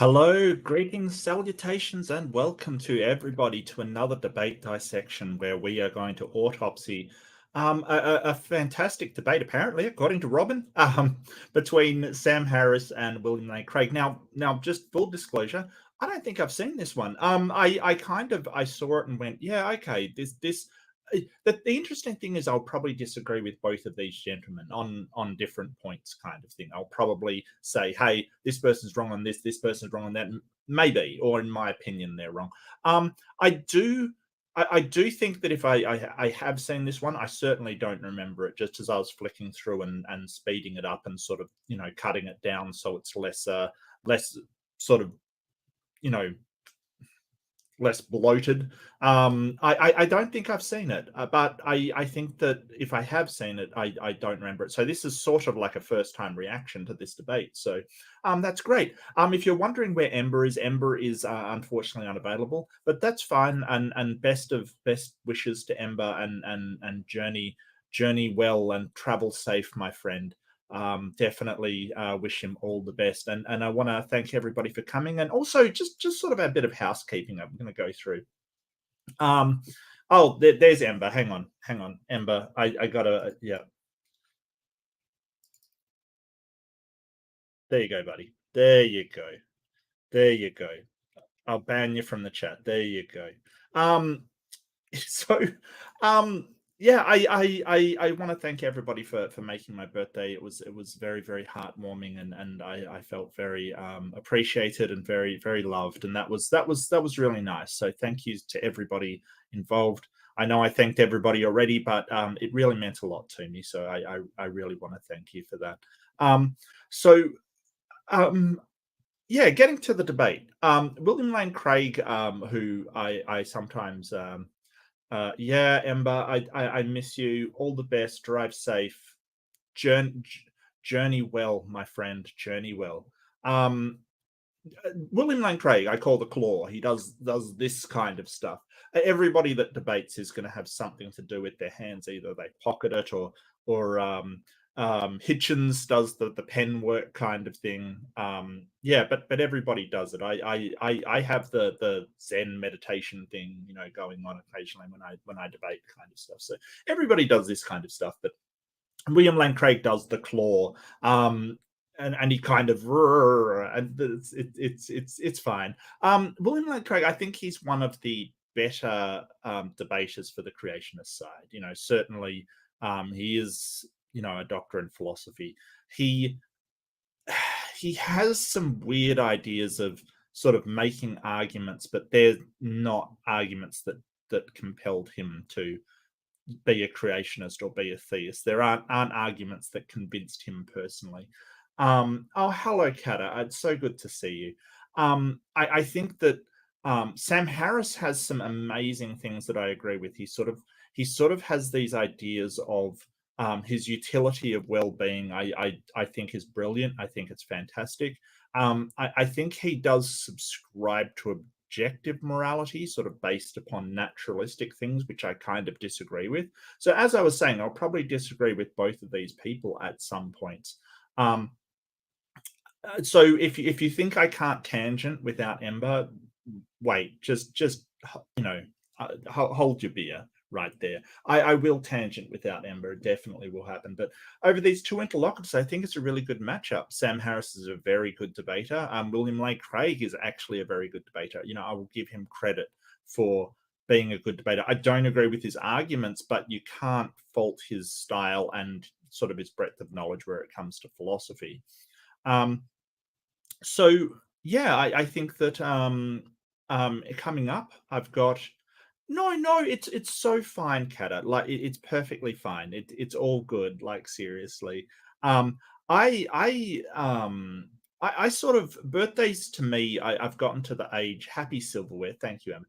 Hello, greetings, salutations, and welcome to everybody to another debate dissection where we are going to autopsy a fantastic debate, apparently, according to Robin, between Sam Harris and William Lane Craig. Now, just full disclosure, I don't think I've seen this one. I saw it and went, yeah, okay, the interesting thing is I'll probably disagree with both of these gentlemen on different points, kind of thing. I'll probably say, hey, this person's wrong on this person's wrong on that, maybe, or in my opinion, they're wrong. I do think that if I have seen this one, I certainly don't remember it. Just as I was flicking through and speeding it up and sort of cutting it down so it's less sort of less bloated. I don't think I've seen it, but I think that if I have seen it, I don't remember it. So this is sort of like a first time reaction to this debate. So that's great. If you're wondering where Ember is unfortunately unavailable, but that's fine. And best wishes to Ember and journey well and travel safe, my friend. Definitely wish him all the best, and I want to thank everybody for coming, and also just sort of a bit of housekeeping I'm going to go through. There's Ember. Hang on, Ember. I gotta, yeah. There you go, buddy. There you go. I'll ban you from the chat. There you go. So yeah, I want to thank everybody for making my birthday. It was very, very heartwarming, and I felt very appreciated and very, very loved, and that was really nice. So thank you to everybody involved. I know I thanked everybody already, but it really meant a lot to me. So I really want to thank you for that. So yeah, getting to the debate. William Lane Craig, who I sometimes yeah, Ember, I miss you. All the best. Drive safe. Journey well, my friend. Journey well. William Lane Craig, I call the Claw. He does this kind of stuff. Everybody that debates is going to have something to do with their hands. Either they pocket it or Hitchens does the pen work kind of thing. Yeah, but everybody does it. I have the Zen meditation thing, going on occasionally when I debate kind of stuff. So everybody does this kind of stuff, but William Lane Craig does the Claw. And he kind of and it's fine. William Lane Craig, I think he's one of the better debaters for the creationist side. Certainly he is a doctor in philosophy. He has some weird ideas of sort of making arguments, but they're not arguments that compelled him to be a creationist or be a theist. There aren't arguments that convinced him personally. Oh, hello, Kata. It's so good to see you. I think that Sam Harris has some amazing things that I agree with. He sort of has these ideas of his utility of well-being. I think is brilliant. I think it's fantastic. I think he does subscribe to objective morality, sort of based upon naturalistic things, which I kind of disagree with. So as I was saying, I'll probably disagree with both of these people at some points. So if you think I can't tangent without Ember, wait, just hold your beer right there. I will tangent without Ember. It definitely will happen. But over these two interlocutors, I think it's a really good matchup. Sam Harris is a very good debater. William Lane Craig is actually a very good debater. I will give him credit for being a good debater. I don't agree with his arguments, but you can't fault his style and sort of his breadth of knowledge where it comes to philosophy. So yeah, I think that coming up, I've got no, it's so fine, Kata. Like it's perfectly fine. It's all good. Like seriously, I sort of birthdays to me. I've gotten to the age. Happy silverware, thank you, Em.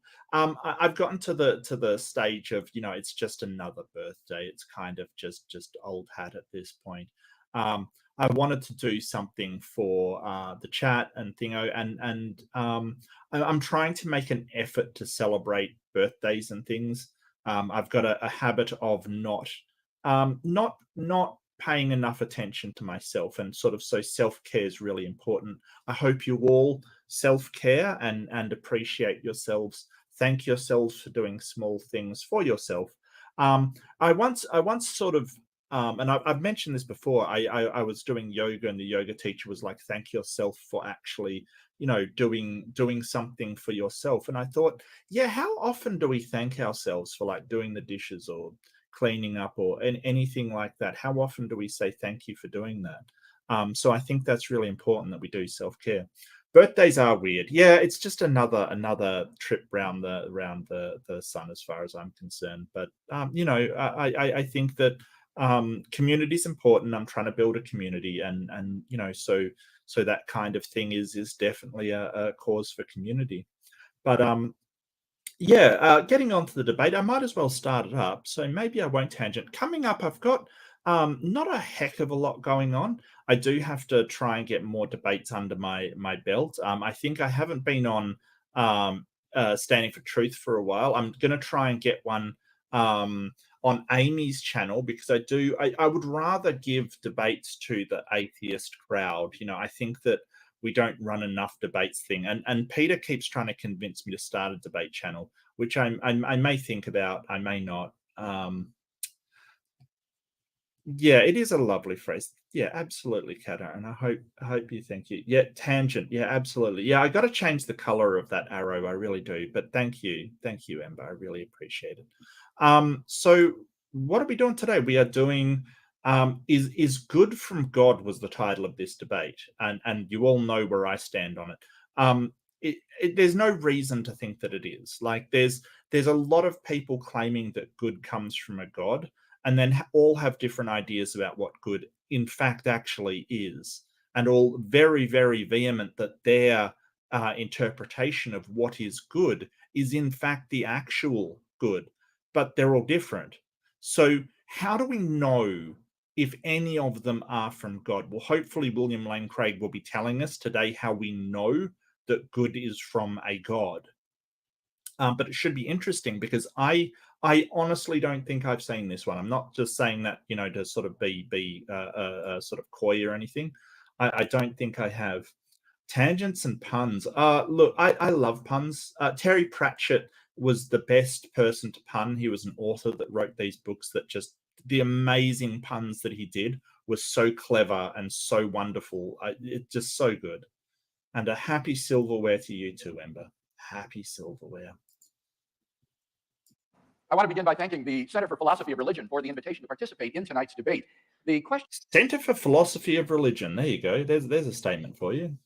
I've gotten to the stage of it's just another birthday. It's kind of just old hat at this point. I wanted to do something for the chat and thingo, and I'm trying to make an effort to celebrate birthdays and things. I've got a habit of not paying enough attention to myself, and sort of so self-care is really important. I hope you all self-care and appreciate yourselves. Thank yourselves for doing small things for yourself. I once sort of and I've mentioned this before. I was doing yoga, and the yoga teacher was like, "Thank yourself for actually, doing something for yourself." And I thought, yeah, how often do we thank ourselves for like doing the dishes or cleaning up or anything like that? How often do we say thank you for doing that? So I think that's really important that we do self care. Birthdays are weird. Yeah, it's just another trip round the sun as far as I'm concerned. But I think that community is important. I'm trying to build a community, and so that kind of thing is definitely a cause for community. But yeah, getting on to the debate, I might as well start it up. So maybe I won't tangent. Coming up, I've got not a heck of a lot going on. I do have to try and get more debates under my belt. I think I haven't been on Standing for Truth for a while. I'm going to try and get one on Amy's channel, because I would rather give debates to the atheist crowd. I think that we don't run enough debates thing. And Peter keeps trying to convince me to start a debate channel, which I may think about, I may not. Yeah, it is a lovely phrase. Yeah, absolutely, Kata. And I hope you thank you. Yeah, tangent. Yeah, absolutely. Yeah, I got to change the color of that arrow. I really do. But thank you. Thank you, Ember. I really appreciate it. So what are we doing today? We are doing is good from God was the title of this debate, and you all know where I stand on it. There's no reason to think that it is. Like there's a lot of people claiming that good comes from a God, and then all have different ideas about what good in fact actually is, and all very, very vehement that their interpretation of what is good is in fact the actual good, but they're all different. So how do we know if any of them are from God? Well, hopefully William Lane Craig will be telling us today how we know that good is from a God. But it should be interesting, because I honestly don't think I've seen this one. I'm not just saying that to sort of be sort of coy or anything. I don't think I have. Tangents and puns. Look, I love puns. Terry Pratchett was the best person to pun. He was an author that wrote these books that just the amazing puns that he did were so clever and so wonderful. It's just so good. And a happy silverware to you too, Ember. Happy silverware. I want to begin by thanking the Center for Philosophy of Religion for the invitation to participate in tonight's debate. The question Center for Philosophy of Religion. There you go. There's a statement for you.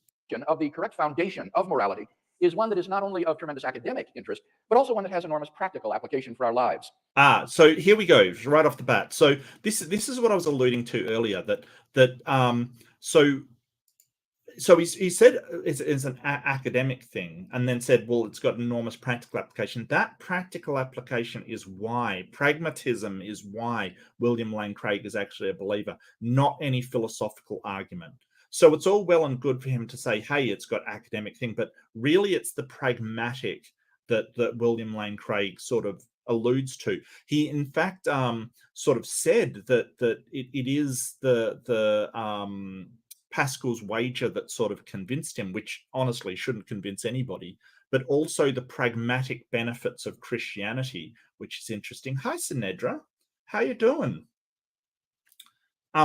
Of the correct foundation of morality is one that is not only of tremendous academic interest, but also one that has enormous practical application for our lives. So here we go, right off the bat. So this is what I was alluding to earlier. So he said it's an academic thing, and then said, well, it's got enormous practical application. That practical application is why pragmatism is why William Lane Craig is actually a believer, not any philosophical argument. So it's all well and good for him to say, hey, it's got academic thing, but really it's the pragmatic that William Lane Craig sort of alludes to. He in fact sort of said that it is the Pascal's wager that sort of convinced him, which honestly shouldn't convince anybody, but also the pragmatic benefits of Christianity, which is interesting. Hi, Sinedra. How you doing?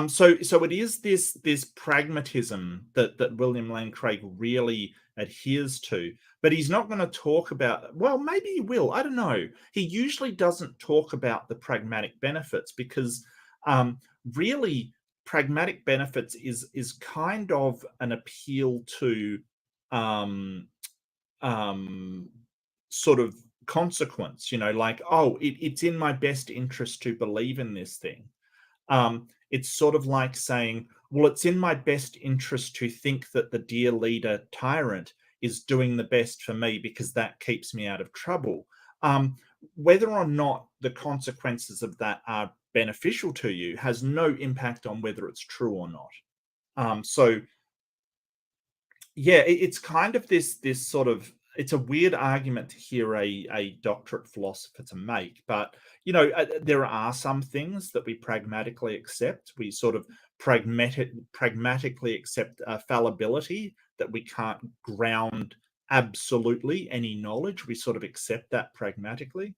So it is this pragmatism that William Lane Craig really adheres to, but he's not going to talk about, well, maybe he will, I don't know. He usually doesn't talk about the pragmatic benefits, because really pragmatic benefits is kind of an appeal to sort of consequence, like, oh, it's in my best interest to believe in this thing. It's sort of like saying, well, it's in my best interest to think that the dear leader tyrant is doing the best for me because that keeps me out of trouble. Whether or not the consequences of that are beneficial to you has no impact on whether it's true or not. So yeah, it's kind of this sort of it's a weird argument to hear a doctorate philosopher to make, but there are some things that we pragmatically accept. We sort of pragmatically accept fallibility, that we can't ground absolutely any knowledge. We sort of accept that pragmatically.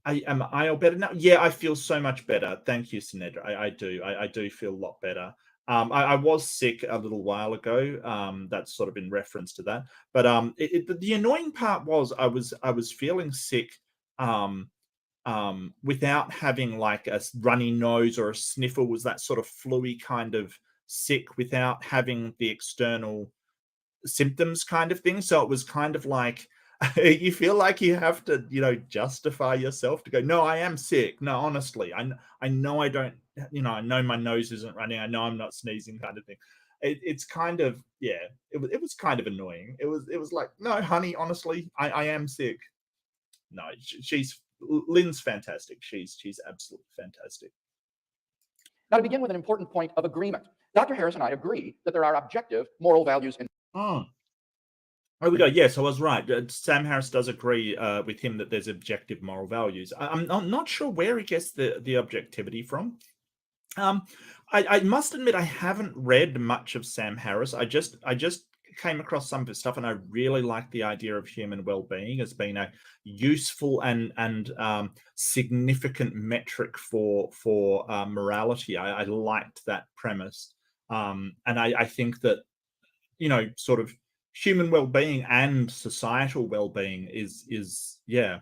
Am I all better now? Yeah, I feel so much better. Thank you, Sinedra. I do. I do feel a lot better. I was sick a little while ago. That's sort of in reference to that. But the annoying part was I was feeling sick without having like a runny nose or a sniffle. Was that sort of flu-y kind of sick without having the external symptoms kind of thing. So it was kind of like you feel like you have to, justify yourself to go, no, I am sick. No, honestly, I know I don't, I know my nose isn't running. I know I'm not sneezing kind of thing. It's kind of, yeah, it was kind of annoying. It was like, no, honey, honestly, I am sick. No, she's Lynn's fantastic. She's absolutely fantastic. Now, to begin with an important point of agreement, Dr. Harris and I agree that there are objective moral values in. Oh, we go. Yes, I was right. Sam Harris does agree with him that there's objective moral values. I'm not sure where he gets the objectivity from. I must admit I haven't read much of Sam Harris. I just came across some of his stuff, and I really like the idea of human well-being as being a useful and significant metric for morality. I liked that premise, and I think that sort of human well-being and societal well-being is yeah.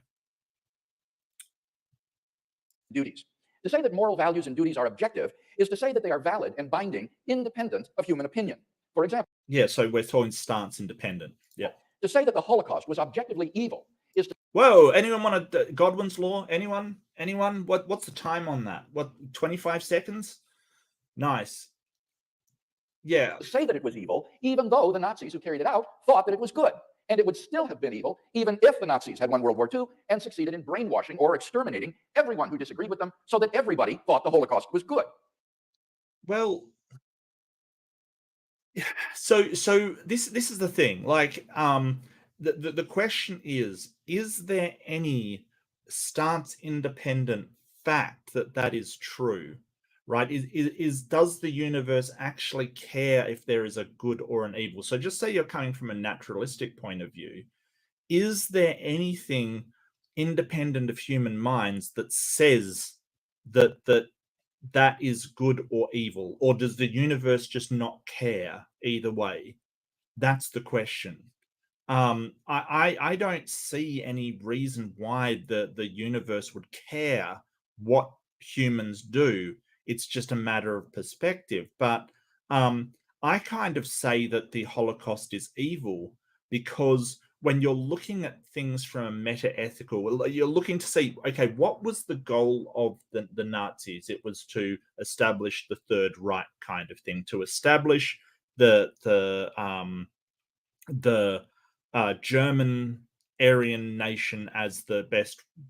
Duties. To say that moral values and duties are objective is to say that they are valid and binding, independent of human opinion. For example, Yeah, so we're talking stance independent. Yeah. to say that the Holocaust was objectively evil is to. Whoa, anyone want a Godwin's law? Anyone? What's the time on that? What, 25 seconds? Nice. Yeah. Say that it was evil, even though the Nazis who carried it out thought that it was good. And it would still have been evil, even if the Nazis had won World War II and succeeded in brainwashing or exterminating everyone who disagreed with them so that everybody thought the Holocaust was good. Well, so this is the thing. Like, the question is there any stance independent fact that is true? Right? Does the universe actually care if there is a good or an evil? So just say you're coming from a naturalistic point of view. Is there anything independent of human minds that says that is good or evil? Or does the universe just not care either way? That's the question. I don't see any reason why the universe would care what humans do. It's just a matter of perspective. But I kind of say that the Holocaust is evil because when you're looking at things from a meta-ethical, you're looking to see, okay, what was the goal of the Nazis? It was to establish the Third Reich kind of thing, to establish the German Aryan nation as the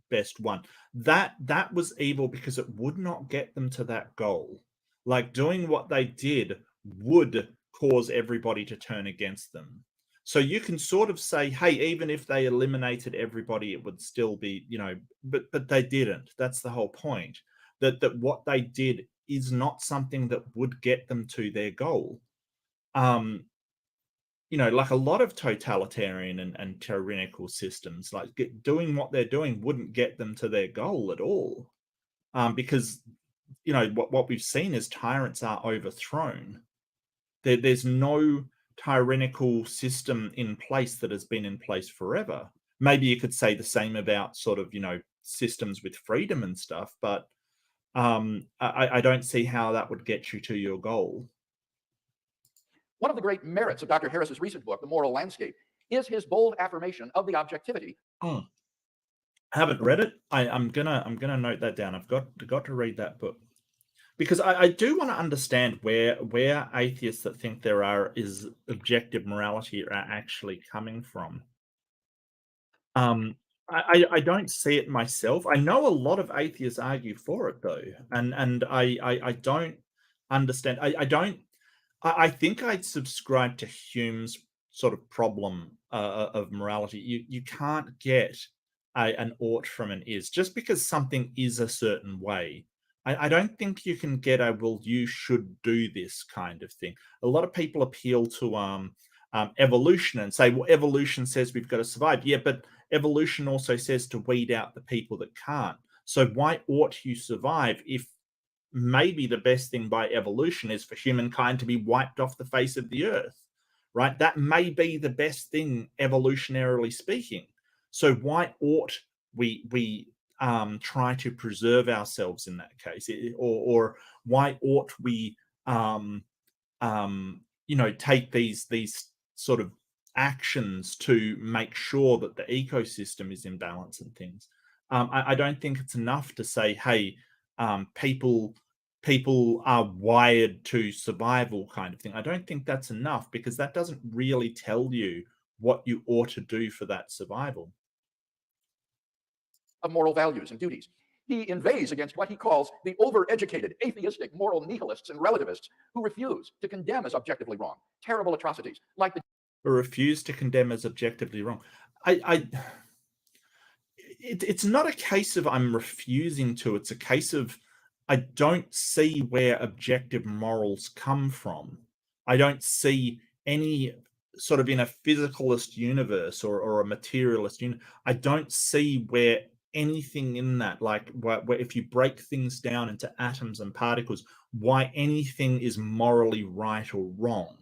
best one. That was evil because it would not get them to that goal. Like, doing what they did would cause everybody to turn against them. So you can sort of say, hey, even if they eliminated everybody, it would still be, but they didn't. That's the whole point. That what they did is not something that would get them to their goal. Like a lot of totalitarian and tyrannical systems, like doing what they're doing wouldn't get them to their goal at all. Because, what we've seen is tyrants are overthrown. There's no tyrannical system in place that has been in place forever. Maybe you could say the same about sort of, systems with freedom and stuff, but I don't see how that would get you to your goal. One of the great merits of Dr. Harris's recent book, The Moral Landscape, is his bold affirmation of the objectivity. I haven't read it. I'm gonna note that down. I've got to read that book because I do want to understand where atheists that think there is objective morality are actually coming from. I don't see it myself. I know a lot of atheists argue for it though, and I don't understand. I think I'd subscribe to Hume's sort of problem of morality. You can't get an ought from an is. Just because something is a certain way, I don't think you can get a well, you should do this kind of thing. A lot of people appeal to evolution and say, well, evolution says we've got to survive. Yeah, but evolution also says to weed out the people that can't. So why ought you survive if maybe the best thing by evolution is for humankind to be wiped off the face of the earth, right? That may be the best thing evolutionarily speaking. So why ought we try to preserve ourselves in that case, or why ought we take these sort of actions to make sure that the ecosystem is in balance and things? I don't think it's enough to say, hey, people are wired to survival kind of thing. I don't think that's enough, because that doesn't really tell you what you ought to do for that survival. Of moral values and duties. He inveighs against what he calls the overeducated, atheistic, moral nihilists and relativists who refuse to condemn as objectively wrong terrible atrocities like the Or refuse to condemn as objectively wrong. It's not a case of I'm refusing to. It's a case of I don't see where objective morals come from. I don't see any sort of in a physicalist universe or a materialist universe. I don't see where anything in that, like where if you break things down into atoms and particles, why anything is morally right or wrong.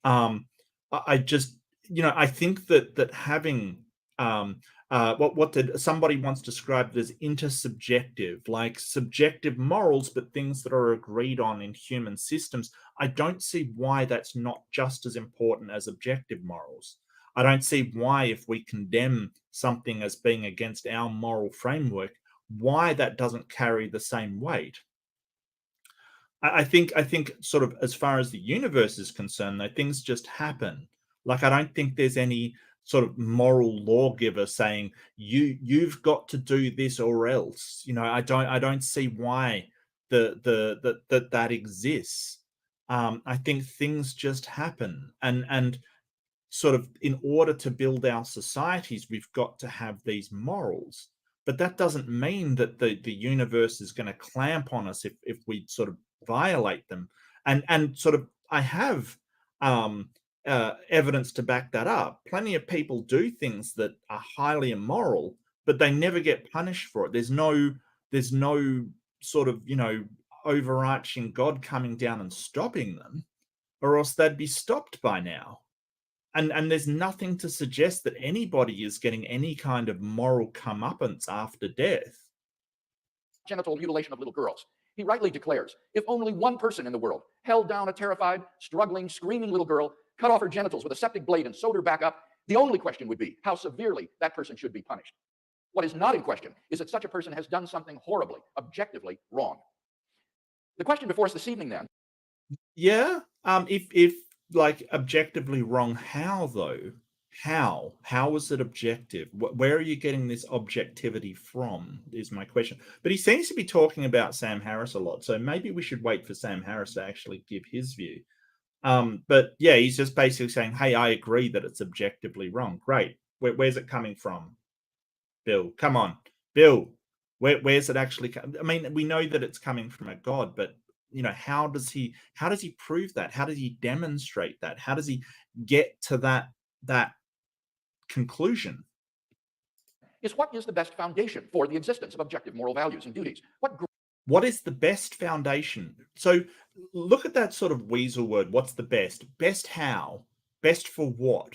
I just, I think that having what did somebody once described as intersubjective, like subjective morals, but things that are agreed on in human systems. I don't see why that's not just as important as objective morals. I don't see why, if we condemn something as being against our moral framework, why that doesn't carry the same weight. I think sort of as far as the universe is concerned, though, things just happen. Like, I don't think there's any sort of moral lawgiver saying you've got to do this or else. I don't see why that exists. I think things just happen, and sort of in order to build our societies, we've got to have these morals. But that doesn't mean that the universe is going to clamp on us if we sort of violate them. And sort of I have evidence to back that up. Plenty of people do things that are highly immoral, but they never get punished for it. There's no sort of overarching God coming down and stopping them, or else they'd be stopped by now. And there's nothing to suggest that anybody is getting any kind of moral comeuppance after death. Genital mutilation of little girls. He rightly declares, if only one person in the world held down a terrified, struggling, screaming little girl, cut off her genitals with a septic blade and sewed her back up, the only question would be how severely that person should be punished. What is not in question is that such a person has done something horribly, objectively wrong. The question before us this evening, then. Yeah. If like objectively wrong, how though? How is it objective? Where are you getting this objectivity from, is my question. But he seems to be talking about Sam Harris a lot, so maybe we should wait for Sam Harris to actually give his view. But yeah, he's just basically saying, hey, I agree that it's objectively wrong. Great. Where's it coming from? Bill, come on. Bill, where's it actually I mean, we know that it's coming from a God, but how does he prove that? How does he demonstrate that? How does he get to that conclusion? Is what is the best foundation for the existence of objective moral values and duties? What is the best foundation? So look at that sort of weasel word. What's the best? Best how? Best for what?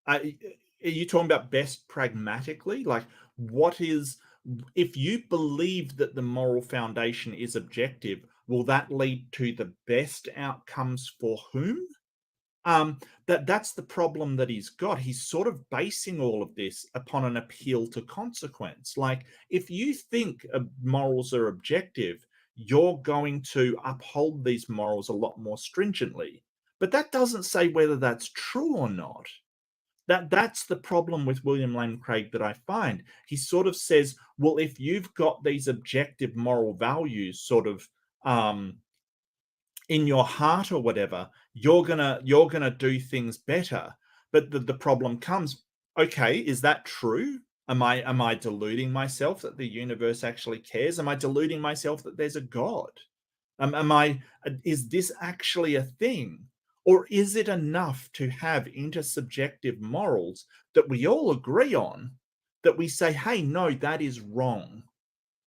Are you talking about best pragmatically? Like, what is, if you believe that the moral foundation is objective, will that lead to the best outcomes for whom? That's the problem that he's got. He's sort of basing all of this upon an appeal to consequence. Like, if you think morals are objective, you're going to uphold these morals a lot more stringently. But that doesn't say whether that's true or not. That's the problem with William Lane Craig that I find. He sort of says, well, if you've got these objective moral values sort of in your heart or whatever, you're gonna do things better. But the problem comes, okay, is that true? Am I deluding myself that the universe actually cares? Am I deluding myself that there's a God? Is this actually a thing? Or is it enough to have intersubjective morals that we all agree on, that we say, hey, no, that is wrong?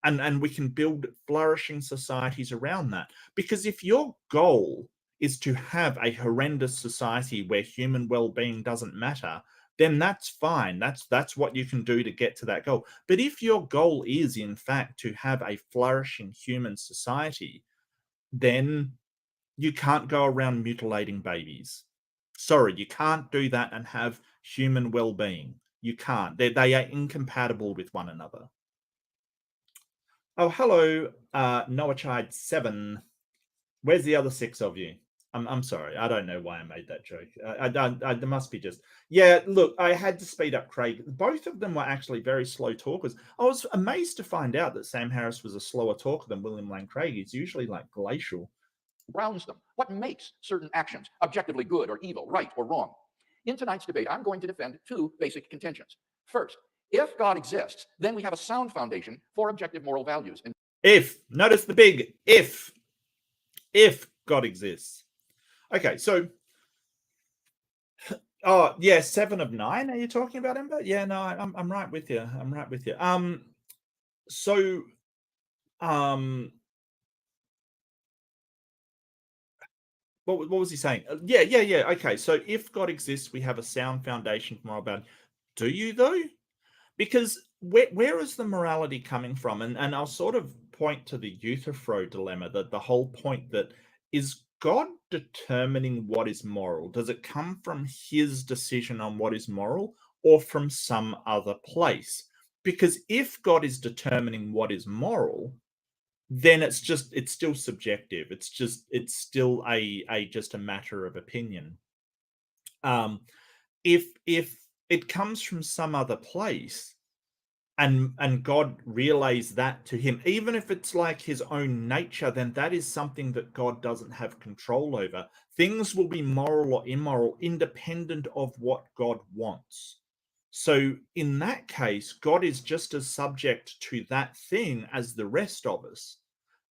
And we can build flourishing societies around that. Because if your goal is to have a horrendous society where human well-being doesn't matter, then that's fine. That's what you can do to get to that goal. But if your goal is, in fact, to have a flourishing human society, then you can't go around mutilating babies. Sorry, you can't do that and have human well-being. You can't. They are incompatible with one another. Oh, hello, Noah Chide 7. Where's the other 6 of you? I'm sorry. I don't know why I made that joke. There must be just... Yeah, look, I had to speed up Craig. Both of them were actually very slow talkers. I was amazed to find out that Sam Harris was a slower talker than William Lane Craig. He's usually like glacial. Grounds them. What makes certain actions objectively good or evil, right or wrong? In tonight's debate, I'm going to defend 2 basic contentions. First, if God exists, then we have a sound foundation for objective moral values. Notice the big if God exists. Okay, so, oh yeah, 7 of 9. Are you talking about, Ember? Yeah, no, I'm right with you. I'm right with you. So, what was he saying? Yeah. Okay, so if God exists, we have a sound foundation for moral values. Do you though? Because where is the morality coming from? And I'll sort of point to the Euthyphro dilemma, that the whole point that is God determining what is moral? Does it come from his decision on what is moral or from some other place? Because if God is determining what is moral, then it's still subjective. It's still just a matter of opinion. If it comes from some other place, and God relays that to him, even if it's like his own nature, then that is something that God doesn't have control over. Things will be moral or immoral independent of what God wants. So in that case, God is just as subject to that thing as the rest of us.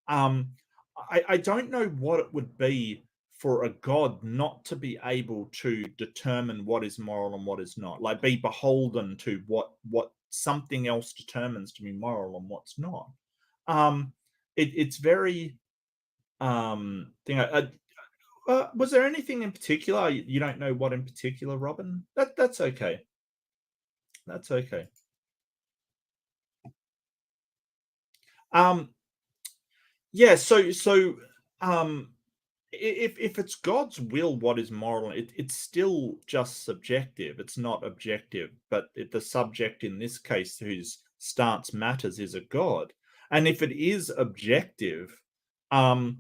I don't know what it would be for a God not to be able to determine what is moral and what is not, like be beholden to what something else determines to be moral and what's not. It's very was there anything in particular? You don't know what in particular, Robin? That's okay. That's okay. Yeah, so if it's God's will, what is moral, it's still just subjective. It's not objective. But the subject in this case, whose stance matters, is a God. And if it is objective, yeah,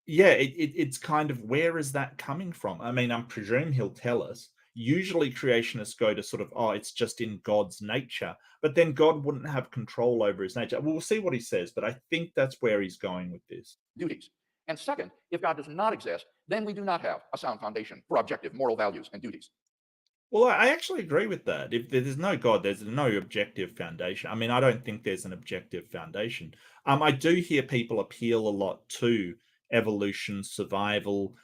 it's kind of, where is that coming from? I mean, I'm presuming he'll tell us. Usually creationists go to sort of, oh, it's just in God's nature. But then God wouldn't have control over his nature. We'll see what he says, but I think that's where he's going with this. Duties. And second, if God does not exist, then we do not have a sound foundation for objective moral values and duties. Well, I actually agree with that. If there's no God, there's no objective foundation. I mean, I don't think there's an objective foundation. I do hear people appeal a lot to evolution, survival,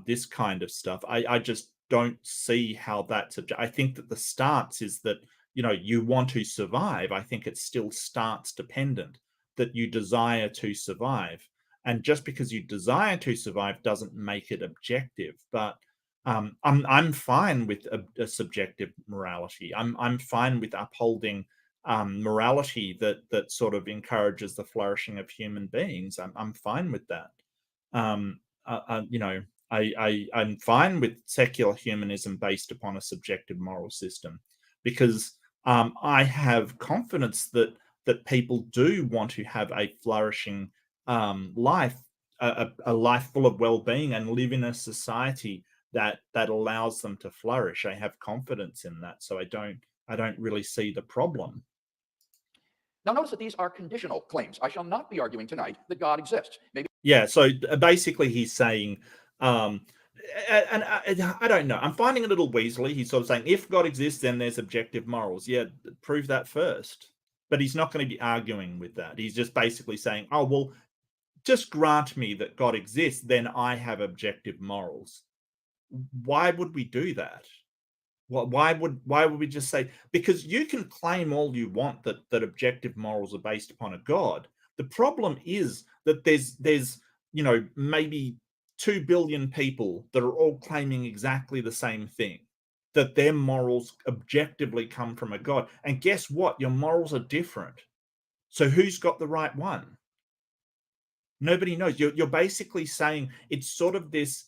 this kind of stuff. I just don't see how that's I think that the stance is that, you want to survive. I think it's still stance dependent, that you desire to survive. And just because you desire to survive doesn't make it objective. But I'm fine with a subjective morality. I'm fine with upholding morality that sort of encourages the flourishing of human beings. I'm fine with that. I'm fine with secular humanism based upon a subjective moral system, because I have confidence that people do want to have a flourishing life, a life full of well-being, and live in a society that allows them to flourish. I have confidence in that, so I don't really see the problem. Now notice that these are conditional claims. I shall not be arguing tonight that God exists. Maybe. Yeah, so basically he's saying And I don't know. I'm finding it a little weaselly. He's sort of saying, if God exists, then there's objective morals. Yeah, prove that first. But he's not going to be arguing with that. He's just basically saying, oh, well, just grant me that God exists, then I have objective morals. Why would we do that? Why would we just say, because you can claim all you want that objective morals are based upon a God. The problem is that there's maybe 2 billion people that are all claiming exactly the same thing, that their morals objectively come from a God. And guess what? Your morals are different. So who's got the right one? Nobody knows. You're basically saying it's sort of this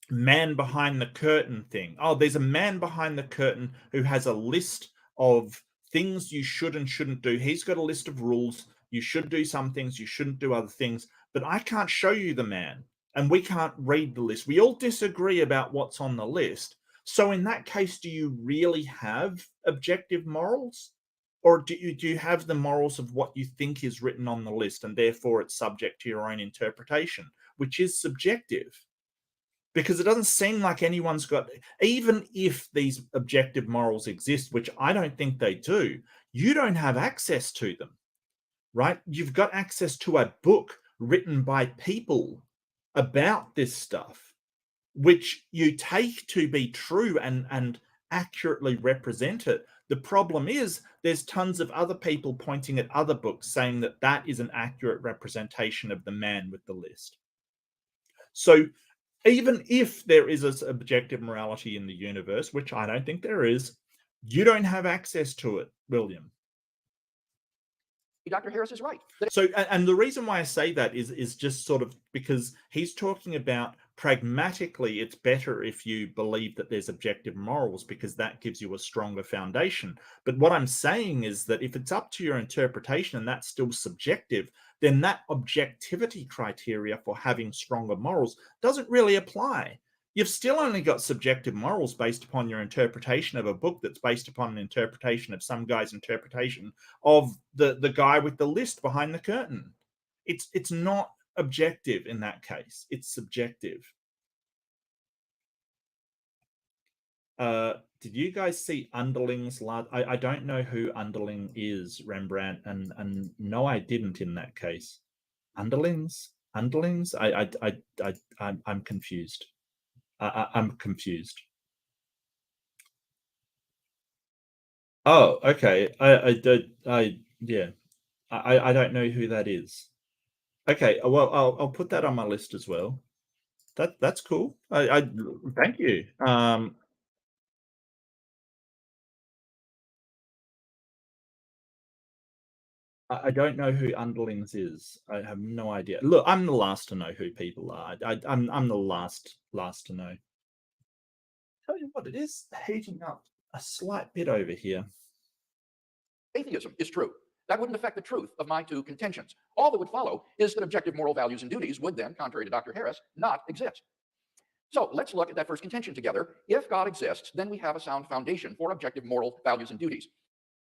man behind the curtain thing. Oh, there's a man behind the curtain who has a list of things you should and shouldn't do. He's got a list of rules. You should do some things, you shouldn't do other things. But I can't show you the man, and we can't read the list. We all disagree about what's on the list. So in that case, do you really have objective morals? Or do you have the morals of what you think is written on the list, and therefore it's subject to your own interpretation, which is subjective? Because it doesn't seem like anyone's got, even if these objective morals exist, which I don't think they do, you don't have access to them, right? You've got access to a book written by people about this stuff, which you take to be true and accurately represent it. The problem is there's tons of other people pointing at other books saying that that is an accurate representation of the man with the list. So even if there is an objective morality in the universe, which I don't think there is, you don't have access to it, William. Dr. Harris is right. So, and the reason why I say that is just sort of because he's talking about pragmatically, it's better if you believe that there's objective morals because that gives you a stronger foundation. But what I'm saying is that if it's up to your interpretation and that's still subjective, then that objectivity criteria for having stronger morals doesn't really apply. You've still only got subjective morals based upon your interpretation of a book that's based upon an interpretation of some guy's interpretation of the guy with the list behind the curtain. It's not objective in that case. It's subjective. Did you guys see Underling's last? I don't know who Underling is, Rembrandt, and no, I didn't in that case. Underlings? I'm confused. I'm confused. Oh, okay. I don't know who that is. Okay, well, I'll put that on my list as well. That's cool. I thank you. I don't know who Underlings is. I have no idea. Look, I'm the last to know who people are. I'm the last to know. Tell you what, it is heating up a slight bit over here. Atheism is true. That wouldn't affect the truth of my two contentions. All that would follow is that objective moral values and duties would then, contrary to Dr. Harris, not exist. So let's look at that first contention together. If God exists, then we have a sound foundation for objective moral values and duties.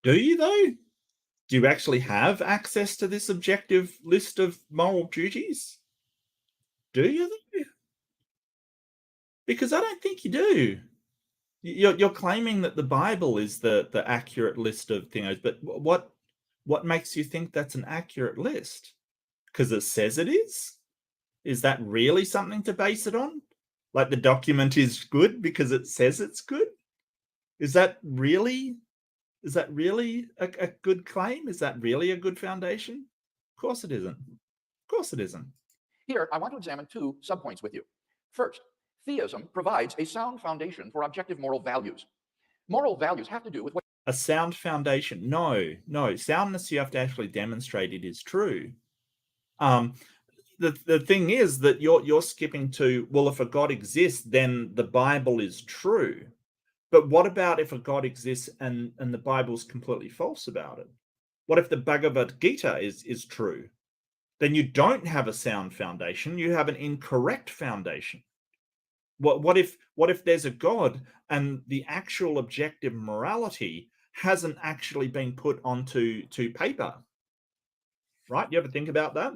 Do you, though? Do you actually have access to this objective list of moral duties? Do you, though? Because I don't think you do. You're claiming that the Bible is the accurate list of things, but what makes you think that's an accurate list? Because it says it is? Is that really something to base it on? Like the document is good because it says it's good? Is that really a good claim? Is that really a good foundation? Of course it isn't. Of course it isn't. Here, I want to examine two subpoints with you. First, theism provides a sound foundation for objective moral values. Moral values have to do with what a sound foundation. No. Soundness, you have to actually demonstrate it is true. The thing is that you're skipping to, well, if a God exists, then the Bible is true. But what about if a God exists and the Bible's completely false about it? What if the Bhagavad Gita is true? Then you don't have a sound foundation. You have an incorrect foundation. What if there's a God and the actual objective morality hasn't actually been put onto paper? Right? You ever think about that?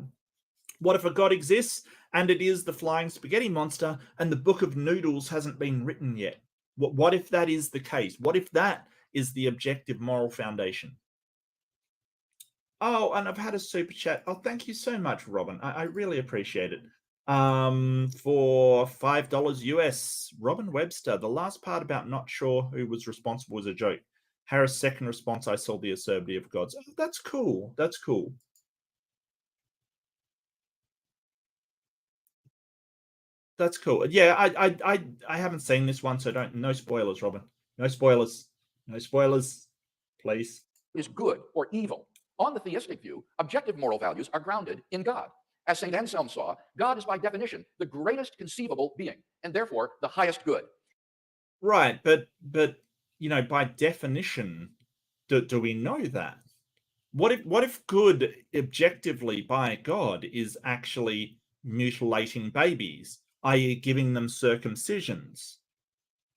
What if a God exists and it is the flying spaghetti monster and the book of noodles hasn't been written yet? What if that is the case? What if that is the objective moral foundation? Oh, and I've had a super chat. Oh, thank you so much, Robin. I really appreciate it. For $5 US, Robin Webster. The last part about not sure who was responsible was a joke. Harris' second response, I saw the absurdity of gods. Oh, that's cool. That's cool. That's cool. Yeah, I haven't seen this one, so don't. No spoilers, Robin. No spoilers. No spoilers, please. Is good or evil. On the theistic view, objective moral values are grounded in God. As St. Anselm saw, God is by definition the greatest conceivable being, and therefore the highest good. Right, but by definition, do we know that? What if good objectively by God is actually mutilating babies, i.e., giving them circumcisions,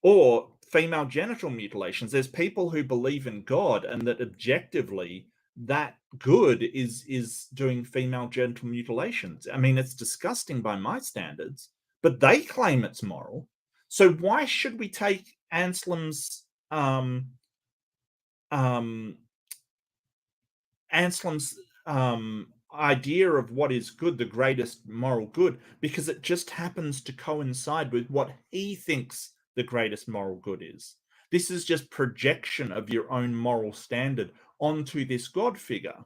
or female genital mutilations? There's people who believe in God and that objectively that good is doing female genital mutilations. I mean, it's disgusting by my standards, but they claim it's moral. So why should we take Anselm's Anselm's idea of what is good, the greatest moral good, because it just happens to coincide with what he thinks the greatest moral good is? This is just projection of your own moral standard onto this God figure.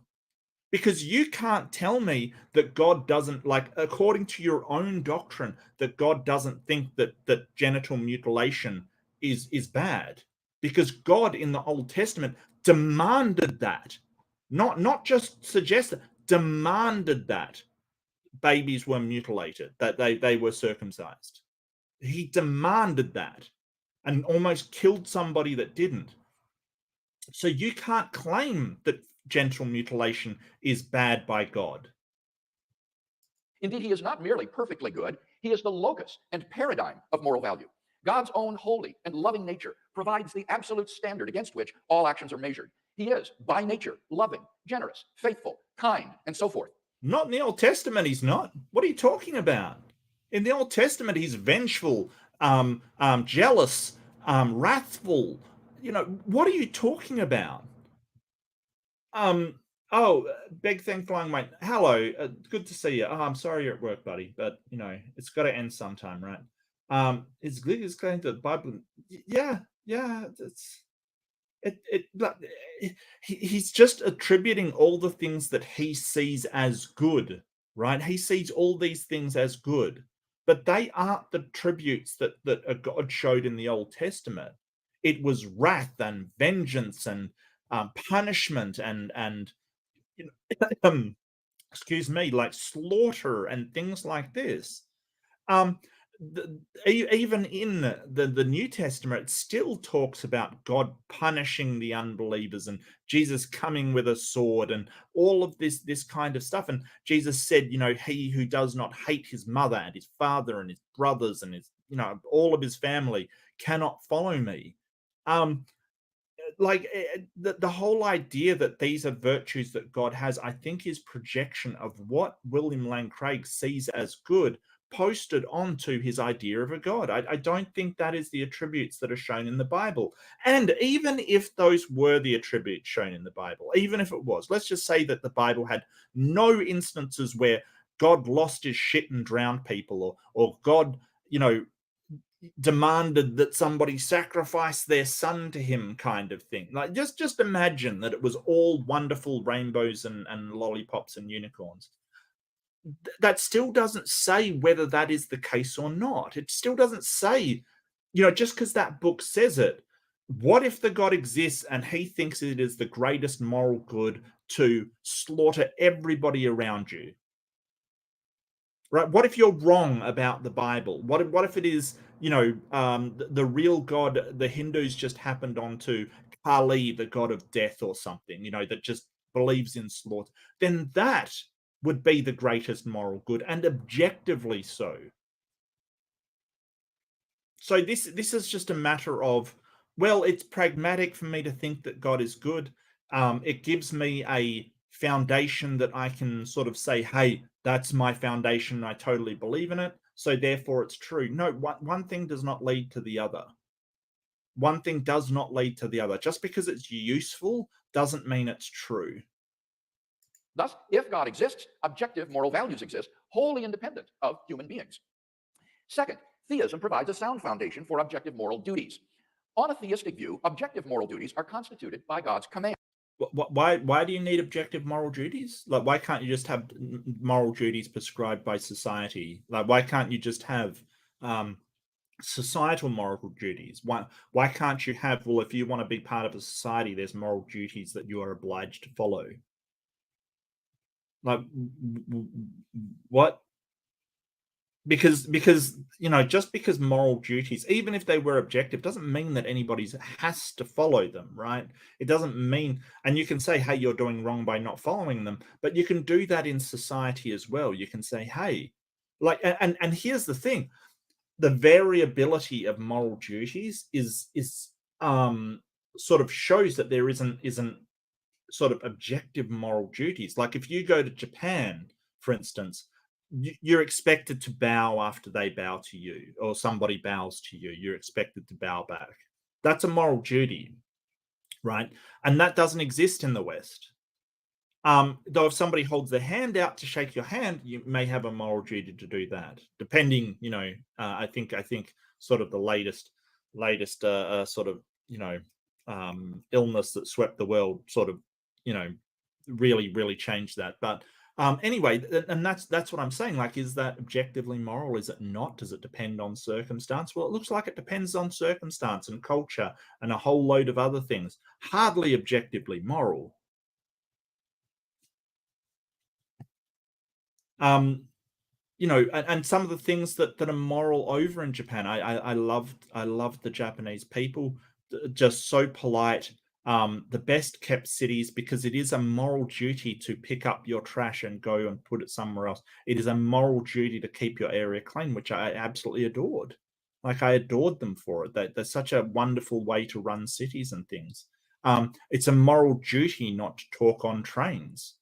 Because you can't tell me that God doesn't, like, according to your own doctrine, that God doesn't think that genital mutilation is bad. Because God in the Old Testament demanded that. Not just suggested, demanded that babies were mutilated, that they were circumcised. He demanded that and almost killed somebody that didn't. So you can't claim that genital mutilation is bad by God. Indeed, he is not merely perfectly good, he is the locus and paradigm of moral value. God's own holy and loving nature provides the absolute standard against which all actions are measured. He is, by nature, loving, generous, faithful, kind, and so forth. Not in the Old Testament, he's not. What are you talking about? In the Old Testament, he's vengeful, jealous, wrathful. What are you talking about? Oh, Big Thing Flying Mate. Hello, good to see you. Oh, I'm sorry you're at work, buddy, but it's got to end sometime, right? It's going to the Bible. Yeah, it's he's just attributing all the things that he sees as good, right? He sees all these things as good, but they aren't the tributes that a God showed in the Old Testament. It was wrath and vengeance and punishment and excuse me, like slaughter and things like this. Even in the New Testament, it still talks about God punishing the unbelievers and Jesus coming with a sword and all of this kind of stuff. And Jesus said, he who does not hate his mother and his father and his brothers and his, all of his family cannot follow me. The whole idea that these are virtues that God has, I think, is projection of what William Lane Craig sees as good posted onto his idea of a God. I don't think that is the attributes that are shown in the Bible. And even if those were the attributes shown in the Bible, even if it was, let's just say that the Bible had no instances where God lost his shit and drowned people, or God, demanded that somebody sacrifice their son to him, kind of thing. Like, just imagine that it was all wonderful rainbows and lollipops and unicorns. That still doesn't say whether that is the case or not. It still doesn't say, just because that book says it. What if the God exists and he thinks it is the greatest moral good to slaughter everybody around you? Right? What if you're wrong about the Bible? What if it is, the real God, the Hindus just happened onto Kali, the god of death or something, that just believes in slaughter? Then that would be the greatest moral good, and objectively so. So this is just a matter of, well, it's pragmatic for me to think that God is good. It gives me a foundation that I can sort of say, hey, that's my foundation, I totally believe in it, so therefore it's true. No, one thing does not lead to the other. One thing does not lead to the other. Just because it's useful doesn't mean it's true. Thus, if God exists, objective moral values exist, wholly independent of human beings. Second, theism provides a sound foundation for objective moral duties. On a theistic view, objective moral duties are constituted by God's command. Why do you need objective moral duties? Like, why can't you just have moral duties prescribed by society? Like, why can't you just have societal moral duties? Why can't you have, well, if you want to be part of a society, there's moral duties that you are obliged to follow? Like, what? Because just because moral duties, even if they were objective, doesn't mean that anybody has to follow them, right? It doesn't mean, and you can say, hey, you're doing wrong by not following them, but you can do that in society as well. You can say, hey, like, and here's the thing: the variability of moral duties is sort of shows that there isn't sort of objective moral duties. Like, if you go to Japan, for instance, you're expected to bow after they bow to you, or somebody bows to you, you're expected to bow back. That's a moral duty, right? And that doesn't exist in the West. Though if somebody holds their hand out to shake your hand, you may have a moral duty to do that, depending, I think sort of the latest sort of, illness that swept the world sort of, really changed that. But anyway, and that's what I'm saying. Like, is that objectively moral? Is it not? Does it depend on circumstance? Well, it looks like it depends on circumstance and culture and a whole load of other things. Hardly objectively moral. And some of the things that are moral over in Japan, I loved the Japanese people, just so polite. The best kept cities, because it is a moral duty to pick up your trash and go and put it somewhere else. It is a moral duty to keep your area clean, which I absolutely adored. Like, I adored them for it. They're such a wonderful way to run cities and things. It's a moral duty not to talk on trains.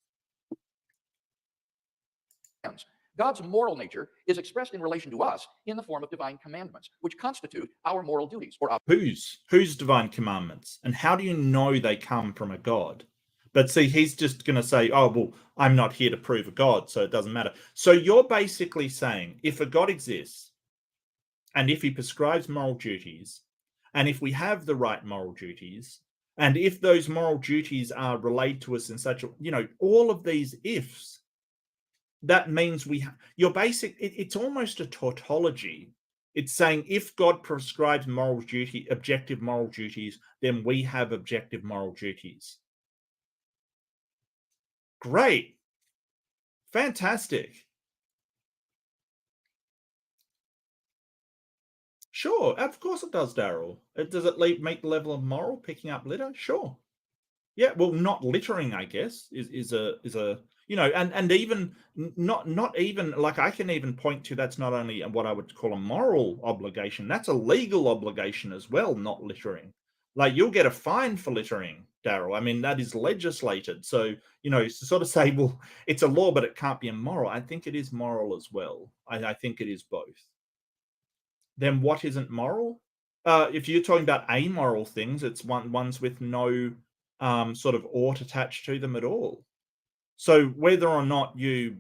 God's moral nature is expressed in relation to us in the form of divine commandments, which constitute our moral duties. Or whose divine commandments, and how do you know they come from a God? But see, he's just going to say, oh, well, I'm not here to prove a God, so it doesn't matter. So you're basically saying, if a God exists, and if he prescribes moral duties, and if we have the right moral duties, and if those moral duties are relayed to us in such a, all of these ifs, that means it's almost a tautology. It's saying, if God prescribes objective moral duties, then we have objective moral duties. Great. Fantastic. Sure, of course it does, Daryl. Does it meet the level of moral, picking up litter? Sure. Yeah, well, not littering, I guess, is a and even not even, like, I can even point to, that's not only what I would call a moral obligation, that's a legal obligation as well, not littering. Like, you'll get a fine for littering, Daryl. I mean, that is legislated. So, to sort of say, well, it's a law, but it can't be immoral. I think it is moral as well. I think it is both. Then what isn't moral? If you're talking about amoral things, it's ones with no sort of ought attached to them at all. So whether or not you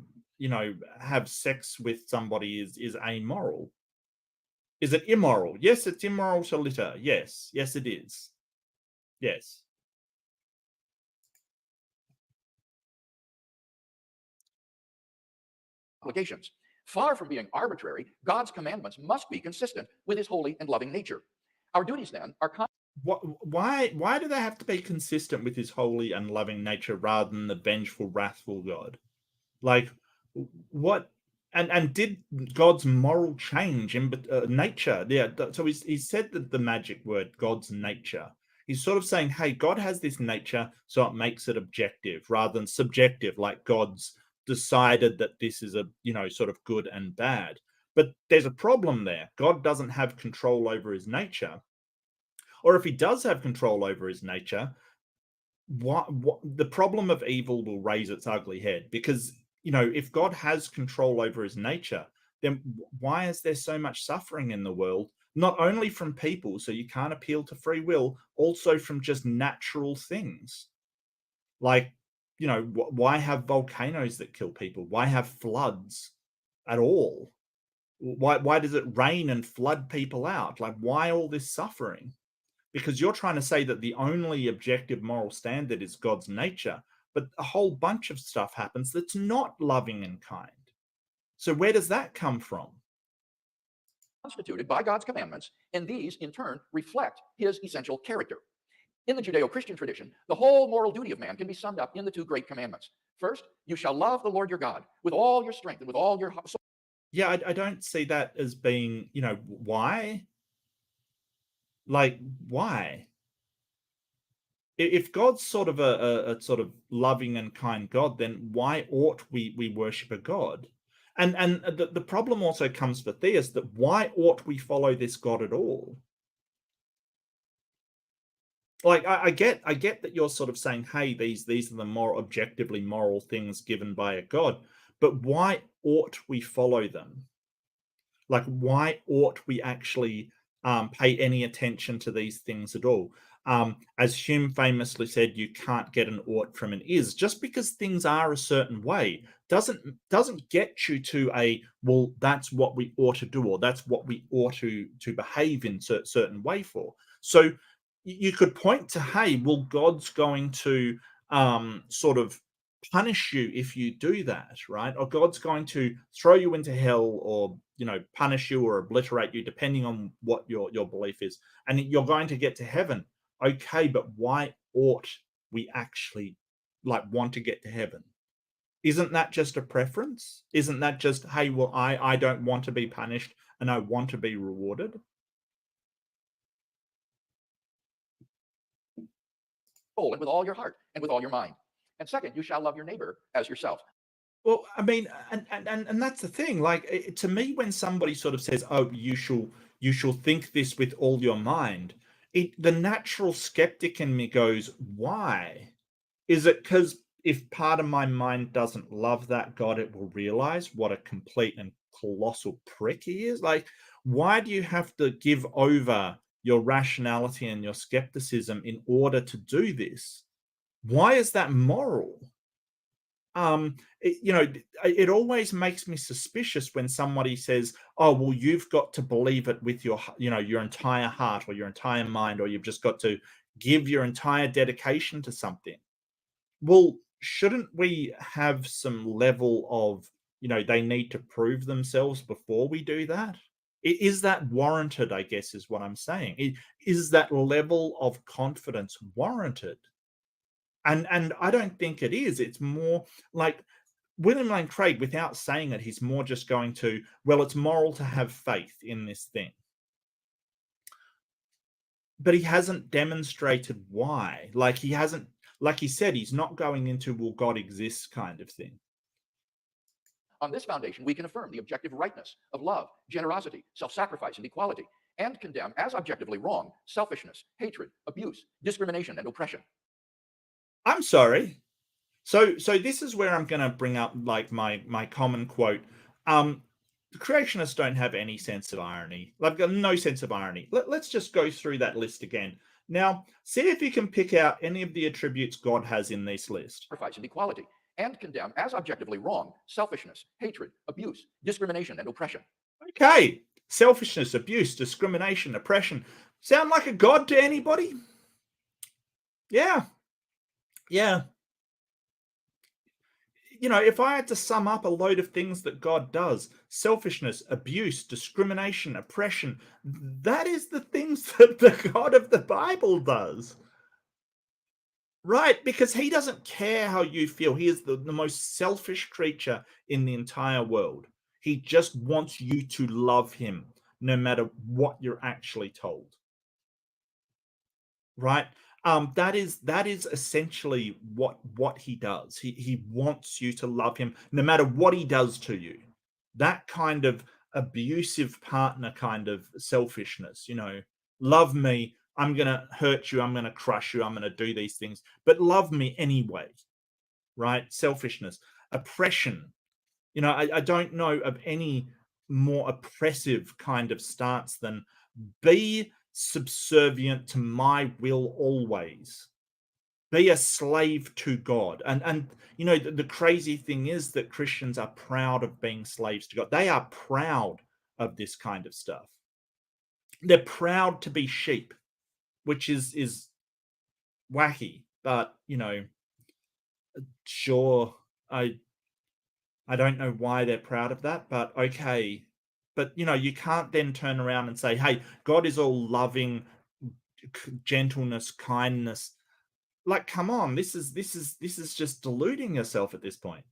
have sex with somebody is amoral. Is it immoral? Yes, it's immoral to litter. Yes, it is. Yes. Obligations. Far from being arbitrary, God's commandments must be consistent with his holy and loving nature. Our duties then are why do they have to be consistent with his holy and loving nature rather than the vengeful, wrathful God? Like, what? And did God's moral change in nature? Yeah. So he said the magic word, God's nature. He's sort of saying, hey, God has this nature, so it makes it objective rather than subjective, like God's decided that this is a sort of good and bad. But there's a problem there. God doesn't have control over his nature. Or if he does have control over his nature, what the problem of evil will raise its ugly head, because if God has control over his nature, then why is there so much suffering in the world? Not only from people, so you can't appeal to free will, also from just natural things. Like, why have volcanoes that kill people? Why have floods at all? Why does it rain and flood people out? Like, why all this suffering? Because you're trying to say that the only objective moral standard is God's nature, but a whole bunch of stuff happens that's not loving and kind. So where does that come from? Constituted by God's commandments, and these, in turn, reflect his essential character. In the Judeo-Christian tradition, the whole moral duty of man can be summed up in the two great commandments. First, you shall love the Lord your God with all your strength and with all your soul. Yeah, I don't see that as being, why? Like, why? If God's sort of a sort of loving and kind God, then why ought we worship a God? And the problem also comes for theists, that why ought we follow this God at all? Like, I get that you're sort of saying, hey, these are the more objectively moral things given by a God, but why ought we follow them? Like, why ought we actually pay any attention to these things at all? As Hume famously said, you can't get an ought from an is. Just because things are a certain way doesn't get you to a, well, that's what we ought to do, or that's what we ought to behave in certain way for. So you could point to, hey, well, God's going to sort of punish you if you do that, right? Or God's going to throw you into hell, or punish you or obliterate you, depending on what your belief is, and you're going to get to heaven. Okay, but why ought we actually want to get to heaven? Isn't that just a preference? Isn't that just, hey, well, I don't want to be punished and I want to be rewarded? And with all your heart and with all your mind. And second, you shall love your neighbor as yourself. Well, I mean, and that's the thing. Like, to me, when somebody sort of says, "Oh, you shall think this with all your mind," the natural skeptic in me goes, "Why? Is it because if part of my mind doesn't love that God, it will realize what a complete and colossal prick he is? Like, why do you have to give over your rationality and your skepticism in order to do this? Why is that moral?" It always makes me suspicious when somebody says, "Oh, well, you've got to believe it with your entire heart or your entire mind, or you've just got to give your entire dedication to something." Well, shouldn't we have some level of, they need to prove themselves before we do that? Is that warranted, I guess, is what I'm saying. Is that level of confidence warranted? And I don't think it is. It's more like William Lane Craig, without saying it, he's more just going to, well, it's moral to have faith in this thing. But he hasn't demonstrated why. Like, he hasn't, like he said, he's not going into, well, God exists kind of thing. On this foundation, we can affirm the objective rightness of love, generosity, self-sacrifice, and equality, and condemn as objectively wrong selfishness, hatred, abuse, discrimination, and oppression. I'm sorry. So this is where I'm going to bring up like my common quote. The creationists don't have any sense of irony. They've got no sense of irony. Let's just go through that list again. Now, see if you can pick out any of the attributes God has in this list. Sacrifice and equality, and condemn as objectively wrong selfishness, hatred, abuse, discrimination, and oppression. Okay, selfishness, abuse, discrimination, oppression. Sound like a god to anybody? Yeah. If I had to sum up a load of things that God does, selfishness, abuse, discrimination, oppression, that is the things that the God of the Bible does. Right, because he doesn't care how you feel. He is the most selfish creature in the entire world. He just wants you to love him, no matter what you're actually told. Right? That is essentially what he does. He wants you to love him no matter what he does to you. That kind of abusive partner kind of selfishness, love me, I'm going to hurt you. I'm going to crush you. I'm going to do these things, but love me anyway, right? Selfishness, oppression. I don't know of any more oppressive kind of stance than be subservient to my will always. Be a slave to God. And the crazy thing is that Christians are proud of being slaves to God. They are proud of this kind of stuff. They're proud to be sheep, which is wacky, but sure, I don't know why they're proud of that, but okay. But you can't then turn around and say, hey, God is all loving, gentleness, kindness. Like, come on, this is just deluding yourself at this point.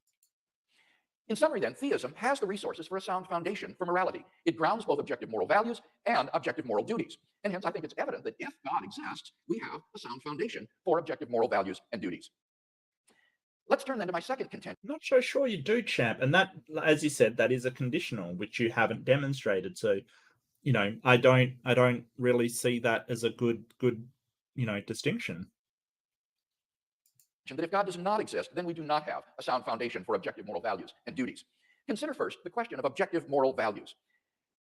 In summary, then, theism has the resources for a sound foundation for morality. It grounds both objective moral values and objective moral duties. And hence, I think it's evident that if God exists, we have a sound foundation for objective moral values and duties. Let's turn then to my second contention. Not so sure you do, champ. And that, as you said, that is a conditional which you haven't demonstrated. So, I don't really see that as a good distinction. That if God does not exist, then we do not have a sound foundation for objective moral values and duties. Consider first the question of objective moral values.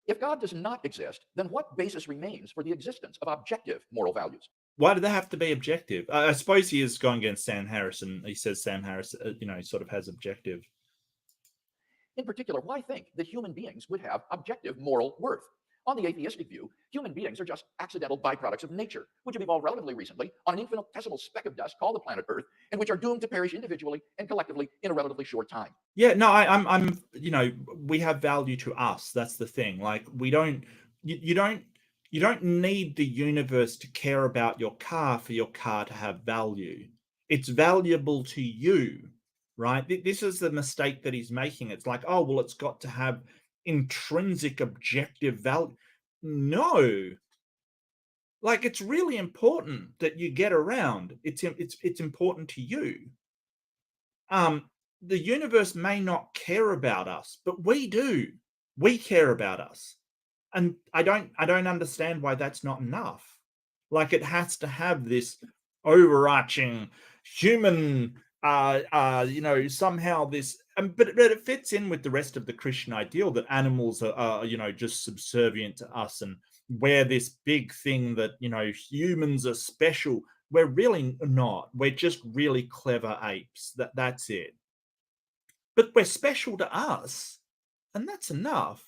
If God does not exist, then what basis remains for the existence of objective moral values? Why do they have to be objective? I suppose he is going against Sam Harris, and he says Sam Harris, sort of has objective. In particular, why think that human beings would have objective moral worth? On the atheistic view, human beings are just accidental byproducts of nature, which have evolved relatively recently on an infinitesimal speck of dust called the planet Earth, and which are doomed to perish individually and collectively in a relatively short time. Yeah, no, I'm we have value to us. That's the thing. Like, we don't, you don't need the universe to care about your car for your car to have value. It's valuable to you, right? This is the mistake that he's making. It's like, oh, well, it's got to have intrinsic objective value. No, like, it's really important that you get around. It's important to you. The universe may not care about us, but we do. We care about us. And I don't understand why that's not enough. Like, it has to have this overarching human somehow this, but it fits in with the rest of the Christian ideal that animals are just subservient to us, and we're this big thing that humans are special. We're really not. We're just really clever apes. That's it. But we're special to us, and that's enough.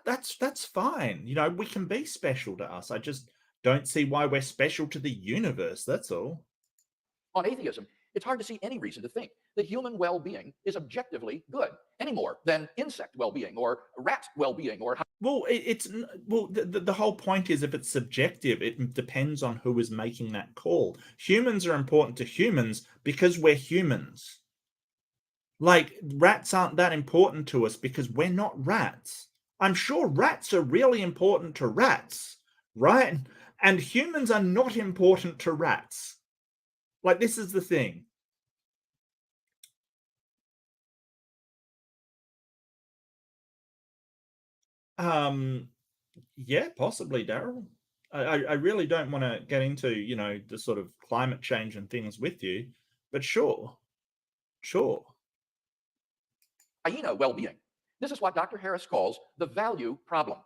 That's fine. We can be special to us. I just don't see why we're special to the universe. That's all. On atheism, it's hard to see any reason to think that human well-being is objectively good any more than insect well-being or rat well-being or. Well, the whole point is, if it's subjective, it depends on who is making that call. Humans are important to humans because we're humans. Like, rats aren't that important to us because we're not rats. I'm sure rats are really important to rats, right? And humans are not important to rats. Like, this is the thing. Yeah, possibly, Daryl. I really don't want to get into, the sort of climate change and things with you, but sure. Hyena well-being. This is what Dr. Harris calls the value problem.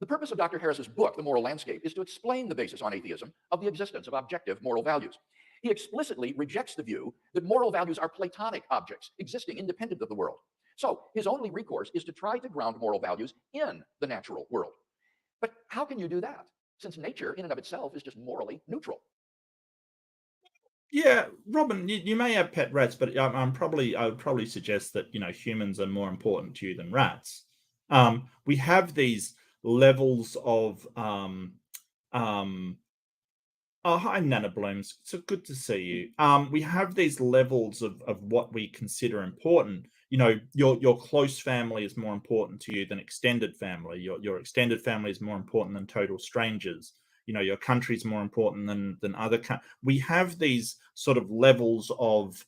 The purpose of Dr. Harris's book, The Moral Landscape, is to explain the basis on atheism of the existence of objective moral values. He explicitly rejects the view that moral values are Platonic objects existing independent of the world. So his only recourse is to try to ground moral values in the natural world. But how can you do that, since nature in and of itself is just morally neutral? Yeah, Robin, you may have pet rats, but I would probably suggest that humans are more important to you than rats. We have these levels of oh, hi, Nana Blooms. So good to see you. We have these levels of what we consider important. Your close family is more important to you than extended family. Your extended family is more important than total strangers. Your country is more important than other. We have these sort of levels of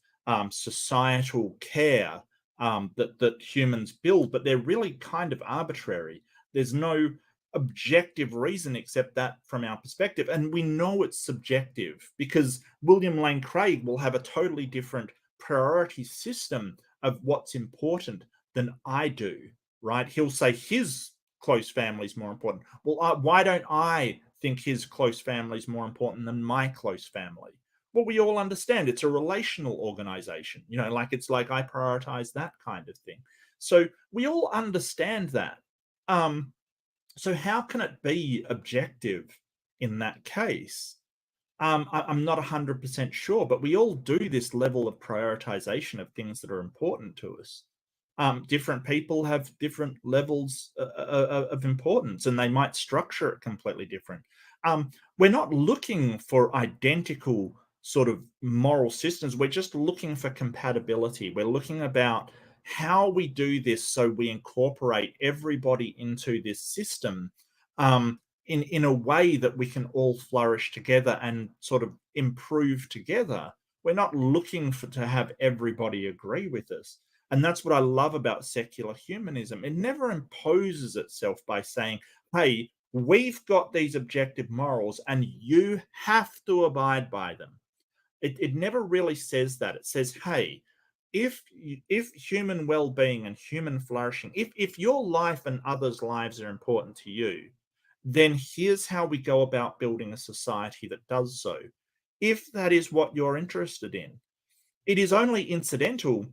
societal care that humans build, but they're really kind of arbitrary. There's no objective reason except that from our perspective. And we know it's subjective because William Lane Craig will have a totally different priority system of what's important than I do, right? He'll say his close family is more important. Well, why don't I think his close family is more important than my close family? Well, we all understand it's a relational organization, like it's like I prioritize that kind of thing. So we all understand that. So how can it be objective in that case? I'm not 100% sure, but we all do this level of prioritization of things that are important to us. Different people have different levels of importance, and they might structure it completely different. We're not looking for identical sort of moral systems. We're just looking for compatibility. We're looking about how we do this so we incorporate everybody into this system in a way that we can all flourish together and sort of improve together. We're not looking to have everybody agree with us. And that's what I love about secular humanism. It never imposes itself by saying, hey, we've got these objective morals and you have to abide by them. It never really says that. It says, hey, if human well-being and human flourishing, if your life and others' lives are important to you, then here's how we go about building a society that does so. If that is what you're interested in, it is only incidental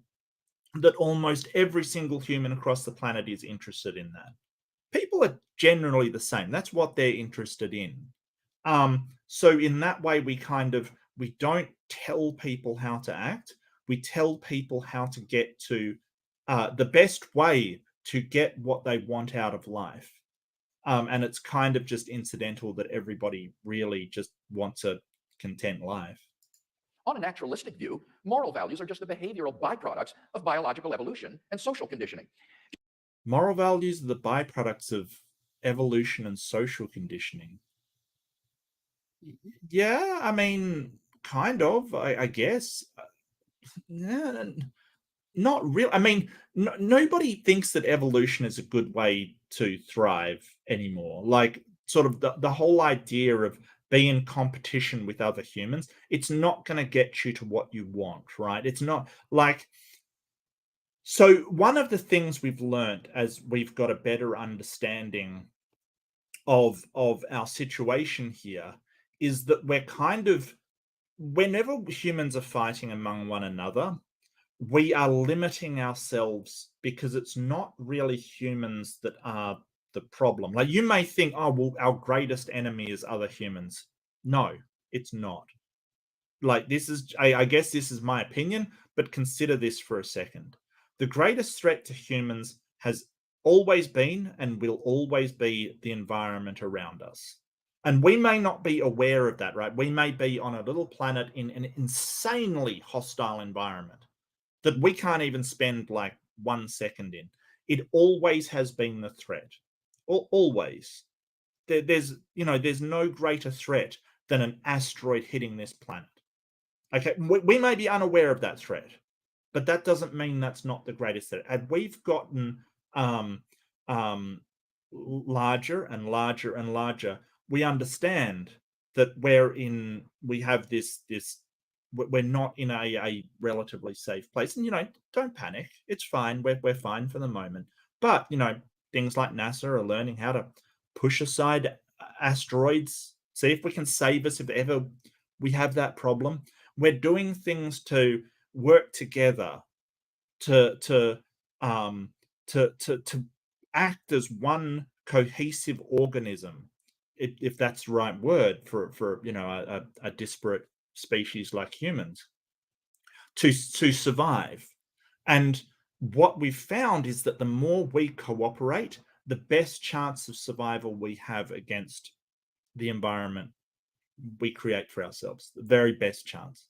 that almost every single human across the planet is interested in that. People are generally the same. That's what they're interested in. So in that way, we don't tell people how to act. We tell people how to get to the best way to get what they want out of life. And it's kind of just incidental that everybody really just wants a content life. On a naturalistic view, moral values are just the behavioral byproducts of biological evolution and social conditioning. Moral values are the byproducts of evolution and social conditioning. Yeah, I mean, kind of, I guess. Yeah, not real. I mean, nobody thinks that evolution is a good way to thrive anymore. Like, sort of the whole idea of being in competition with other humans, it's not going to get you to what you want, right? It's not like. So one of the things we've learned as we've got a better understanding of our situation here is that we're kind of, whenever humans are fighting among one another, we are limiting ourselves because it's not really humans that are the problem. Like, you may think, oh, well, our greatest enemy is other humans. No, it's not. Like, this is, I guess this is my opinion, but consider this for a second. The greatest threat to humans has always been and will always be the environment around us. And we may not be aware of that, right? We may be on a little planet in an insanely hostile environment that we can't even spend like 1 second in. It always has been the threat. Always. There's no greater threat than an asteroid hitting this planet. Okay, we may be unaware of that threat, but that doesn't mean that's not the greatest threat. And we've gotten larger and larger and larger. We understand that we have this we're not in a relatively safe place. And, don't panic. It's fine. We're fine for the moment. But, things like NASA are learning how to push aside asteroids, see if we can save us if ever we have that problem. We're doing things to work together to act as one cohesive organism, if that's the right word for a disparate species like humans, to survive. And what we've found is that the more we cooperate, the best chance of survival we have against the environment we create for ourselves, the very best chance.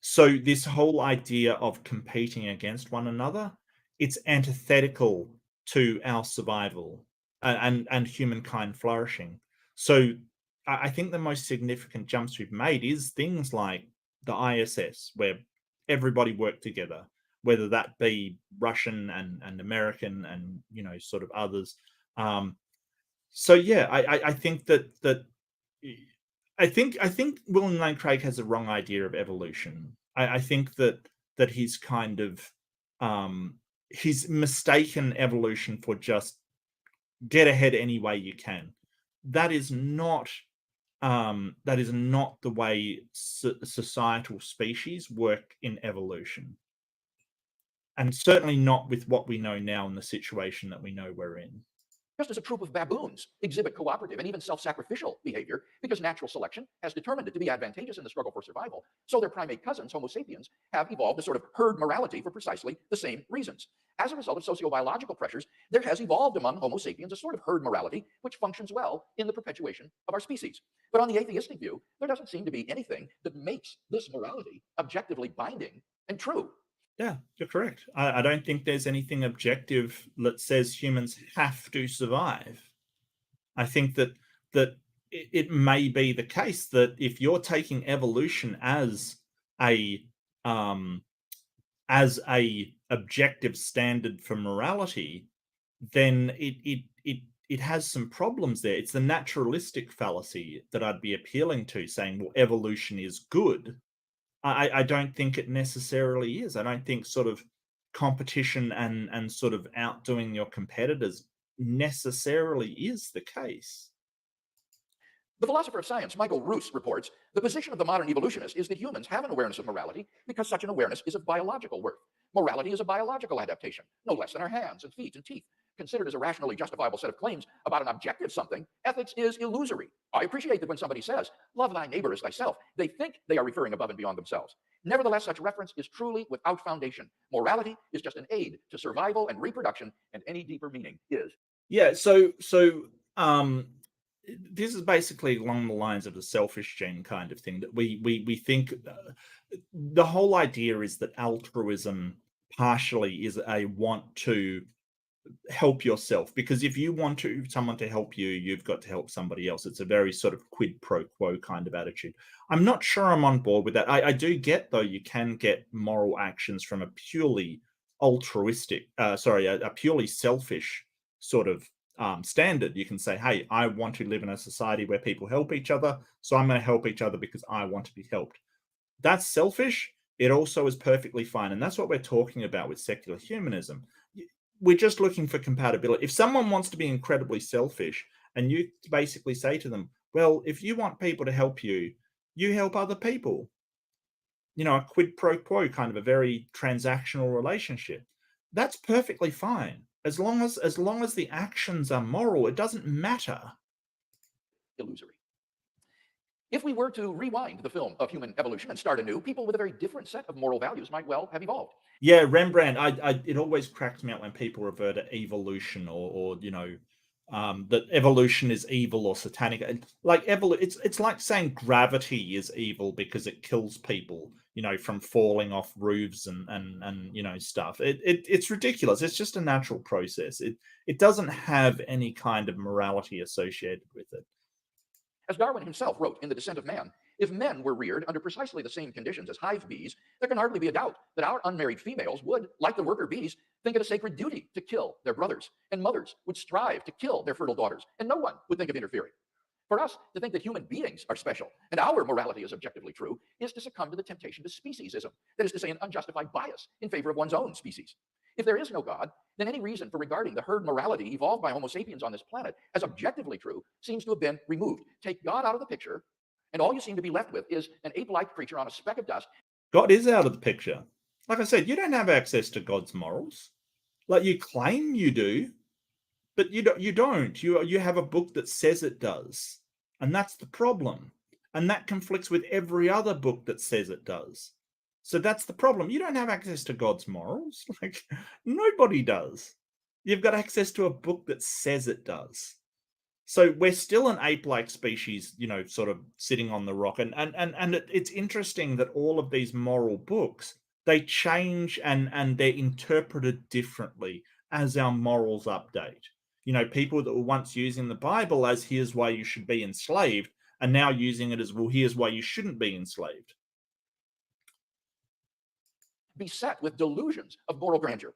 So this whole idea of competing against one another, it's antithetical to our survival and humankind flourishing. So I think the most significant jumps we've made is things like the ISS, where everybody worked together, whether that be Russian and American and sort of others. So yeah, I think that I think William Lane Craig has the wrong idea of evolution. I think that he's kind of he's mistaken evolution for just get ahead any way you can. That is not the way societal species work in evolution, and certainly not with what we know now in the situation that we know we're in. Just as a troop of baboons exhibit cooperative and even self-sacrificial behavior because natural selection has determined it to be advantageous in the struggle for survival, so their primate cousins, Homo sapiens, have evolved a sort of herd morality for precisely the same reasons. As a result of sociobiological pressures, there has evolved among Homo sapiens a sort of herd morality which functions well in the perpetuation of our species. But on the atheistic view, there doesn't seem to be anything that makes this morality objectively binding and true. Yeah, you're correct. I don't think there's anything objective that says humans have to survive. I think that it may be the case that if you're taking evolution a um, as a objective standard for morality, then it has some problems there. It's the naturalistic fallacy that I'd be appealing to, saying, well, evolution is good. I don't think it necessarily is. I don't think sort of competition and sort of outdoing your competitors necessarily is the case. The philosopher of science, Michael Roos, reports the position of the modern evolutionist is that humans have an awareness of morality because such an awareness is of biological worth. Morality is a biological adaptation, no less than our hands and feet and teeth. Considered as a rationally justifiable set of claims about an objective something, ethics is illusory. I appreciate that when somebody says, love thy neighbor as thyself, they think they are referring above and beyond themselves. Nevertheless, such reference is truly without foundation. Morality is just an aid to survival and reproduction, and any deeper meaning is. Yeah, so this is basically along the lines of the selfish gene kind of thing, that we think the whole idea is that altruism partially is a want to help yourself, because if you want someone to help you, you've got to help somebody else. It's a very sort of quid pro quo kind of attitude. I'm not sure I'm on board with that. I do get, though, you can get moral actions from a purely altruistic a purely selfish sort of standard. You can say, hey, I want to live in a society where people help each other, so I'm going to help each other because I want to be helped. That's selfish. It also is perfectly fine, and that's what we're talking about with secular humanism. We're just looking for compatibility. If someone wants to be incredibly selfish and you basically say to them, well, if you want people to help you, you help other people. A quid pro quo, kind of a very transactional relationship. That's perfectly fine. As long as the actions are moral, it doesn't matter. Illusory. If we were to rewind the film of human evolution and start anew, people with a very different set of moral values might well have evolved. Yeah, Rembrandt. It always cracks me up when people refer to evolution, or that evolution is evil or satanic. Like it's like saying gravity is evil because it kills people, from falling off roofs and stuff. It's ridiculous. It's just a natural process. It doesn't have any kind of morality associated with it. As Darwin himself wrote in The Descent of Man, if men were reared under precisely the same conditions as hive bees, there can hardly be a doubt that our unmarried females would, like the worker bees, think it a sacred duty to kill their brothers, and mothers would strive to kill their fertile daughters, and no one would think of interfering. For us to think that human beings are special and our morality is objectively true is to succumb to the temptation to speciesism, that is to say, an unjustified bias in favor of one's own species. If there is no God, then any reason for regarding the herd morality evolved by Homo sapiens on this planet as objectively true seems to have been removed. Take God out of the picture, and all you seem to be left with is an ape-like creature on a speck of dust. God is out of the picture. Like I said, you don't have access to God's morals. Like you claim you do, but you don't. You have a book that says it does. And that's the problem. And that conflicts with every other book that says it does. So that's the problem. You don't have access to God's morals. Like nobody does. You've got access to a book that says it does. So we're still an ape-like species, sort of sitting on the rock. And it's interesting that all of these moral books, they change and they're interpreted differently as our morals update. People that were once using the Bible as here's why you should be enslaved are now using it as, well, here's why you shouldn't be enslaved. Beset with delusions of moral grandeur.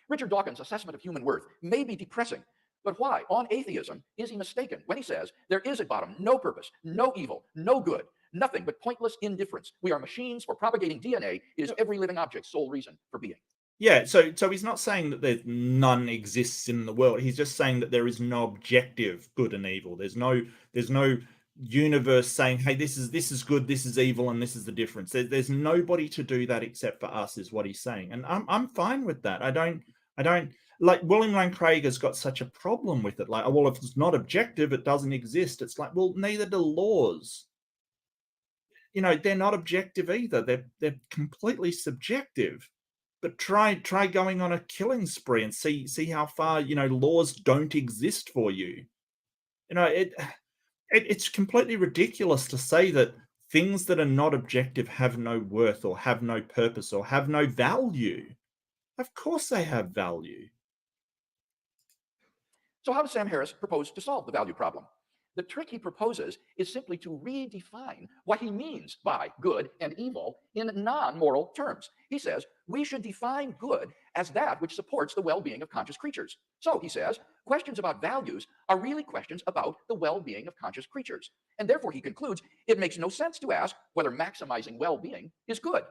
Richard Dawkins' assessment of human worth may be depressing, But why, on atheism, is he mistaken when he says there is at bottom no purpose, no evil, no good, nothing but pointless indifference? We are machines for propagating DNA. It is every living object's sole reason for being. Yeah, so he's not saying that there's none exists in the world. He's just saying that there is no objective good and evil. There's no universe saying, hey, this is good, this is evil, and this is the difference. There's nobody to do that except for us, is what he's saying. And I'm fine with that. I don't like William Lane Craig has got such a problem with it. Like, oh, well, if it's not objective, it doesn't exist. It's like, well, neither do laws. You know, they're not objective either. They're completely subjective. But try going on a killing spree and see how far, you know, laws don't exist for you. You know, it's completely ridiculous to say that things that are not objective have no worth or have no purpose or have no value. Of course they have value. So how does Sam Harris propose to solve the value problem? The trick he proposes is simply to redefine what he means by good and evil in non-moral terms. He says we should define good as that which supports the well-being of conscious creatures. So he says questions about values are really questions about the well-being of conscious creatures. And therefore, he concludes, it makes no sense to ask whether maximizing well-being is good.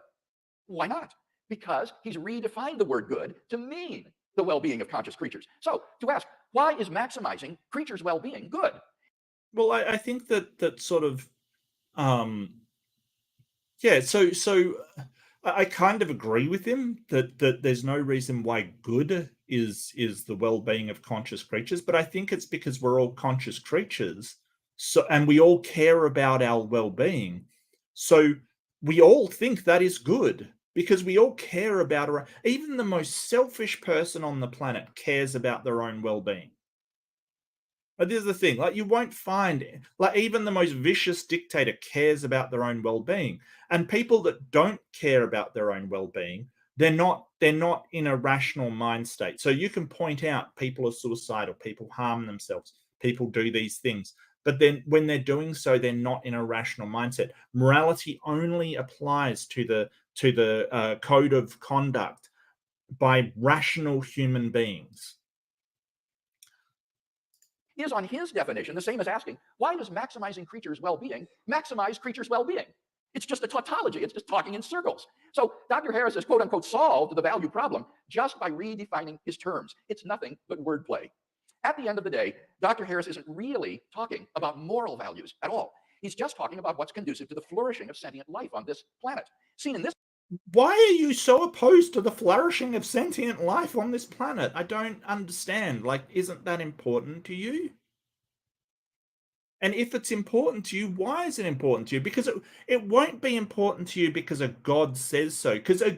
Why not? Because he's redefined the word good to mean the well-being of conscious creatures. So to ask, why is maximizing creatures' well-being good? Well, I think that sort of, yeah. So I kind of agree with him that there's no reason why good is the well-being of conscious creatures, but I think it's because we're all conscious creatures, so and we all care about our well-being, so we all think that is good because we all care about our. Even the most selfish person on the planet cares about their own well-being. But this is the thing, like you won't find, like even the most vicious dictator cares about their own well-being. And people that don't care about their own well-being, they're not in a rational mind state. So you can point out people are suicidal, people harm themselves, people do these things. But then when they're doing so, they're not in a rational mindset. Morality only applies to the code of conduct by rational human beings. Is on his definition the same as asking, why does maximizing creatures' well-being maximize creatures' well-being? It's just a tautology. It's just talking in circles. So Dr. Harris has, quote unquote, solved the value problem just by redefining his terms. It's nothing but wordplay. At the end of the day, Dr. Harris isn't really talking about moral values at all. He's just talking about what's conducive to the flourishing of sentient life on this planet. Seen in this. Why are you so opposed to the flourishing of sentient life on this planet? I don't understand. Like, isn't that important to you? And if it's important to you, why is it important to you? Because it won't be important to you because a God says so. Because the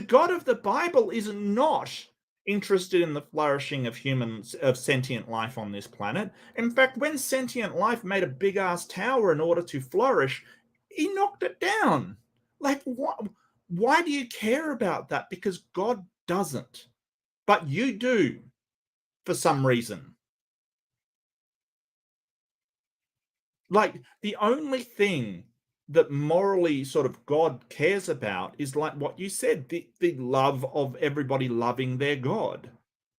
God of the Bible, is not interested in the flourishing of humans, of sentient life on this planet. In fact, when sentient life made a big ass tower in order to flourish, he knocked it down. Like, why do you care about that? Because God doesn't. But you do, for some reason. Like, the only thing that morally sort of God cares about is like what you said, the love of everybody loving their God.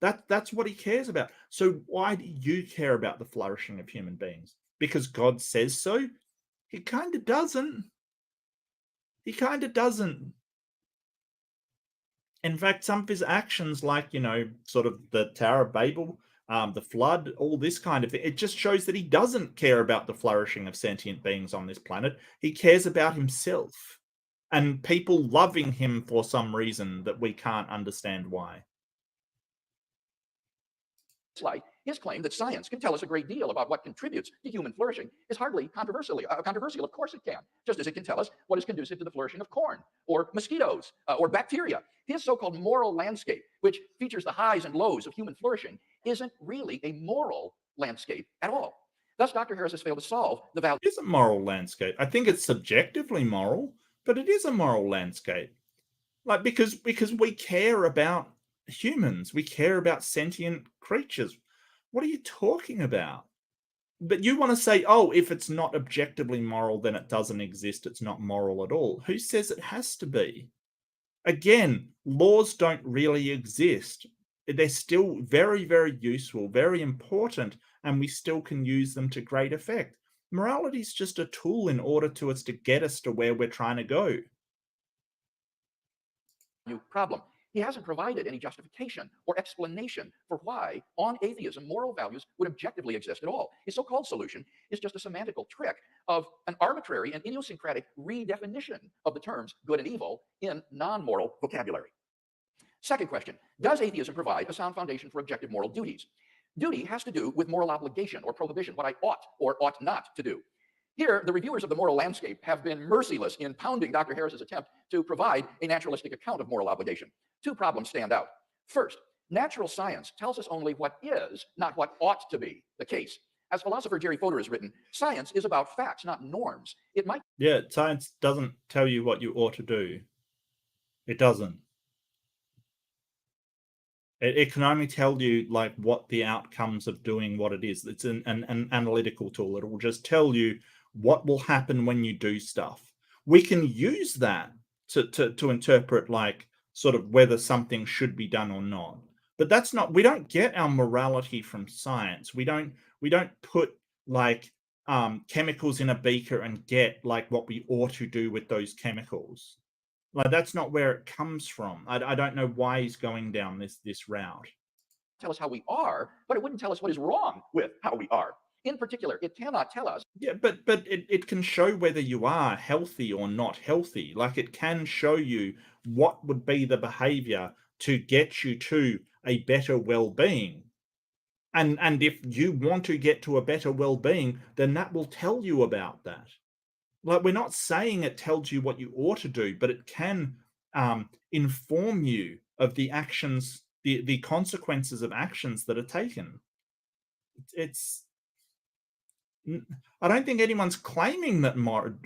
That's what he cares about. So why do you care about the flourishing of human beings? Because God says so? He kind of doesn't. He kind of doesn't. In fact, some of his actions, like, you know, sort of the Tower of Babel, the flood, all this kind of thing, it just shows that he doesn't care about the flourishing of sentient beings on this planet. He cares about himself and people loving him for some reason that we can't understand why. Light, his claim that science can tell us a great deal about what contributes to human flourishing is hardly controversial. Of course it can, just as it can tell us what is conducive to the flourishing of corn or mosquitoes or bacteria. His so-called moral landscape, which features the highs and lows of human flourishing, isn't really a moral landscape at all. Thus, Dr. Harris has failed to solve the value. It is a moral landscape. I think it's subjectively moral, but it is a moral landscape. Like, because we care about humans, we care about sentient creatures. What are you talking about? But you want to say, oh, if it's not objectively moral, then it doesn't exist, it's not moral at all. Who says it has to be? Again, laws don't really exist. they're still very, very useful, very important, and we still can use them to great effect. Morality is just a tool in order to us to get us to where we're trying to go. New problem. He hasn't provided any justification or explanation for why, on atheism, moral values would objectively exist at all. His so-called solution is just a semantical trick of an arbitrary and idiosyncratic redefinition of the terms good and evil in non-moral vocabulary. Second question, does atheism provide a sound foundation for objective moral duties? Duty has to do with moral obligation or prohibition, what I ought or ought not to do. Here, the reviewers of the moral landscape have been merciless in pounding Dr. Harris's attempt to provide a naturalistic account of moral obligation. Two problems stand out. First, natural science tells us only what is, not what ought to be the case. As philosopher Jerry Fodor has written, science is about facts, not norms. It might. Yeah, science doesn't tell you what you ought to do. It doesn't. It can only tell you like what the outcomes of doing what it is. It's an analytical tool. It will just tell you what will happen when you do stuff. We can use that to interpret like sort of whether something should be done or not. But that's not, we don't get our morality from science. We don't put like chemicals in a beaker and get like what we ought to do with those chemicals. Like that's not where it comes from. I don't know why he's going down this route. Tell us how we are, but it wouldn't tell us what is wrong with how we are. In particular, it cannot tell us. Yeah, but it can show whether you are healthy or not healthy. Like it can show you what would be the behavior to get you to a better well-being. And if you want to get to a better well-being, then that will tell you about that. Like we're not saying it tells you what you ought to do, but it can inform you of the actions, the consequences of actions that are taken. I don't think anyone's claiming that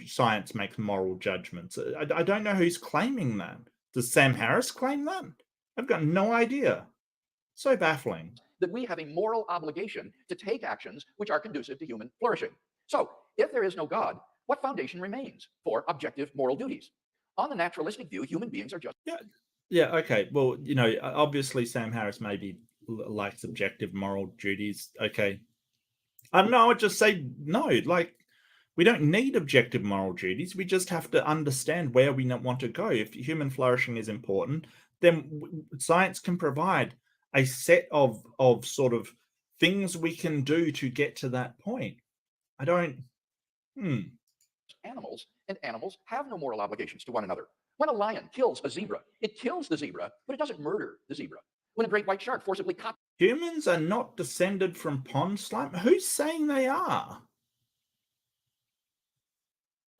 science makes moral judgments. I don't know who's claiming that. Does Sam Harris claim that? I've got no idea. So baffling. That we have a moral obligation to take actions which are conducive to human flourishing. So, if there is no God, what foundation remains for objective moral duties? On the naturalistic view, human beings are just. Yeah, okay. Well, you know, obviously Sam Harris maybe likes objective moral duties. Okay. I don't know, I would just say no. Like, we don't need objective moral duties. We just have to understand where we want to go. If human flourishing is important, then science can provide a set of sort of things we can do to get to that point. I don't. Animals, and animals have no moral obligations to one another. When a lion kills a zebra, it kills the zebra, but it doesn't murder the zebra. When a great white shark forcibly Humans are not descended from pond slime. Who's saying they are?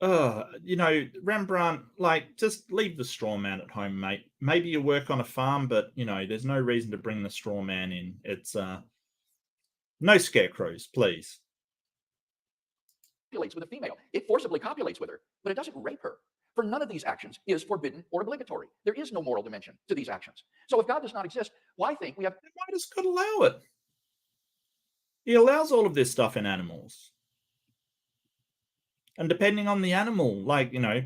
You know, Rembrandt, like, just leave the straw man at home, mate. Maybe you work on a farm, but, you know, there's no reason to bring the straw man in. It's, no scarecrows, please. Copulates with a female. It forcibly copulates with her, but it doesn't rape her. For none of these actions is forbidden or obligatory. There is no moral dimension to these actions. So if God does not exist, why think we have... Why does God allow it? He allows all of this stuff in animals. And depending on the animal, like, you know,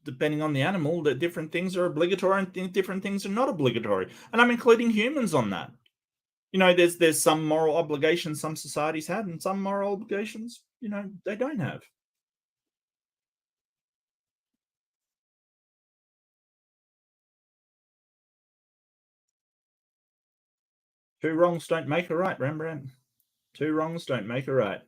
depending on the animal, that different things are obligatory and different things are not obligatory. And I'm including humans on that. You know, there's some moral obligations some societies have and some moral obligations, you know, they don't have. Two wrongs don't make a right, Rembrandt. Two wrongs don't make a right.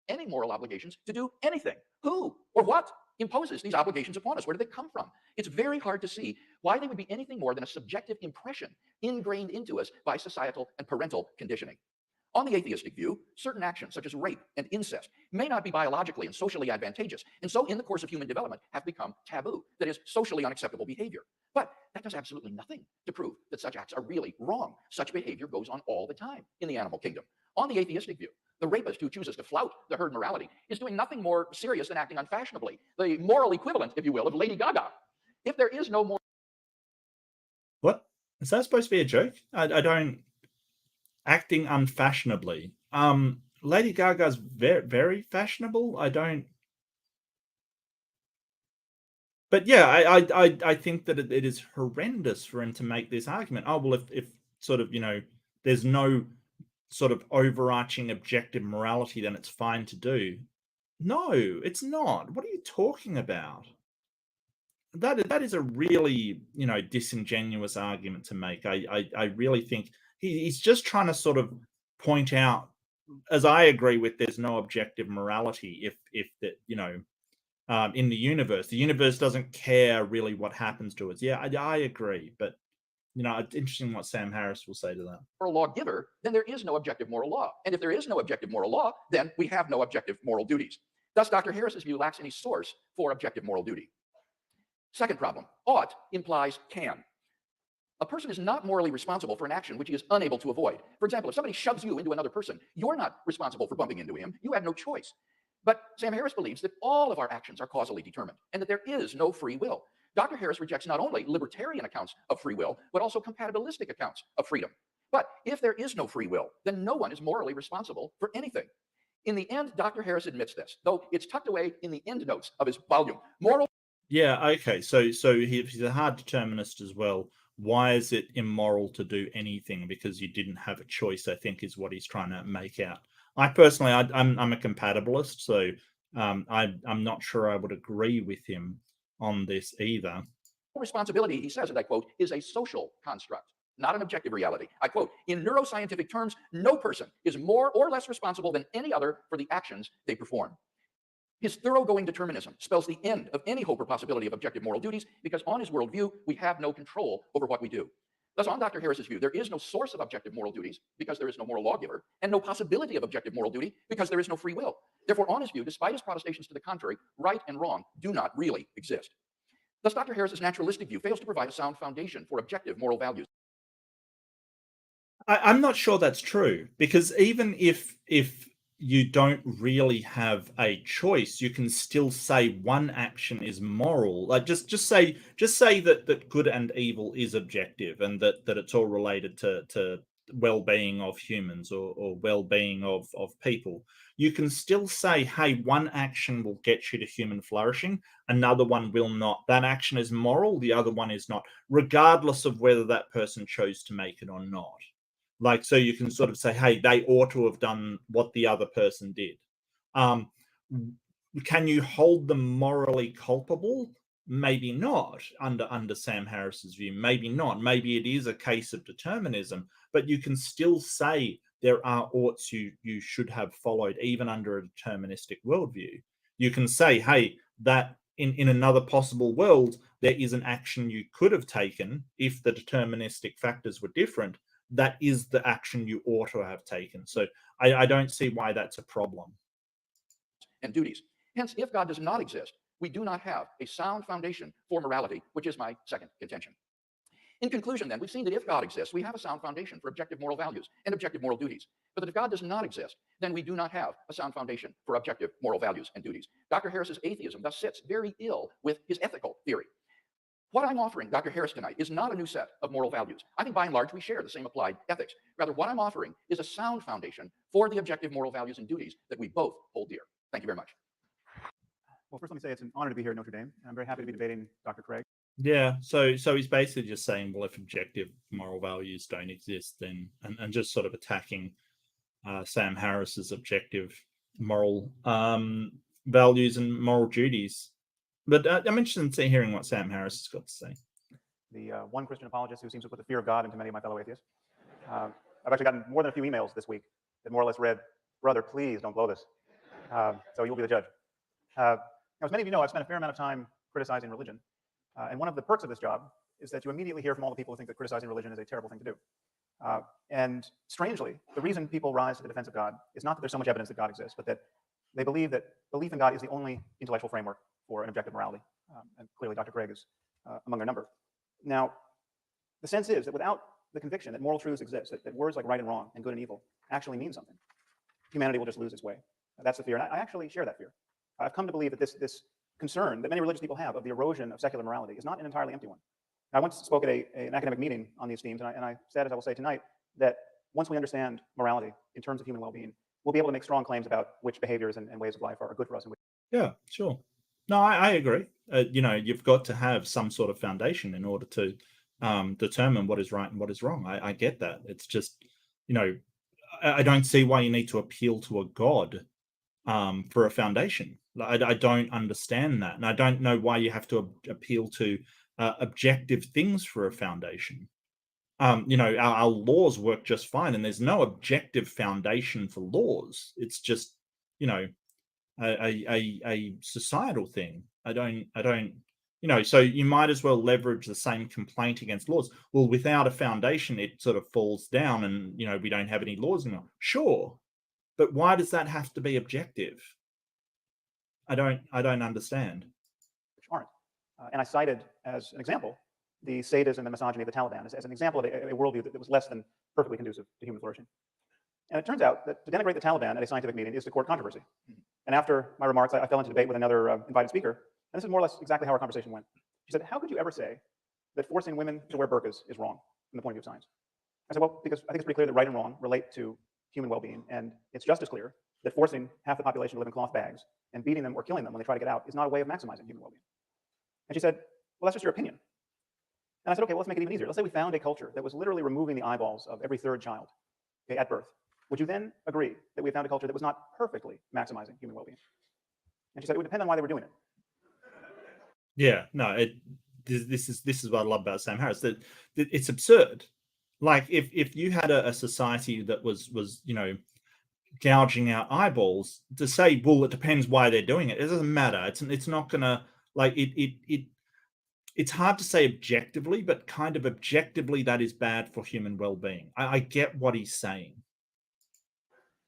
Any moral obligations to do anything. Who or what imposes these obligations upon us? Where do they come from? It's very hard to see why they would be anything more than a subjective impression ingrained into us by societal and parental conditioning. On the atheistic view, certain actions such as rape and incest may not be biologically and socially advantageous, and so in the course of human development have become taboo, that is, socially unacceptable behavior. But that does absolutely nothing to prove that such acts are really wrong. Such behavior goes on all the time in the animal kingdom. On the atheistic view, the rapist who chooses to flout the herd morality is doing nothing more serious than acting unfashionably, the moral equivalent, if you will, of Lady Gaga. If there is no more... What? Is that supposed to be a joke? I don't... Acting unfashionably. Lady Gaga's very, very fashionable. I don't... But yeah, I think that it is horrendous for him to make this argument. Oh well, if sort of there's no sort of overarching objective morality, then it's fine to do. No, it's not. What are you talking about? That is a really disingenuous argument to make. I really think he's just trying to sort of point out, as I agree with, there's no objective morality if that in the universe doesn't care really what happens to us. Yeah, I agree, but it's interesting what Sam Harris will say to that. Moral lawgiver, then there is no objective moral law. And if there is no objective moral law, then we have no objective moral duties. Thus, Dr. Harris's view lacks any source for objective moral duty. Second problem, ought implies can. A person is not morally responsible for an action which he is unable to avoid. For example, if somebody shoves you into another person, you're not responsible for bumping into him. You have no choice. But Sam Harris believes that all of our actions are causally determined and that there is no free will. Dr. Harris rejects not only libertarian accounts of free will, but also compatibilistic accounts of freedom. But if there is no free will, then no one is morally responsible for anything. In the end, Dr. Harris admits this, though it's tucked away in the endnotes of his volume. Moral. Yeah, okay. So he's a hard determinist as well. Why is it immoral to do anything because you didn't have a choice, I think is what he's trying to make out. I personally, I'm a compatibilist, so I'm not sure I would agree with him on this either. Responsibility, he says, and I quote, is a social construct, not an objective reality. I quote, in neuroscientific terms, no person is more or less responsible than any other for the actions they perform. His thoroughgoing determinism spells the end of any hope or possibility of objective moral duties because on his worldview, we have no control over what we do. Thus, on Dr. Harris's view, there is no source of objective moral duties because there is no moral lawgiver, and no possibility of objective moral duty because there is no free will. Therefore, on his view, despite his protestations to the contrary, right and wrong do not really exist. Thus, Dr. Harris's naturalistic view fails to provide a sound foundation for objective moral values. I'm not sure that's true, because even if you don't really have a choice, you can still say one action is moral. Like just say that good and evil is objective, and that it's all related to well-being of humans or well-being of people. You can still say, hey, one action will get you to human flourishing, another one will not. That action is moral, the other one is not, regardless of whether that person chose to make it or not. Like, so you can sort of say, hey, they ought to have done what the other person did. Can you hold them morally culpable? Maybe not under Sam Harris's view. Maybe not. Maybe it is a case of determinism, but you can still say there are oughts you should have followed even under a deterministic worldview. You can say, hey, that in another possible world, there is an action you could have taken if the deterministic factors were different. That is the action you ought to have taken. So I don't see why that's a problem. And duties. Hence, if God does not exist, we do not have a sound foundation for morality, which is my second contention. In conclusion, then, we've seen that if God exists, we have a sound foundation for objective moral values and objective moral duties. But that if God does not exist, then we do not have a sound foundation for objective moral values and duties. Dr. Harris's atheism thus sits very ill with his ethical theory. What I'm offering Dr. Harris tonight is not a new set of moral values. I think by and large we share the same applied ethics. Rather, what I'm offering is a sound foundation for the objective moral values and duties that we both hold dear. Thank you very much. Well, first let me say it's an honor to be here at Notre Dame. I'm very happy to be debating Dr. Craig. Yeah, so he's basically just saying, well, if objective moral values don't exist, then and just sort of attacking Sam Harris's objective moral values and moral duties. But I'm interested in hearing what Sam Harris has got to say. The one Christian apologist who seems to put the fear of God into many of my fellow atheists. I've actually gotten more than a few emails this week that more or less read, brother, please don't blow this. So you'll be the judge. As many of you know, I've spent a fair amount of time criticizing religion. And one of the perks of this job is that you immediately hear from all the people who think that criticizing religion is a terrible thing to do. And strangely, the reason people rise to the defense of God is not that there's so much evidence that God exists, but that they believe that belief in God is the only intellectual framework for an objective morality. And clearly Dr. Craig is among their number. Now, the sense is that without the conviction that moral truths exist, that words like right and wrong and good and evil actually mean something, humanity will just lose its way. That's the fear, and I actually share that fear. I've come to believe that this concern that many religious people have of the erosion of secular morality is not an entirely empty one. I once spoke at an academic meeting on these themes, and I said, as I will say tonight, that once we understand morality in terms of human well-being, we'll be able to make strong claims about which behaviors and ways of life are good for us. Yeah, sure. No, I agree. you've got to have some sort of foundation in order to determine what is right and what is wrong. I get that. It's just, I don't see why you need to appeal to a god for a foundation. I don't understand that, and I don't know why you have to appeal to objective things for a foundation. Our laws work just fine, and there's no objective foundation for laws. It's just, a societal thing. I don't. So you might as well leverage the same complaint against laws. Well, without a foundation, it sort of falls down, and we don't have any laws anymore. Sure, but why does that have to be objective? I don't understand. Which aren't. And I cited as an example the sadism and misogyny of the Taliban as an example of a worldview that was less than perfectly conducive to human flourishing. And it turns out that to denigrate the Taliban at a scientific meeting is to court controversy. And after my remarks, I fell into debate with another invited speaker. And this is more or less exactly how our conversation went. She said, how could you ever say that forcing women to wear burqas is wrong from the point of view of science? I said, well, because I think it's pretty clear that right and wrong relate to human well-being. And it's just as clear that forcing half the population to live in cloth bags and beating them or killing them when they try to get out is not a way of maximizing human well-being. And she said, well, that's just your opinion. And I said, okay, well, let's make it even easier. Let's say we found a culture that was literally removing the eyeballs of every third child, okay, at birth. Would you then agree that we found a culture that was not perfectly maximizing human well-being? And she said, it would depend on why they were doing it. Yeah, no, this is what I love about Sam Harris, that it's absurd. Like if you had a society that was gouging out eyeballs, to say, well, it depends why they're doing it. It doesn't matter. It's not gonna, like, it's hard to say objectively, but kind of objectively that is bad for human well-being. I get what he's saying.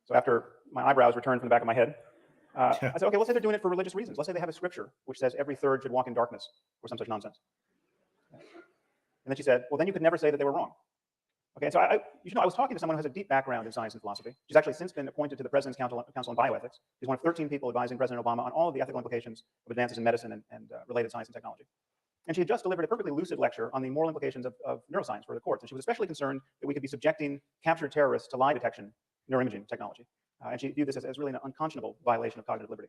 So after my eyebrows returned from the back of my head, I said, okay, let's say they're doing it for religious reasons. Let's say they have a scripture which says every third should walk in darkness or some such nonsense. And then she said, well, then you could never say that they were wrong. Okay, so I was talking to someone who has a deep background in science and philosophy. She's actually since been appointed to the President's Council on Bioethics. She's one of 13 people advising President Obama on all of the ethical implications of advances in medicine and related science and technology. And she had just delivered a perfectly lucid lecture on the moral implications of neuroscience for the courts. And she was especially concerned that we could be subjecting captured terrorists to lie detection neuroimaging technology. And she viewed this as really an unconscionable violation of cognitive liberty.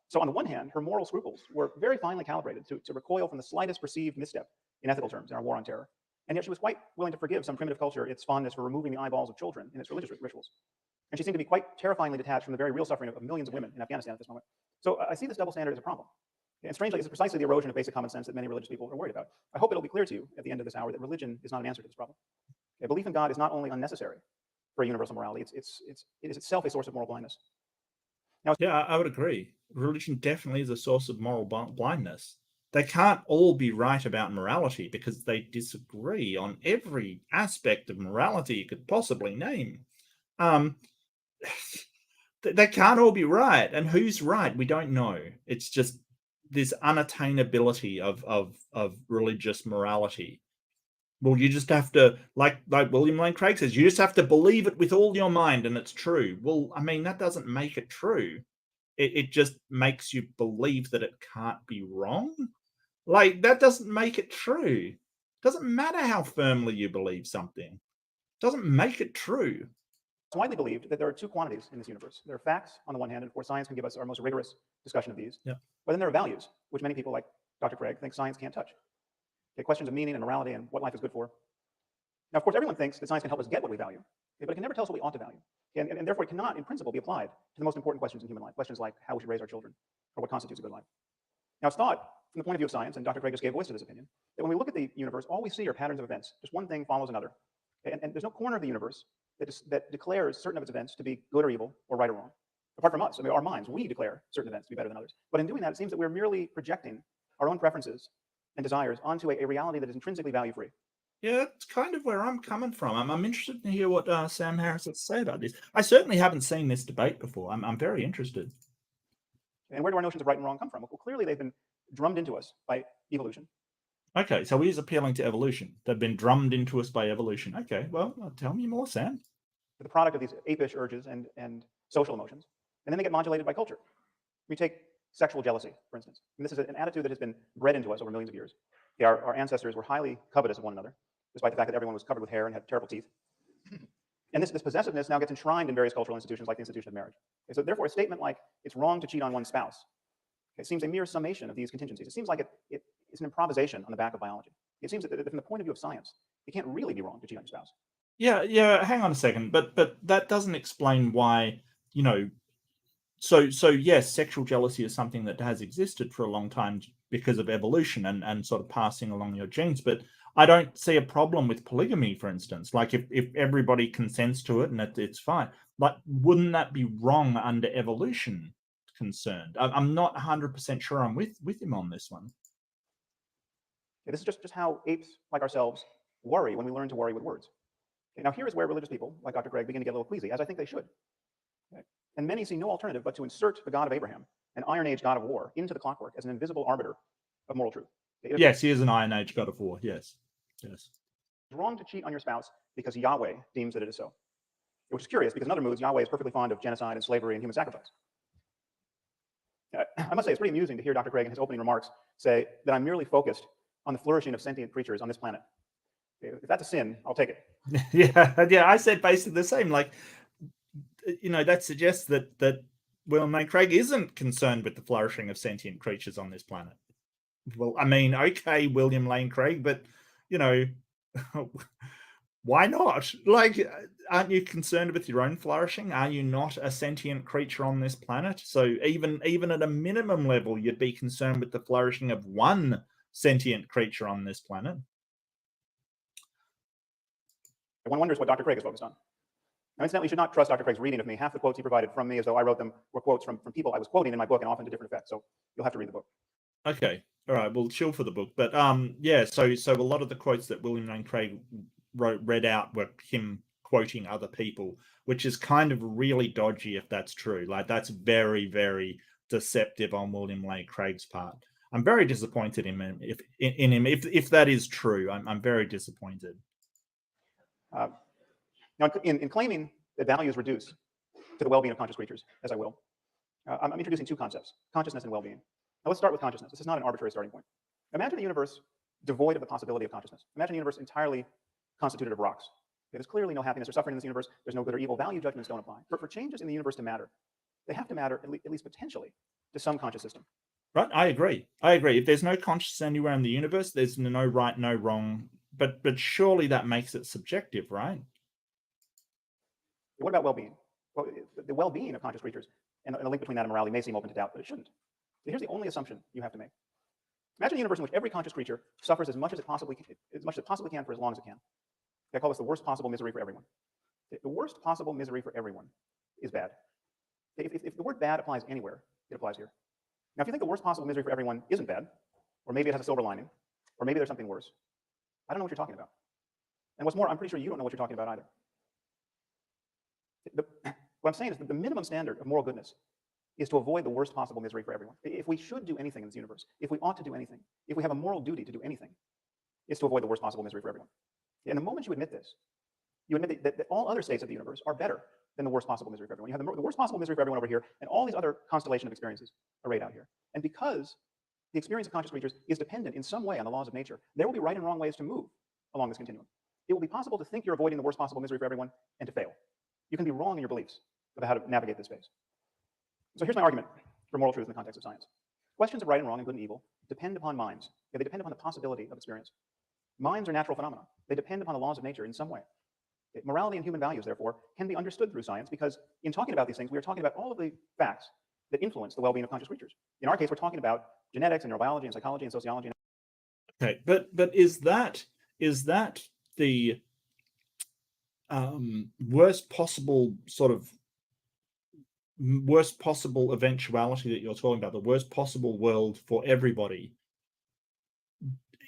So on the one hand, her moral scruples were very finely calibrated to recoil from the slightest perceived misstep in ethical terms in our war on terror. And yet she was quite willing to forgive some primitive culture its fondness for removing the eyeballs of children in its religious rituals. And she seemed to be quite terrifyingly detached from the very real suffering of millions of women in Afghanistan at this moment. So I see this double standard as a problem. And strangely, it's precisely the erosion of basic common sense that many religious people are worried about. I hope it'll be clear to you at the end of this hour that religion is not an answer to this problem. Okay, belief in God is not only unnecessary for a universal morality, it is itself a source of moral blindness. Now, yeah, I would agree. Religion definitely is a source of moral blindness. They can't all be right about morality because they disagree on every aspect of morality you could possibly name. They can't all be right, and who's right, we don't know. It's just this unattainability of religious morality. Well, you just have to, like William Lane Craig says, you just have to believe it with all your mind and it's true. Well, I mean, that doesn't make it true. It just makes you believe that it can't be wrong. Like, that doesn't make it true. Doesn't matter how firmly you believe something. Doesn't make it true. It's widely believed that there are two quantities in this universe. There are facts on the one hand, and of course science can give us our most rigorous discussion of these. Yeah. But then there are values, which many people like Dr. Craig think science can't touch. Okay, questions of meaning and morality and what life is good for. Now, of course, everyone thinks that science can help us get what we value, okay, but it can never tell us what we ought to value. Okay, and therefore, it cannot, in principle, be applied to the most important questions in human life, questions like how we should raise our children or what constitutes a good life. Now, it's thought, from the point of view of science, and Dr. Craig just gave voice to this opinion, that when we look at the universe, all we see are patterns of events. Just one thing follows another. Okay, and there's no corner of the universe that declares certain of its events to be good or evil or right or wrong. Apart from us, I mean, our minds, we declare certain events to be better than others. But in doing that, it seems that we're merely projecting our own preferences and desires onto a reality that is intrinsically value-free. Yeah, it's kind of where I'm coming from. I'm interested to hear what Sam Harris has to say about this. I certainly haven't seen this debate before. I'm very interested. And where do our notions of right and wrong come from? Well, clearly they've been drummed into us by evolution. Okay, so he's appealing to evolution. They've been drummed into us by evolution. Okay, well, tell me more, Sam. The product of these apish urges and social emotions, and then they get modulated by culture. We take sexual jealousy, for instance. And this is an attitude that has been bred into us over millions of years. Okay, our ancestors were highly covetous of one another, despite the fact that everyone was covered with hair and had terrible teeth. And this possessiveness now gets enshrined in various cultural institutions like the institution of marriage. Okay, so therefore, a statement like it's wrong to cheat on one's spouse It seems a mere summation of these contingencies. It seems like it's an improvisation on the back of biology. It seems that from the point of view of science, it can't really be wrong to cheat on your spouse. Yeah. Hang on a second, but that doesn't explain why, you know. So yes, sexual jealousy is something that has existed for a long time because of evolution and sort of passing along your genes. But I don't see a problem with polygamy, for instance. Like if everybody consents to it and it's fine, like wouldn't that be wrong under evolution concerned? I'm not 100% sure I'm with him on this one. Okay, this is just how apes like ourselves worry when we learn to worry with words. Okay, now here is where religious people like Dr. Craig begin to get a little queasy, as I think they should. Okay, and many see no alternative but to insert the God of Abraham, an Iron Age God of war, into the clockwork as an invisible arbiter of moral truth. Yes, he is an Iron Age God of war. Yes. It's wrong to cheat on your spouse because Yahweh deems that it is so. Which is curious because in other moods, Yahweh is perfectly fond of genocide and slavery and human sacrifice. I must say, it's pretty amusing to hear Dr. Craig in his opening remarks say that I'm merely focused on the flourishing of sentient creatures on this planet. If that's a sin, I'll take it. Yeah, I said basically the same. Like, you know, that suggests that William Lane Craig isn't concerned with the flourishing of sentient creatures on this planet. Well, I mean, okay, William Lane Craig, but, you know, why not? Like, aren't you concerned with your own flourishing? Are you not a sentient creature on this planet? So even at a minimum level, you'd be concerned with the flourishing of one sentient creature on this planet. One wonders what Dr. Craig is focused on. Now, incidentally, you should not trust Dr. Craig's reading of me. Half the quotes he provided from me, as though I wrote them, were quotes from people I was quoting in my book, and often to different effects. So you'll have to read the book. Okay. All right. We'll chill for the book. But yeah, so a lot of the quotes that William Lane Craig read out were him quoting other people, which is kind of really dodgy if that's true. Like, that's very, very deceptive on William Lane Craig's part. I'm very disappointed in him if that is true. I'm very disappointed. Now, in claiming that values reduce to the well-being of conscious creatures, as I will, I'm introducing two concepts: consciousness and well-being. Now, let's start with consciousness. This is not an arbitrary starting point. Imagine a universe devoid of the possibility of consciousness. Imagine a universe entirely constituted of rocks. There's clearly no happiness or suffering in this universe. There's no good or evil. Value judgments don't apply. But for changes in the universe to matter, they have to matter, at least potentially, to some conscious system. Right, I agree. If there's no consciousness anywhere in the universe, there's no right, no wrong. But surely that makes it subjective, right? What about well-being? Well, the well-being of conscious creatures and the link between that and morality may seem open to doubt, but it shouldn't. So here's the only assumption you have to make. Imagine a universe in which every conscious creature suffers as much as it possibly can for as long as it can. I call this the worst possible misery for everyone. The worst possible misery for everyone is bad. If the word bad applies anywhere, it applies here. Now, if you think the worst possible misery for everyone isn't bad, or maybe it has a silver lining, or maybe there's something worse, I don't know what you're talking about. And what's more, I'm pretty sure you don't know what you're talking about either. What I'm saying is that the minimum standard of moral goodness is to avoid the worst possible misery for everyone. If we should do anything in this universe, if we ought to do anything, if we have a moral duty to do anything, it's to avoid the worst possible misery for everyone. And the moment you admit this, you admit that all other states of the universe are better than the worst possible misery for everyone. You have the worst possible misery for everyone over here, and all these other constellation of experiences arrayed out here. And because the experience of conscious creatures is dependent in some way on the laws of nature, there will be right and wrong ways to move along this continuum. It will be possible to think you're avoiding the worst possible misery for everyone and to fail. You can be wrong in your beliefs about how to navigate this space. So here's my argument for moral truth in the context of science. Questions of right and wrong and good and evil depend upon minds. They depend upon the possibility of experience. Minds are natural phenomena. They depend upon the laws of nature in some way. Morality and human values, therefore, can be understood through science because in talking about these things, we are talking about all of the facts that influence the well-being of conscious creatures. In our case, we're talking about genetics and neurobiology and psychology and sociology. Okay, but is that the worst possible eventuality that you're talking about, the worst possible world for everybody?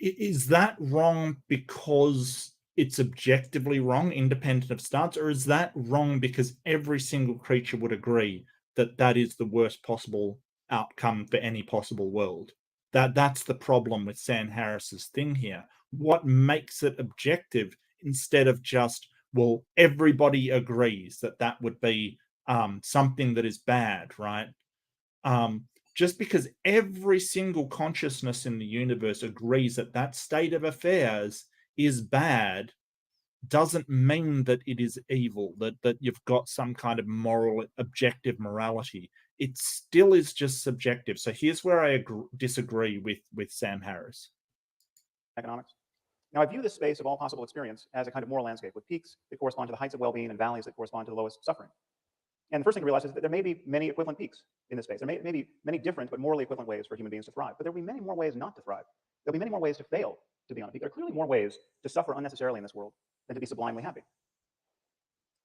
Is that wrong because it's objectively wrong, independent of stance, or is that wrong because every single creature would agree that that is the worst possible outcome for any possible world? That's the problem with Sam Harris's thing here. What makes it objective instead of just, well, everybody agrees that that would be something that is bad, right? Just because every single consciousness in the universe agrees that that state of affairs is bad doesn't mean that it is evil, that you've got some kind of moral, objective morality. it still is just subjective. So here's where I disagree with Sam Harris. Economics. Now, I view this space of all possible experience as a kind of moral landscape with peaks that correspond to the heights of well-being and valleys that correspond to the lowest suffering. And the first thing to realize is that there may be many equivalent peaks in this space. There may be many different but morally equivalent ways for human beings to thrive. But there will be many more ways not to thrive. There'll be many more ways to fail to be on a peak. There are clearly more ways to suffer unnecessarily in this world than to be sublimely happy.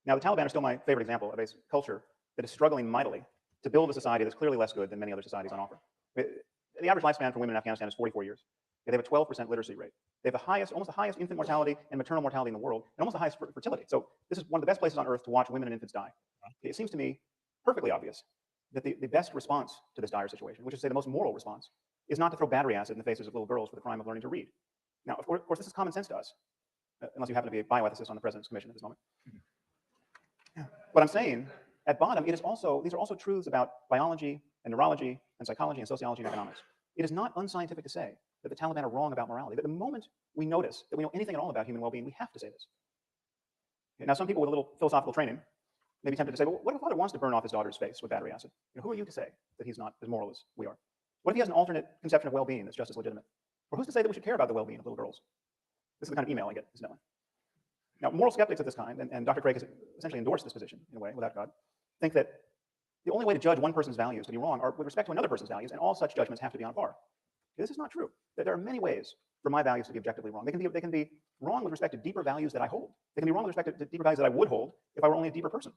Now, the Taliban are still my favorite example of a culture that is struggling mightily to build a society that's clearly less good than many other societies on offer. The average lifespan for women in Afghanistan is 44 years. They have a 12% literacy rate. They have almost the highest infant mortality and maternal mortality in the world, and almost the highest fertility. So this is one of the best places on earth to watch women and infants die. It seems to me perfectly obvious that the best response to this dire situation, which is, say, the most moral response, is not to throw battery acid in the faces of little girls for the crime of learning to read. Now, of course, this is common sense to us, unless you happen to be a bioethicist on the President's Commission at this moment. What I'm saying, at bottom, these are also truths about biology and neurology and psychology and sociology and economics. It is not unscientific to say that the Taliban are wrong about morality. But the moment we notice that we know anything at all about human well-being, we have to say this. Okay, now, some people with a little philosophical training may be tempted to say, well, what if a father wants to burn off his daughter's face with battery acid? Who are you to say that he's not as moral as we are? What if he has an alternate conception of well-being that's just as legitimate? Or who's to say that we should care about the well-being of little girls? This is the kind of email I get, incidentally. Now, moral skeptics of this kind, and Dr. Craig has essentially endorsed this position in a way, without God, think that the only way to judge one person's values to be wrong are with respect to another person's values, and all such judgments have to be on par. This is not true. There are many ways for my values to be objectively wrong. They can be wrong with respect to deeper values that I hold. They can be wrong with respect to deeper values that I would hold if I were only a deeper person.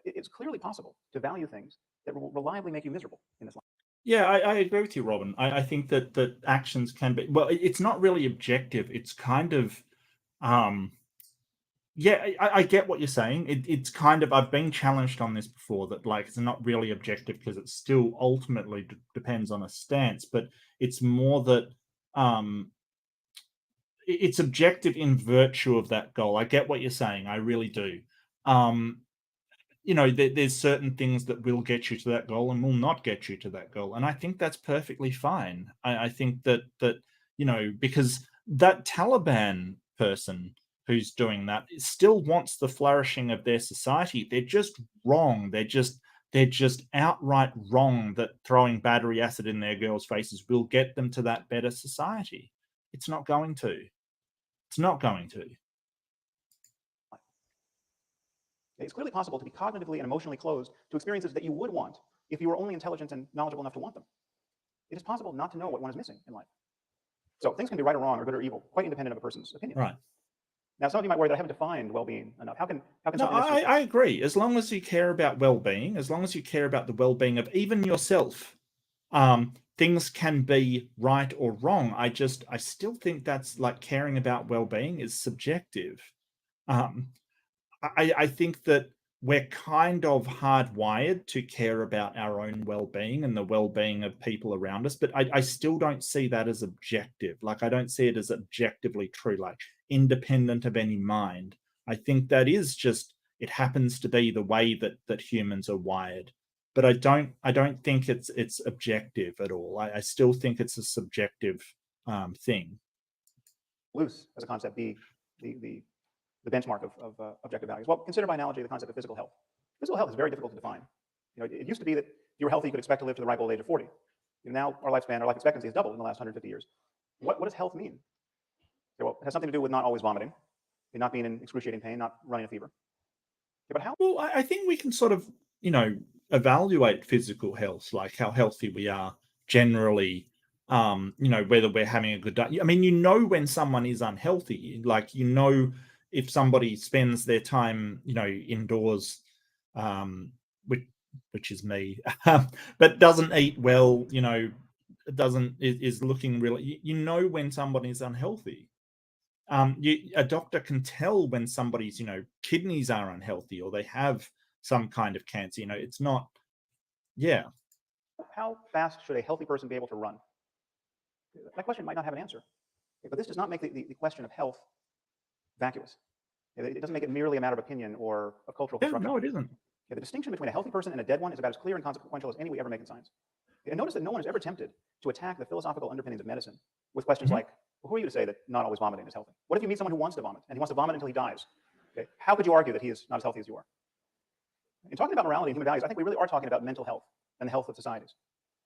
It's clearly possible to value things that will reliably make you miserable in this life. Yeah, I agree with you, Robin. I think that actions can be, well, it's not really objective. It's kind of, yeah, I get what you're saying. It's kind of, I've been challenged on this before, that like it's not really objective because it still ultimately depends on a stance, but it's more that it's objective in virtue of that goal. I get what you're saying. I really do. There's certain things that will get you to that goal and will not get you to that goal. And I think that's perfectly fine. I think that, because that Taliban person who's doing that still wants the flourishing of their society. They're just wrong. They're just outright wrong that throwing battery acid in their girls' faces will get them to that better society. It's not going to. It's not going to. It's clearly possible to be cognitively and emotionally closed to experiences that you would want if you were only intelligent and knowledgeable enough to want them. It is possible not to know what one is missing in life. So things can be right or wrong or good or evil, quite independent of a person's opinion. Right. Now, some of you might worry that I haven't defined well-being enough. How can No, I agree. As long as you care about well-being, as long as you care about the well-being of even yourself, things can be right or wrong. I still think that's like caring about well-being is subjective. I think that we're kind of hardwired to care about our own well-being and the well-being of people around us, but I still don't see that as objective. Like, I don't see it as objectively true, like independent of any mind. I think that is just, it happens to be the way that humans are wired. But I don't think it's objective at all. I still think it's a subjective thing. Loose as a concept be the benchmark of objective values? Well, consider by analogy the concept of physical health. Physical health is very difficult to define. It used to be that if you were healthy, you could expect to live to the ripe old age of 40. Now our life expectancy has doubled in the last 150 years. What does health mean? Okay, well, it has something to do with not always vomiting, not being in excruciating pain, not running a fever. Okay, but how? Well, I think we can sort of, evaluate physical health, like how healthy we are generally, whether we're having a good day. I mean, when someone is unhealthy, like, if somebody spends their time, indoors, which is me, but doesn't eat well, is looking really, when somebody's unhealthy. A doctor can tell when somebody's, kidneys are unhealthy or they have some kind of cancer. It's not, yeah. How fast should a healthy person be able to run? That question might not have an answer, but this does not make the question of health vacuous. It doesn't make it merely a matter of opinion or of cultural construction. No, it isn't. The distinction between a healthy person and a dead one is about as clear and consequential as any we ever make in science. And notice that no one is ever tempted to attack the philosophical underpinnings of medicine with questions like, well, who are you to say that not always vomiting is healthy? What if you meet someone who wants to vomit and he wants to vomit until he dies? Okay, how could you argue that he is not as healthy as you are? In talking about morality and human values, I think we really are talking about mental health and the health of societies.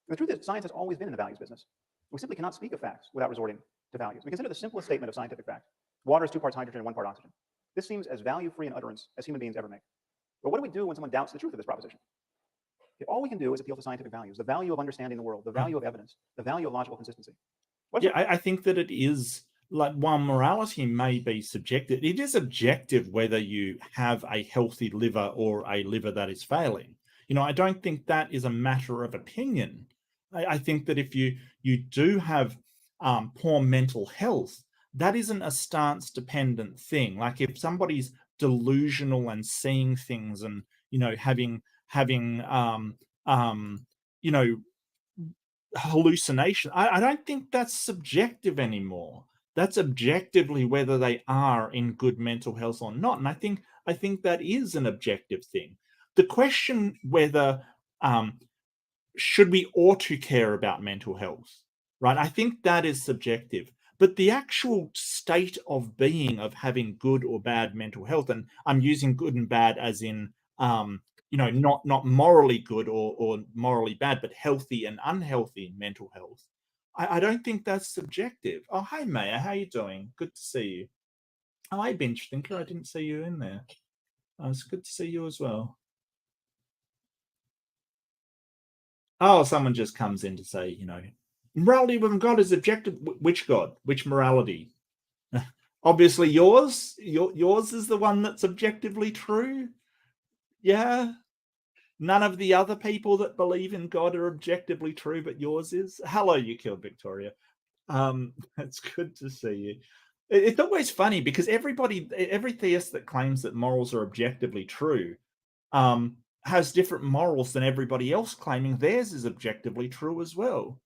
And the truth is, science has always been in the values business. We simply cannot speak of facts without resorting to values. We consider the simplest statement of scientific fact: water is 2 parts hydrogen and 1 part oxygen. This seems as value-free an utterance as human beings ever make. But what do we do when someone doubts the truth of this proposition? All we can do is appeal to scientific values, the value of understanding the world, the value of evidence, the value of logical consistency. Yeah, I think that it is, like, while morality may be subjective, it is objective whether you have a healthy liver or a liver that is failing. I don't think that is a matter of opinion. I think that if you do have poor mental health, that isn't a stance dependent thing. Like, if somebody's delusional and seeing things and having hallucination, I don't think that's subjective anymore. That's objectively whether they are in good mental health or not. And I think that is an objective thing. The question whether should we ought to care about mental health, right? I think that is subjective. But the actual state of being, of having good or bad mental health, and I'm using good and bad as in not morally good or morally bad, but healthy and unhealthy mental health. I don't think that's subjective. Oh, hi, Maya. How you doing? Good to see you. Oh, hi, Bench Thinker. I didn't see you in there. It's good to see you as well. Oh, someone just comes in to say, morality within God is objective. Which God? Which morality? Obviously yours. Yours is the one that's objectively true. Yeah. None of the other people that believe in God are objectively true, but yours is. Hello, you killed Victoria. It's good to see you. It's always funny because every theist that claims that morals are objectively true has different morals than everybody else claiming theirs is objectively true as well.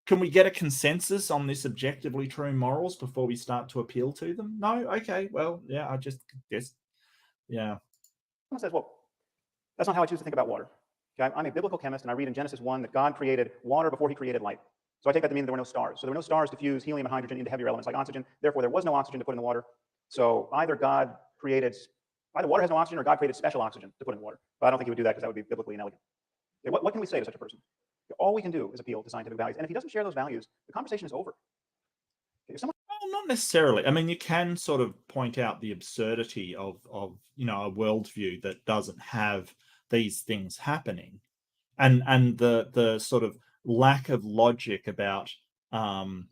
Can we get a consensus on this objectively true morals before we start to appeal to them? No? Okay, well, yeah, I just guess, yeah. Someone says, well, that's not how I choose to think about water. Okay, I'm a biblical chemist, and I read in Genesis 1 that God created water before he created light. So I take that to mean there were no stars. So there were no stars to fuse helium and hydrogen into heavier elements like oxygen. Therefore, there was no oxygen to put in the water. So either water has no oxygen, or God created special oxygen to put in the water. But I don't think he would do that because that would be biblically inelegant. Okay, what can we say to such a person? All we can do is appeal to scientific values. And if he doesn't share those values, the conversation is over. Okay, well, not necessarily. I mean, you can sort of point out the absurdity of a worldview that doesn't have these things happening, and the sort of lack of logic about the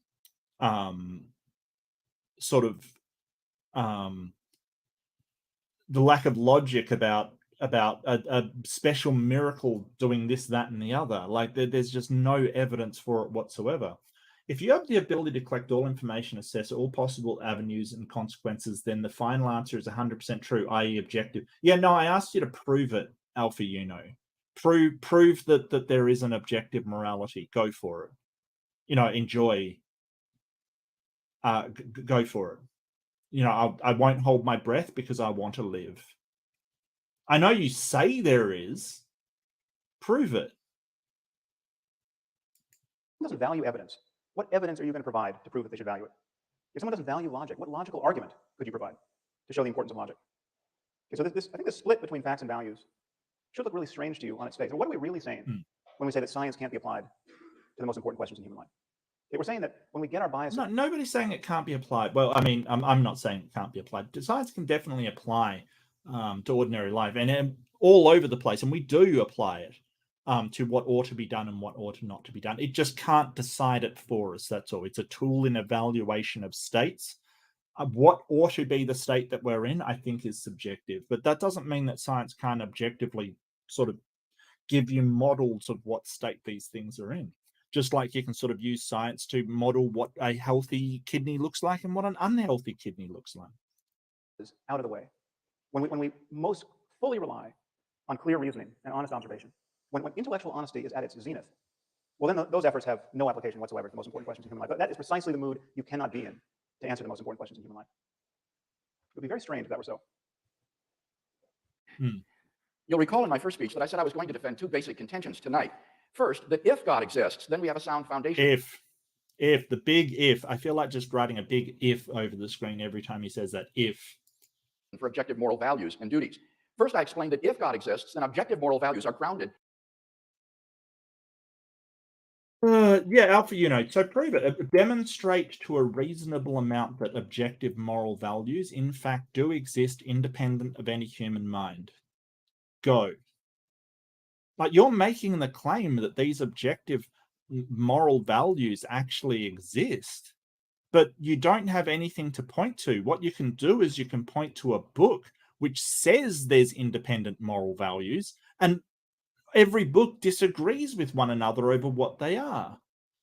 lack of logic about a special miracle doing this, that, and the other. Like, there's just no evidence for it whatsoever. If you have the ability to collect all information, assess all possible avenues and consequences, then the final answer is 100% true, i.e. objective. Yeah, no, I asked you to prove it, Alpha Prove that there is an objective morality. Go for it. Enjoy. Go for it. I won't hold my breath because I want to live. I know you say there is. Prove it. Someone doesn't value evidence. What evidence are you going to provide to prove that they should value it? If someone doesn't value logic, what logical argument could you provide to show the importance of logic? Okay, so I think the split between facts and values should look really strange to you on its face. And what are we really saying when we say that science can't be applied to the most important questions in human life? Okay, we're saying that when we get our bias... No, nobody's saying it can't be applied. Well, I mean, I'm not saying it can't be applied. Science can definitely apply to ordinary life and all over the place. And we do apply it to what ought to be done and what ought not to be done. It just can't decide it for us, that's all. It's a tool in evaluation of states. What ought to be the state that we're in, I think, is subjective. But that doesn't mean that science can't objectively sort of give you models of what state these things are in. Just like you can sort of use science to model what a healthy kidney looks like and what an unhealthy kidney looks like. Out of the way. When we most fully rely on clear reasoning and honest observation, when intellectual honesty is at its zenith, well, then those efforts have no application whatsoever to the most important questions in human life. But that is precisely the mood you cannot be in to answer the most important questions in human life. It would be very strange if that were so. You'll recall in my first speech that I said I was going to defend 2 basic contentions tonight. First, that if God exists, then we have a sound foundation. If, the big if. I feel like just writing a big if over the screen every time he says that, if. For objective moral values and duties. First, I explained that if God exists, then objective moral values are grounded. Yeah, Alpha, so prove it. Demonstrate to a reasonable amount that objective moral values, in fact, do exist independent of any human mind. Go. Like, you're making the claim that these objective moral values actually exist, but you don't have anything to point to. What you can do is you can point to a book which says there's independent moral values, and every book disagrees with one another over what they are.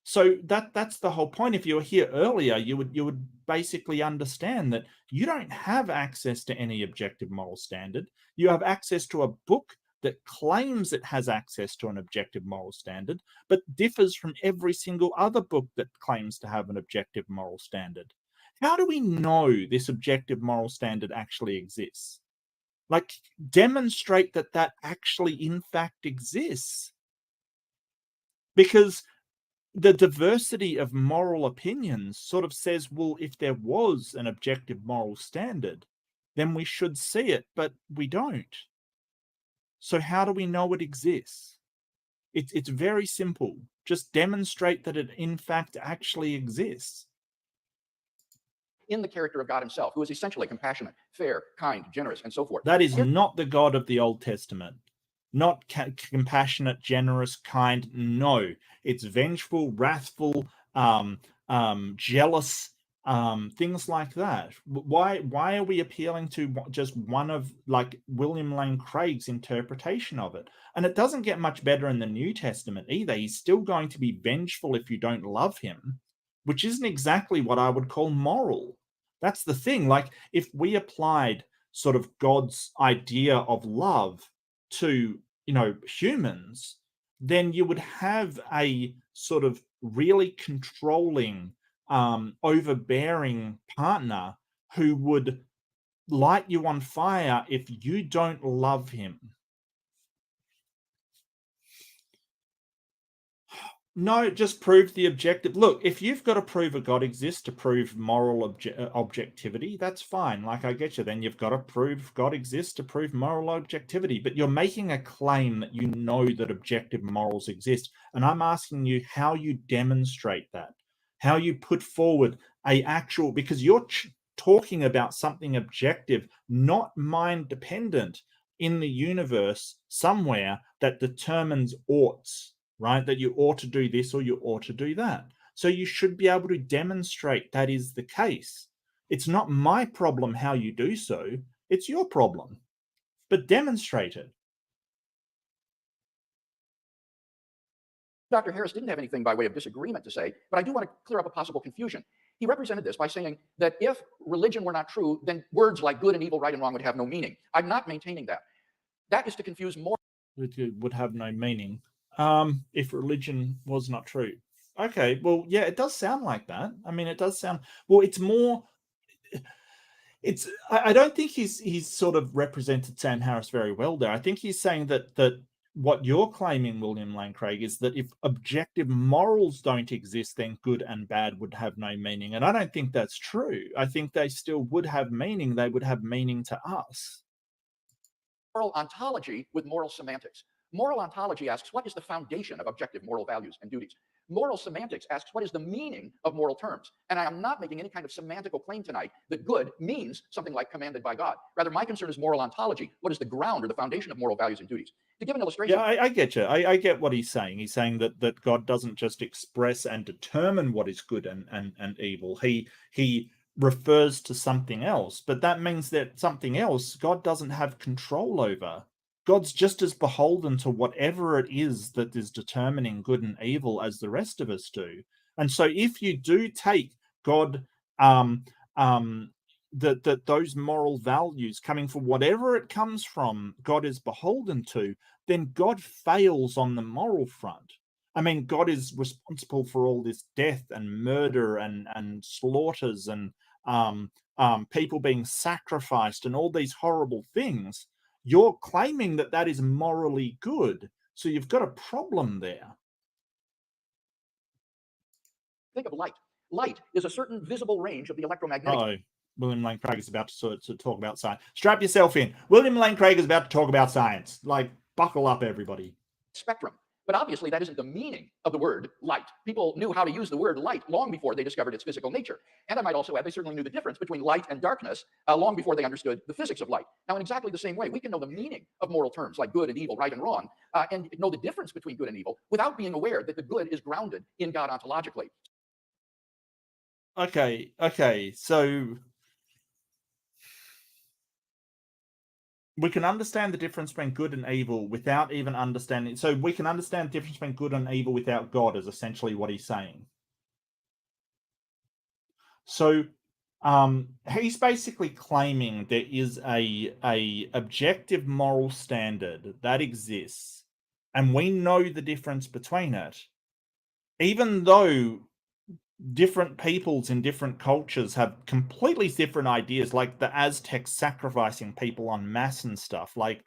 So that's the whole point. If you were here earlier, you would basically understand that you don't have access to any objective moral standard. You have access to a book that claims it has access to an objective moral standard, but differs from every single other book that claims to have an objective moral standard. How do we know this objective moral standard actually exists? Like, demonstrate that that actually, in fact, exists. Because the diversity of moral opinions sort of says, well, if there was an objective moral standard, then we should see it, but we don't. So how do we know it exists? It's very simple. Just demonstrate that it, in fact, actually exists. In the character of God himself, who is essentially compassionate, fair, kind, generous, and so forth. That is not the God of the Old Testament. Not compassionate, generous, kind. No, it's vengeful, wrathful, jealous, things like that. Why are we appealing to just one of, like, William Lane Craig's interpretation of it? And it doesn't get much better in the New Testament either. He's still going to be vengeful if you don't love him, which isn't exactly what I would call moral. That's the thing. Like, if we applied sort of God's idea of love to, humans, then you would have a sort of really controlling, overbearing partner who would light you on fire if you don't love him. No, just prove the objective. Look, if you've got to prove a God exists to prove moral objectivity, that's fine. Like, I get you. Then you've got to prove God exists to prove moral objectivity. But you're making a claim that you know that objective morals exist. And I'm asking you how you demonstrate that, how you put forward a actual, because you're talking about something objective, not mind dependent in the universe somewhere that determines oughts. Right? That you ought to do this or you ought to do that. So you should be able to demonstrate that is the case. It's not my problem how you do so. It's your problem. But demonstrate it. Dr. Harris didn't have anything by way of disagreement to say, but I do want to clear up a possible confusion. He represented this by saying that if religion were not true, then words like good and evil, right and wrong would have no meaning. I'm not maintaining that. That is to confuse more. It would have no meaning. If religion was not true. Okay, well, yeah, it does sound like that. I mean, it does sound, well, it's more, I don't think he's sort of represented Sam Harris very well there. I think he's saying that what you're claiming, William Lane Craig, is that if objective morals don't exist, then good and bad would have no meaning. And I don't think that's true. I think they still would have meaning. They would have meaning to us. Moral ontology with moral semantics. Moral ontology asks, what is the foundation of objective moral values and duties? Moral semantics asks, what is the meaning of moral terms? And I am not making any kind of semantical claim tonight that good means something like commanded by God. Rather, my concern is moral ontology. What is the ground or the foundation of moral values and duties? To give an illustration. Yeah, I get you. I get what he's saying. He's saying that God doesn't just express and determine what is good and evil. He refers to something else, but that means that something else God doesn't have control over. God's just as beholden to whatever it is that is determining good and evil as the rest of us do. And so if you do take God, that those moral values coming from whatever it comes from, God is beholden to, then God fails on the moral front. I mean, God is responsible for all this death and murder and slaughters and people being sacrificed and all these horrible things. You're claiming that that is morally good. So you've got a problem there. Think of light. Light is a certain visible range of the electromagnetic. William Lane Craig is about to talk about science. Strap yourself in. William Lane Craig is about to talk about science. Like, buckle up, everybody. Spectrum. But obviously, that isn't the meaning of the word light. People knew how to use the word light long before they discovered its physical nature. And I might also add, they certainly knew the difference between light and darkness long before they understood the physics of light. Now, in exactly the same way, we can know the meaning of moral terms like good and evil, right and wrong, and know the difference between good and evil without being aware that the good is grounded in God ontologically. Okay. So we can understand the difference between good and evil without even understanding. So we can understand the difference between good and evil without God is essentially what he's saying. So he's basically claiming there is a objective moral standard that exists, and we know the difference between it, even though different peoples in different cultures have completely different ideas, like the Aztecs sacrificing people en masse and stuff. Like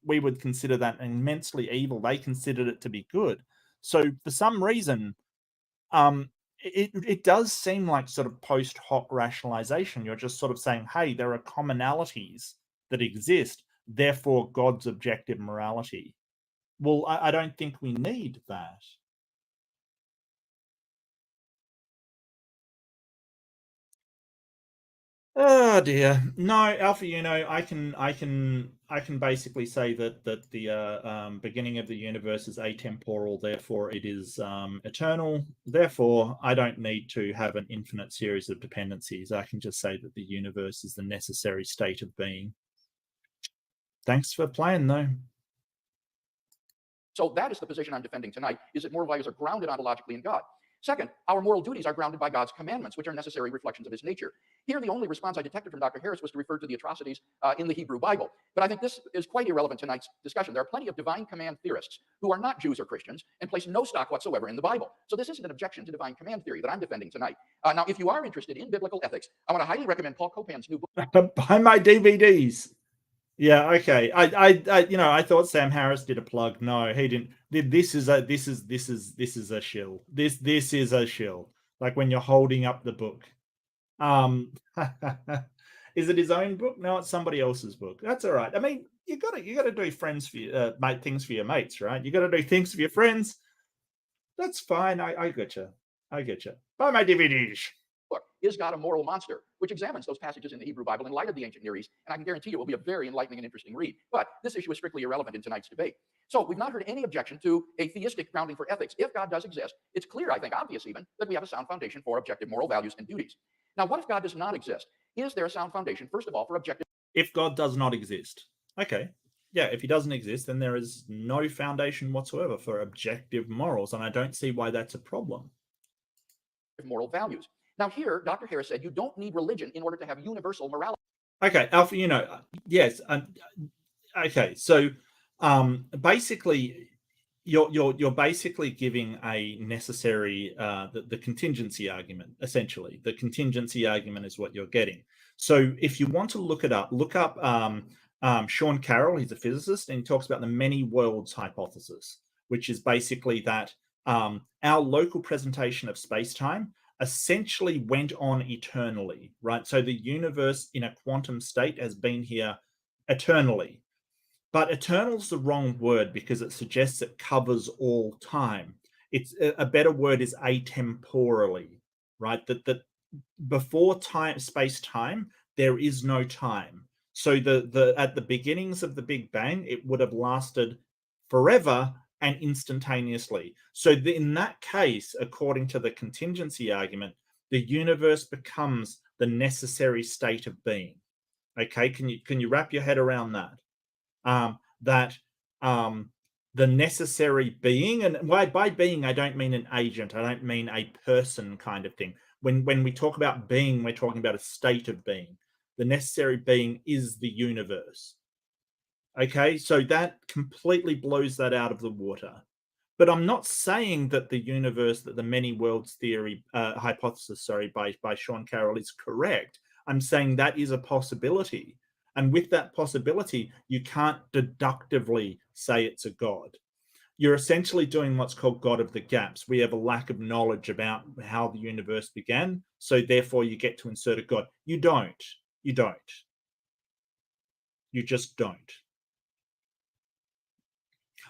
we would consider that immensely evil. They considered it to be good. So for some reason, it does seem like sort of post hoc rationalization. You're just sort of saying, hey, there are commonalities that exist, therefore God's objective morality. Well, I don't think we need that. Oh dear. No, Alpha, I can basically say that the beginning of the universe is atemporal, therefore it is eternal. Therefore, I don't need to have an infinite series of dependencies. I can just say that the universe is the necessary state of being. Thanks for playing, though. So that is the position I'm defending tonight, is that moral values are grounded ontologically in God. Second, our moral duties are grounded by God's commandments, which are necessary reflections of his nature. Here, the only response I detected from Dr. Harris was to refer to the atrocities in the Hebrew Bible. But I think this is quite irrelevant to tonight's discussion. There are plenty of divine command theorists who are not Jews or Christians and place no stock whatsoever in the Bible. So this isn't an objection to divine command theory that I'm defending tonight. Now, if you are interested in biblical ethics, I want to highly recommend Paul Copan's new book. Buy my DVDs. Yeah, okay. I thought Sam Harris did a plug. No, he didn't. This is a shill. This is a shill. Like when you're holding up the book. Is it his own book? No, it's somebody else's book. That's all right. I mean, you gotta do friends for your things for your mates, right? You gotta do things for your friends. That's fine. I get you. Buy my DVDs. Book, Is God a Moral Monster?, which examines those passages in the Hebrew Bible in light of the ancient Near East, and I can guarantee you it will be a very enlightening and interesting read. But this issue is strictly irrelevant in tonight's debate. So we've not heard any objection to a theistic grounding for ethics. If God does exist, it's clear, I think, obvious even, that we have a sound foundation for objective moral values and duties. Now, what if God does not exist? Is there a sound foundation, first of all, for objective... If God does not exist. Okay. Yeah, if he doesn't exist, then there is no foundation whatsoever for objective morals, and I don't see why that's a problem. Moral values. Now here, Dr. Harris said you don't need religion in order to have universal morality. Okay, Alpha, yes. Okay, so basically, you're basically giving a necessary the contingency argument. Essentially, the contingency argument is what you're getting. So if you want to look up Sean Carroll. He's a physicist, and he talks about the many worlds hypothesis, which is basically that our local presentation of space-time essentially went on eternally, right? So the universe in a quantum state has been here eternally. But eternal is the wrong word because it suggests it covers all time. It's a better word is atemporally, right? That before time, space-time, there is no time. So at the beginnings of the Big Bang, it would have lasted forever and instantaneously. So in that case, according to the contingency argument, the universe becomes the necessary state of being. Okay, can you wrap your head around that? The necessary being, and by being I don't mean an agent, I don't mean a person kind of thing. When we talk about being, we're talking about a state of being. The necessary being is the universe. Okay, so that completely blows that out of the water. But I'm not saying that the universe, that the many worlds theory hypothesis, by Sean Carroll is correct. I'm saying that is a possibility. And with that possibility, you can't deductively say it's a God. you're essentially doing what's called God of the gaps. We have a lack of knowledge about how the universe began, so therefore you get to insert a God. You don't. You don't. You just don't.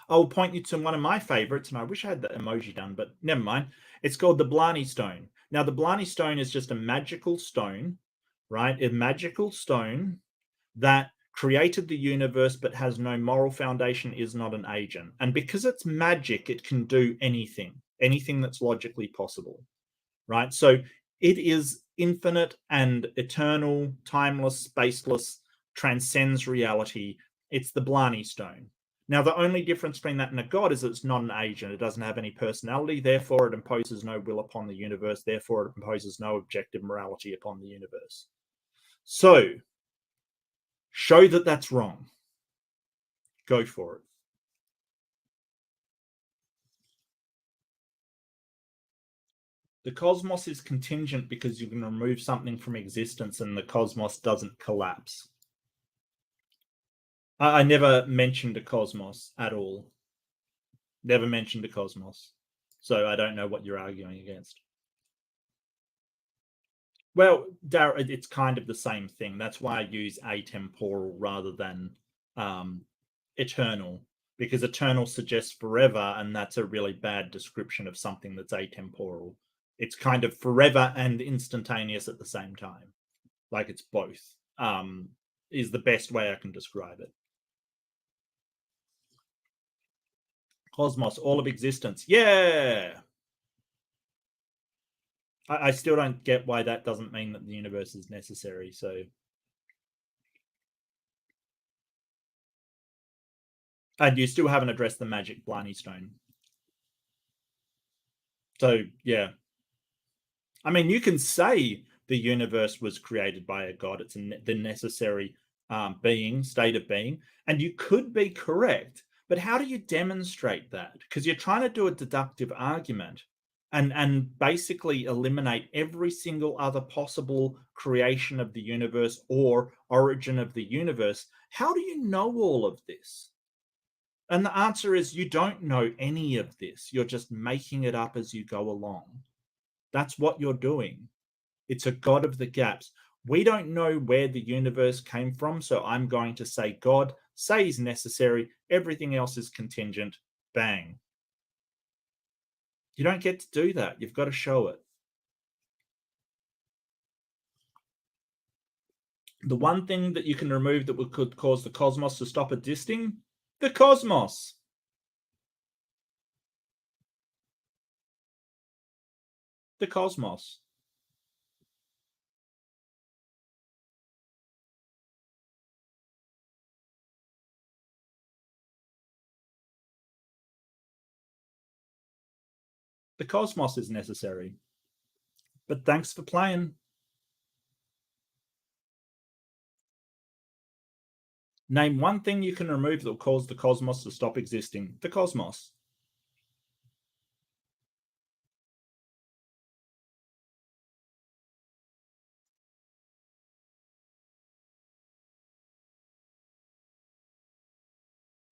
I'll point you to one of my favorites, and I wish I had the emoji done, but never mind. It's called the Blarney Stone. Now, the Blarney Stone is just a magical stone, right? A magical stone that created the universe but has no moral foundation, is not an agent. And because it's magic, it can do anything that's logically possible, right? So it is infinite and eternal, timeless, spaceless, transcends reality. It's the Blarney Stone. Now, the only difference between that and a god is that it's not an agent. It doesn't have any personality. Therefore, it imposes no will upon the universe. Therefore, it imposes no objective morality upon the universe. So, show that that's wrong. Go for it. The cosmos is contingent because you can remove something from existence and the cosmos doesn't collapse. I never mentioned a cosmos at all. Never mentioned a cosmos. So I don't know what you're arguing against. Well, Darryl, it's kind of the same thing. That's why I use atemporal rather than eternal, because eternal suggests forever, and that's a really bad description of something that's atemporal. It's kind of forever and instantaneous at the same time. Like it's both, is the best way I can describe it. Cosmos, all of existence. Yeah. I still don't get why that doesn't mean that the universe is necessary. So, and you still haven't addressed the magic Blarney Stone. So, yeah. I mean, you can say the universe was created by a god. It's the necessary state of being. And you could be correct. But how do you demonstrate that? Because you're trying to do a deductive argument and basically eliminate every single other possible creation of the universe or origin of the universe. How do you know all of this? And the answer is you don't know any of this. You're just making it up as you go along. That's what you're doing. It's a God of the gaps. We don't know where the universe came from, so I'm going to say God, say is necessary, everything else is contingent, bang. You don't get to do that. You've got to show it. The one thing that you can remove that could cause the cosmos to stop existing, the cosmos. The cosmos. The cosmos is necessary. But thanks for playing. Name one thing you can remove that will cause the cosmos to stop existing. The cosmos.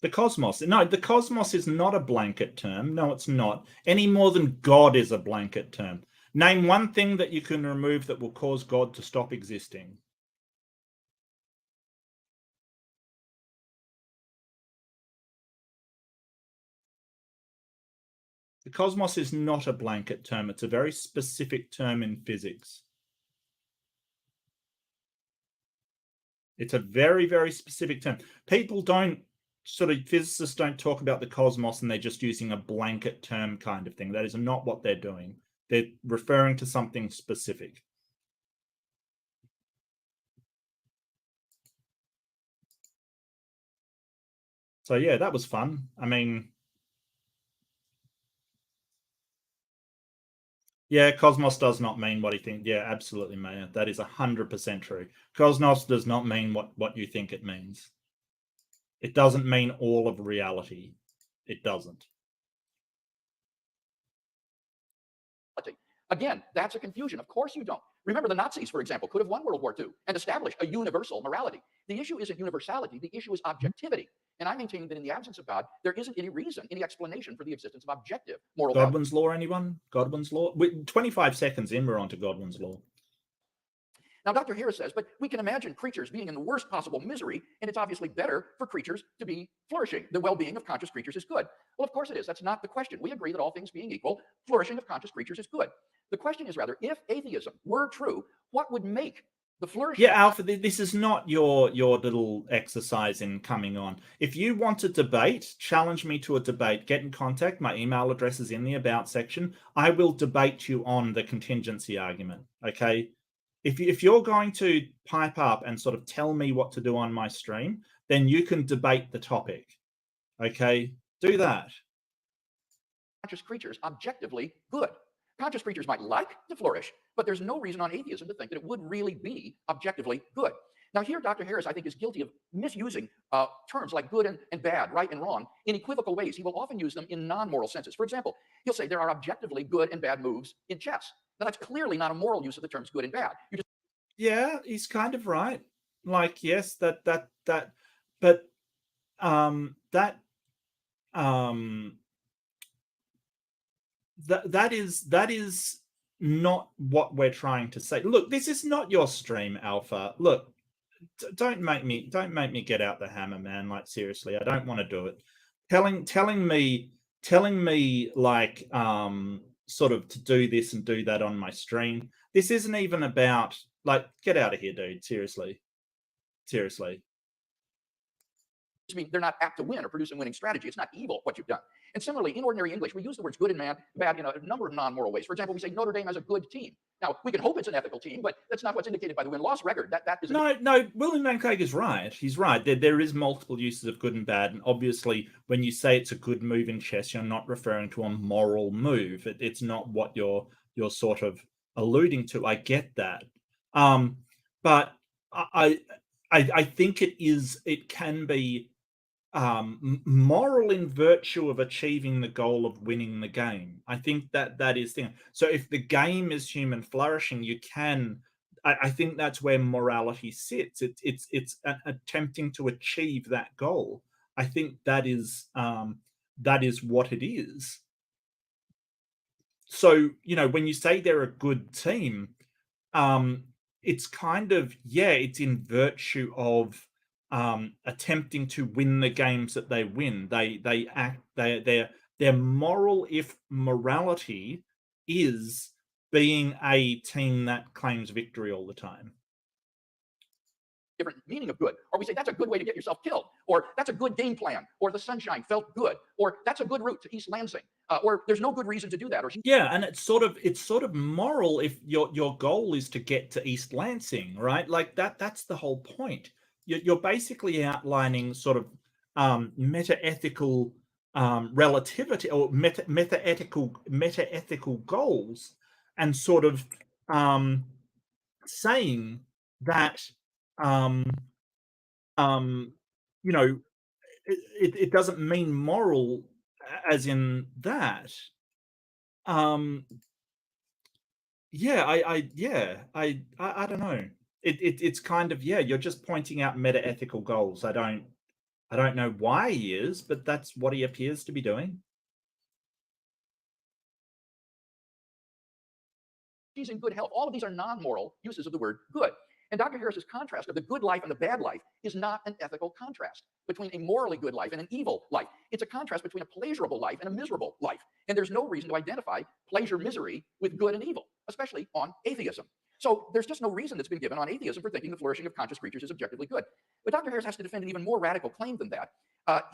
The cosmos. No, the cosmos is not a blanket term. No, it's not. Any more than God is a blanket term. Name one thing that you can remove that will cause God to stop existing. The cosmos is not a blanket term. It's a very specific term in physics. It's a very, very specific term. People don't physicists don't talk about the cosmos and they're just using a blanket term kind of thing. That is not what they're doing. They're referring to something specific. So yeah, that was fun. I mean, yeah, cosmos does not mean what you think. Yeah, absolutely, Maya. That is 100% true. Cosmos does not mean what you think it means. It doesn't mean all of reality. It doesn't. Again, that's a confusion. Of course you don't. Remember, the Nazis, for example, could have won World War II and established a universal morality. The issue isn't universality. The issue is objectivity. And I maintain that in the absence of God, there isn't any reason, any explanation for the existence of objective moral values. Godwin's law, anyone? Godwin's law? 25 seconds in, we're on to Godwin's law. Now, Dr. Harris says, but we can imagine creatures being in the worst possible misery, and it's obviously better for creatures to be flourishing. The well-being of conscious creatures is good. Well, of course it is. That's not the question. We agree that all things being equal, flourishing of conscious creatures is good. The question is rather, if atheism were true, what would make the flourishing? Yeah, Alpha, this is not your little exercise in coming on. If you want to debate, challenge me to a debate, get in contact. My email address is in the About section. I will debate you on the contingency argument, okay? If you're going to pipe up and sort of tell me what to do on my stream, then you can debate the topic, okay? Do that. Conscious creatures objectively good. Conscious creatures might like to flourish, but there's no reason on atheism to think that it would really be objectively good. Now here, Dr. Harris, I think, is guilty of misusing terms like good and bad, right and wrong, in equivocal ways. He will often use them in non-moral senses. For example, he'll say there are objectively good and bad moves in chess. Now that's clearly not a moral use of the terms good and bad. Yeah, he's kind of right. Like, yes, but that is not what we're trying to say. Look, this is not your stream, Alpha. Look, don't make me get out the hammer, man. Like, seriously, I don't want to do it. Telling me like sort of to do this and do that on my stream. This isn't even about, like, get out of here, dude. Seriously. I mean, they're not apt to win or produce a winning strategy. It's not evil what you've done. And similarly, in ordinary English, we use the words good and bad in a number of non-moral ways. For example, we say Notre Dame has a good team. Now, we can hope it's an ethical team, but that's not what's indicated by the win-loss record. That is no. William Van Craig is right. He's right. There is multiple uses of good and bad, and obviously, when you say it's a good move in chess, you're not referring to a moral move. It's not what you're sort of alluding to. I get that, but I think it can be moral in virtue of achieving the goal of winning the game. I think that is thing. So if the game is human flourishing, you can. I think that's where morality sits. It's attempting to achieve that goal. I think that is what it is. So, when you say they're a good team, it's kind of, it's in virtue of attempting to win the games that they win. They're moral if morality is being a team that claims victory all the time. Different meaning of good, or we say that's a good way to get yourself killed, or that's a good game plan, or the sunshine felt good, or that's a good route to East Lansing, or there's no good reason to do that. Or and it's sort of moral if your goal is to get to East Lansing, right? Like that's the whole point. You're basically outlining sort of meta-ethical relativity or meta-ethical goals, and sort of saying that it doesn't mean moral as in that. I don't know. It's kind of, you're just pointing out meta-ethical goals. I don't know why he is, but that's what he appears to be doing. He's in good health. All of these are non-moral uses of the word good. And Dr. Harris's contrast of the good life and the bad life is not an ethical contrast between a morally good life and an evil life. It's a contrast between a pleasurable life and a miserable life. And there's no reason to identify pleasure, misery with good and evil, especially on atheism. So there's just no reason that's been given on atheism for thinking the flourishing of conscious creatures is objectively good. But Dr. Harris has to defend an even more radical claim than that.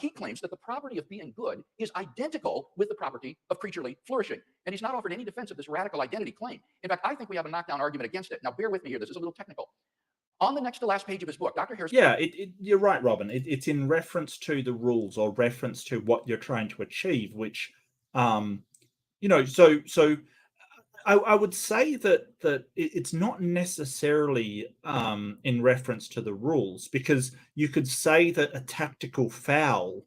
He claims that the property of being good is identical with the property of creaturely flourishing. And he's not offered any defense of this radical identity claim. In fact, I think we have a knockdown argument against it. Now, bear with me here. This is a little technical. On the next to last page of his book, Dr. Harris... Yeah, you're right, Robin. It's in reference to the rules or reference to what you're trying to achieve, which, so I would say that it's not necessarily in reference to the rules, because you could say that a tactical foul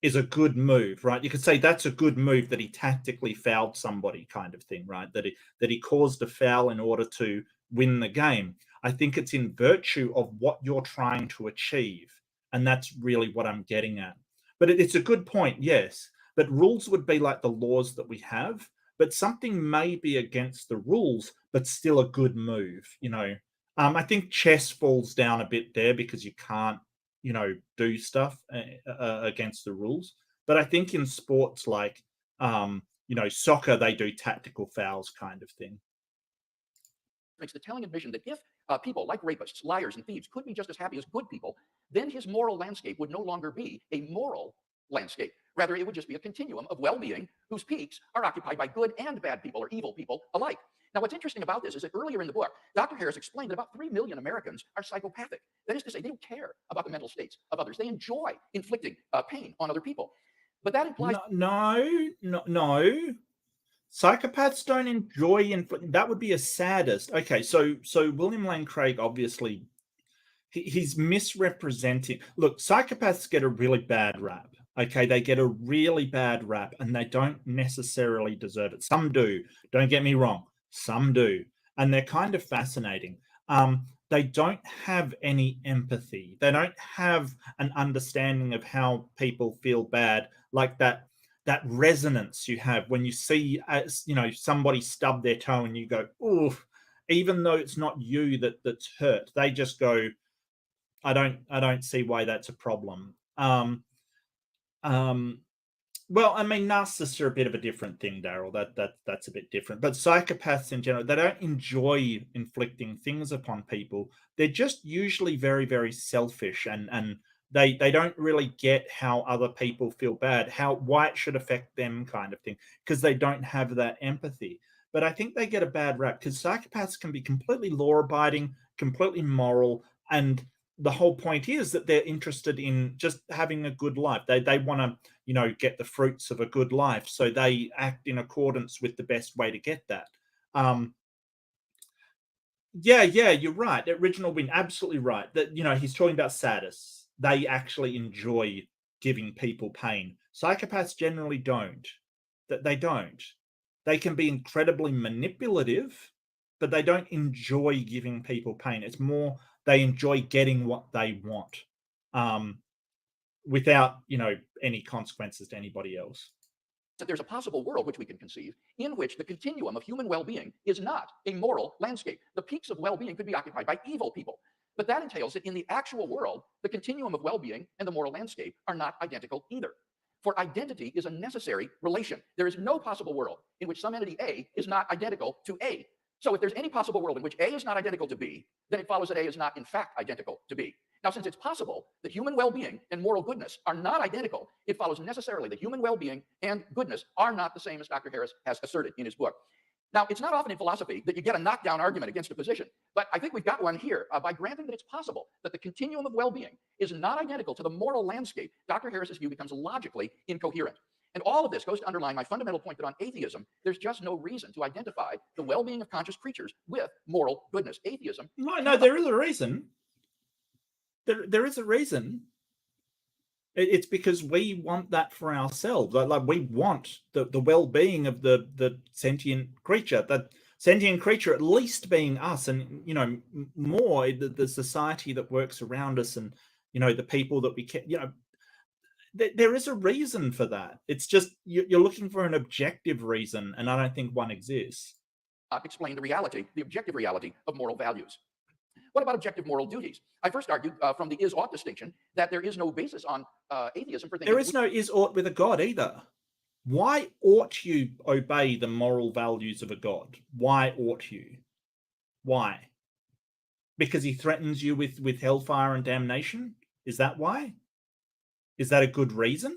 is a good move, right? You could say that's a good move, that he tactically fouled somebody, kind of thing, right? That he caused a foul in order to win the game. I think it's in virtue of what you're trying to achieve, and that's really what I'm getting at. But it's a good point, yes. But rules would be like the laws that we have, but something may be against the rules, but still a good move, you know. I think chess falls down a bit there because you can't, you know, do stuff against the rules. But I think in sports like, you know, soccer, they do tactical fouls, kind of thing. Makes the telling admission that if people like rapists, liars, and thieves could be just as happy as good people, then his moral landscape would no longer be a moral landscape. Rather, it would just be a continuum of well-being whose peaks are occupied by good and bad people or evil people alike. Now, what's interesting about this is that earlier in the book, Dr. Harris explained that about 3 million Americans are psychopathic. That is to say, they don't care about the mental states of others. They enjoy inflicting pain on other people. But that implies... No. Psychopaths don't enjoy that would be a sadist. Okay, so William Lane Craig, obviously, he's misrepresenting. Look, psychopaths get a really bad rap. Okay, they get a really bad rap, and they don't necessarily deserve it. Some do. Don't get me wrong. Some do, and they're kind of fascinating. They don't have any empathy. They don't have an understanding of how people feel bad, like that resonance you have when you see, as you know, somebody stub their toe and you go, oof, even though it's not you that's hurt. They just go, I don't see why that's a problem. Well, I mean, narcissists are a bit of a different thing, Daryl. That's a bit different. But psychopaths in general, they don't enjoy inflicting things upon people. They're just usually very, very selfish, and they don't really get how other people feel bad, why it should affect them, kind of thing, because they don't have that empathy. But I think they get a bad rap because psychopaths can be completely law-abiding, completely moral, and the whole point is that they're interested in just having a good life. They want to, you know, get the fruits of a good life, so they act in accordance with the best way to get that. Yeah, you're right. Original Win, absolutely right. That, you know, he's talking about sadists. They actually enjoy giving people pain. Psychopaths generally don't. That they don't. They can be incredibly manipulative, but they don't enjoy giving people pain. It's more they enjoy getting what they want, without, you know, any consequences to anybody else. That there's a possible world which we can conceive in which the continuum of human well-being is not a moral landscape. The peaks of well-being could be occupied by evil people. But that entails that in the actual world, the continuum of well-being and the moral landscape are not identical either. For identity is a necessary relation. There is no possible world in which some entity A is not identical to A. So if there's any possible world in which A is not identical to B, then it follows that A is not in fact identical to B. Now, since it's possible that human well-being and moral goodness are not identical, it follows necessarily that human well-being and goodness are not the same, as Dr. Harris has asserted in his book. Now, it's not often in philosophy that you get a knockdown argument against a position, but I think we've got one here by granting that it's possible that the continuum of well-being is not identical to the moral landscape. Dr. Harris's view becomes logically incoherent. And all of this goes to underline my fundamental point that on atheism, there's just no reason to identify the well-being of conscious creatures with moral goodness. Atheism. No, there is a reason. There is a reason. It's because we want that for ourselves. Like we want the well-being of the sentient creature. That sentient creature at least being us, and, you know, more the society that works around us, and, you know, the people that we care. You know, there is a reason for that. It's just you're looking for an objective reason, and I don't think one exists. Explain the reality, the objective reality of moral values. What about objective moral duties? I first argued from the is-ought distinction that there is no basis on atheism for thinking... There is no is-ought with a god either. Why ought you obey the moral values of a god? Why ought you? Why? Because he threatens you with hellfire and damnation? Is that why? Is that a good reason?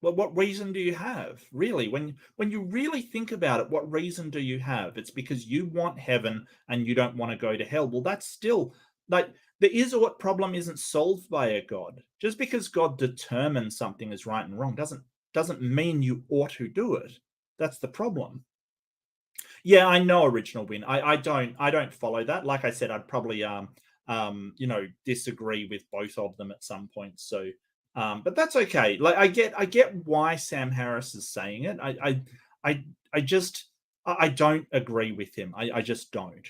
Well, what reason do you have, really? When you really think about it, what reason do you have? It's because you want heaven and you don't want to go to hell. Well, that's still, like, the is-ought problem isn't solved by a god. Just because God determines something is right and wrong doesn't mean you ought to do it. That's the problem. Yeah, I know, Original Win. I don't follow that. Like I said, I'd probably you know, disagree with both of them at some point. So But that's okay. Like I get why Sam Harris is saying it. I don't agree with him. I just don't.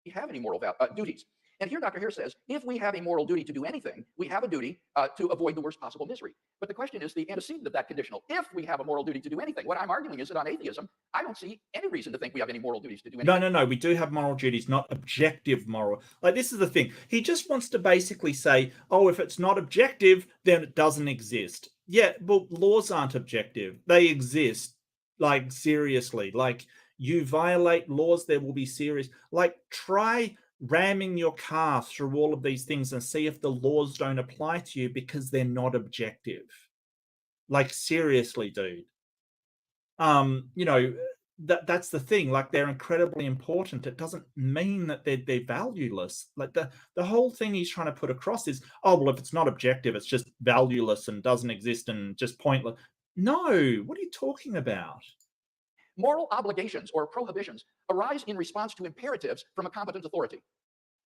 We have any moral duties. And here Dr. Harris says, if we have a moral duty to do anything, we have a duty to avoid the worst possible misery. But the question is the antecedent of that conditional. If we have a moral duty to do anything, what I'm arguing is that on atheism, I don't see any reason to think we have any moral duties to do anything. No. We do have moral duties, not objective moral. Like, this is the thing. He just wants to basically say, oh, if it's not objective, then it doesn't exist. Yeah, well, laws aren't objective. They exist. Like, seriously. Like, you violate laws, there will be serious. Like, try ramming your car through all of these things and see if the laws don't apply to you because they're not objective. Like, seriously, dude. You know, that's the thing. Like, they're incredibly important. It doesn't mean that they're valueless. Like, the whole thing he's trying to put across is, oh, well, if it's not objective, it's just valueless and doesn't exist and just pointless. No, what are you talking about? Moral obligations or prohibitions arise in response to imperatives from a competent authority.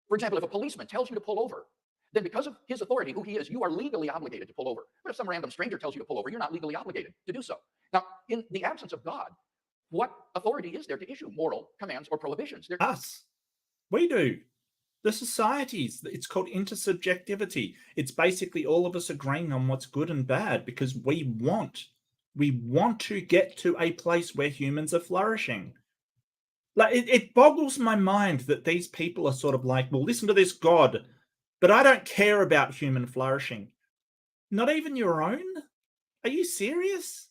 For example, if a policeman tells you to pull over, then because of his authority, who he is, you are legally obligated to pull over. But if some random stranger tells you to pull over, you're not legally obligated to do so. Now, in the absence of God, what authority is there to issue moral commands or prohibitions? Us. We do. The societies. It's called intersubjectivity. It's basically all of us agreeing on what's good and bad because we want to get to a place where humans are flourishing. Like, it boggles my mind that these people are sort of like, well, listen to this God, but I don't care about human flourishing. Not even your own? Are you serious?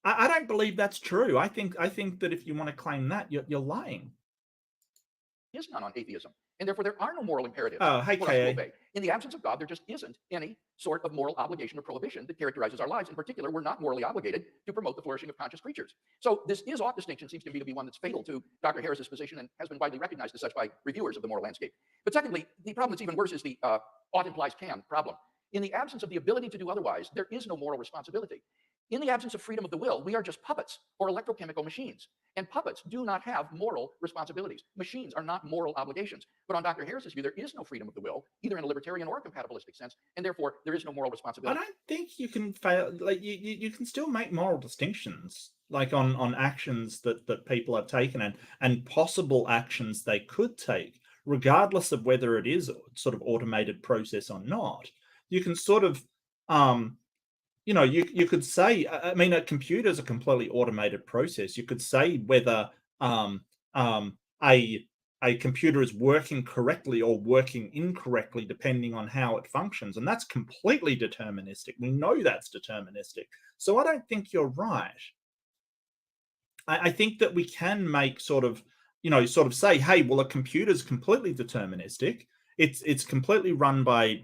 I don't believe that's true. I think that if you want to claim that, you're lying. Is none on atheism, and therefore there are no moral imperatives Oh, hey, for us to K.A. obey. In the absence of God, there just isn't any sort of moral obligation or prohibition that characterizes our lives. In particular, we're not morally obligated to promote the flourishing of conscious creatures. So this is-ought distinction seems to me to be one that's fatal to Dr. Harris's position and has been widely recognized as such by reviewers of the moral landscape. But secondly, the problem that's even worse is the ought implies can problem. In the absence of the ability to do otherwise, there is no moral responsibility. In the absence of freedom of the will, we are just puppets or electrochemical machines. And puppets do not have moral responsibilities. Machines are not moral obligations. But on Dr. Harris's view, there is no freedom of the will, either in a libertarian or a compatibilistic sense, and therefore there is no moral responsibility. I don't think you can fail. Like, you can still make moral distinctions, like on actions that people have taken and possible actions they could take, regardless of whether it is a sort of automated process or not. You can sort of you know, you could say, I mean, a computer is a completely automated process. You could say whether a computer is working correctly or working incorrectly depending on how it functions, and that's completely deterministic. We know that's deterministic. So I don't think you're right. I think that we can make sort of say, hey, well, a computer is completely deterministic. It's completely run by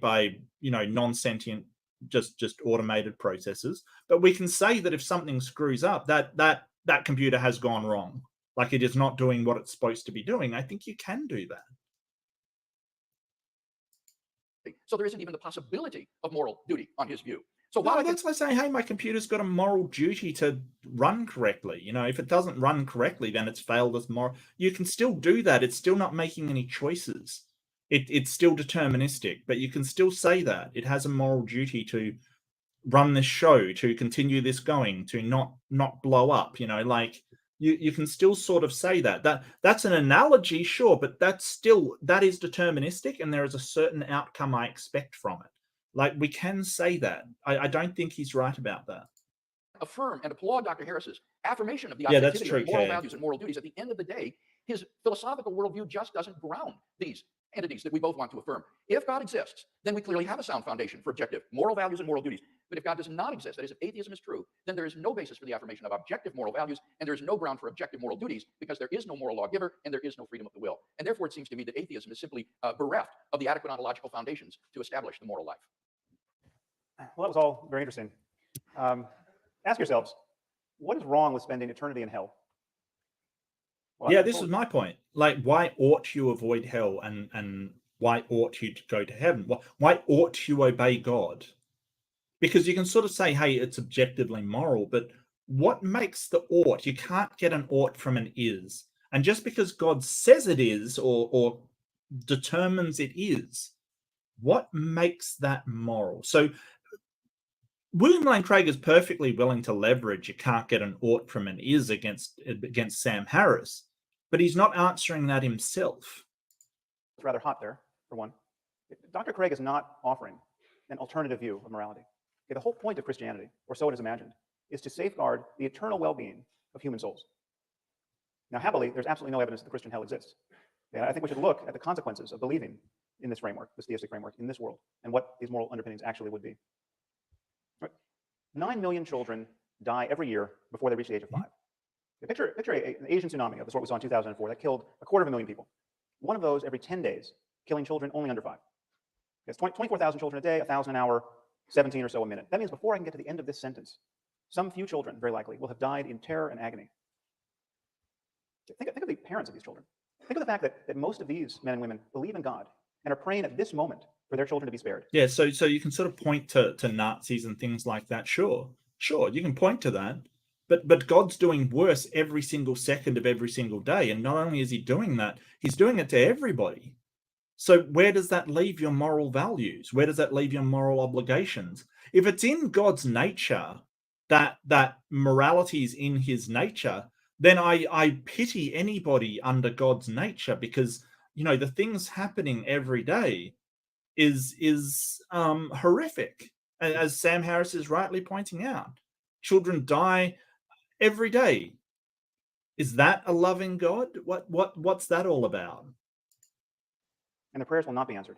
non-sentient, just automated processes. But we can say that if something screws up, that computer has gone wrong. Like, it is not doing what it's supposed to be doing. I think you can do that. So there isn't even the possibility of moral duty on his view. So no, that's like saying, hey, my computer's got a moral duty to run correctly. You know, if it doesn't run correctly, then it's failed as moral. You can still do that. It's still not making any choices. It's still deterministic, but you can still say that it has a moral duty to run this show, to continue this going, to not blow up. You know, like you can still sort of say that's an analogy, sure, but that is deterministic, and there is a certain outcome I expect from it. Like, we can say that. I don't think he's right about that. Affirm and applaud Dr. Harris's affirmation of the Yeah, that's objectivity true, of moral Kay. values and moral duties. At the end of the day, his philosophical worldview just doesn't ground these entities that we both want to affirm. If God exists, then we clearly have a sound foundation for objective moral values and moral duties. But if God does not exist, that is, if atheism is true, then there is no basis for the affirmation of objective moral values, and there is no ground for objective moral duties, because there is no moral lawgiver and there is no freedom of the will. And therefore, it seems to me that atheism is simply bereft of the adequate ontological foundations to establish the moral life. Well, that was all very interesting. Ask yourselves, what is wrong with spending eternity in hell? Well, yeah, this is my point. Like, why ought you avoid hell, and why ought you to go to heaven? Why ought you obey God? Because you can sort of say, hey, it's objectively moral, but what makes the ought? You can't get an ought from an is. And just because God says it is or determines it is, what makes that moral? So William Lane Craig is perfectly willing to leverage you can't get an ought from an is against Sam Harris, but he's not answering that himself. It's rather hot there, for one. Dr. Craig is not offering an alternative view of morality. Okay, the whole point of Christianity, or so it is imagined, is to safeguard the eternal well-being of human souls. Now, happily, there's absolutely no evidence that the Christian hell exists. Okay, I think we should look at the consequences of believing in this framework, this theistic framework, in this world, and what these moral underpinnings actually would be. Right. 9 million children die every year before they reach the age of 5. Okay, picture an Asian tsunami of the sort we saw in 2004 that killed 250,000 people. One of those every 10 days, killing children only under 5. It's 24,000 children a day, 1,000 an hour, 17 or so a minute. That means before I can get to the end of this sentence, some few children, very likely, will have died in terror and agony. Think of the parents of these children. Think of the fact that most of these men and women believe in God and are praying at this moment for their children to be spared. Yeah, so you can sort of point to Nazis and things like that. Sure, you can point to that. But God's doing worse every single second of every single day. And not only is he doing that, he's doing it to everybody. So where does that leave your moral values? Where does that leave your moral obligations? If it's in God's nature, that morality is in his nature, then I pity anybody under God's nature, because, you know, the things happening every day is horrific. As Sam Harris is rightly pointing out, children die every day. Is that a loving God? What's that all about? And their prayers will not be answered.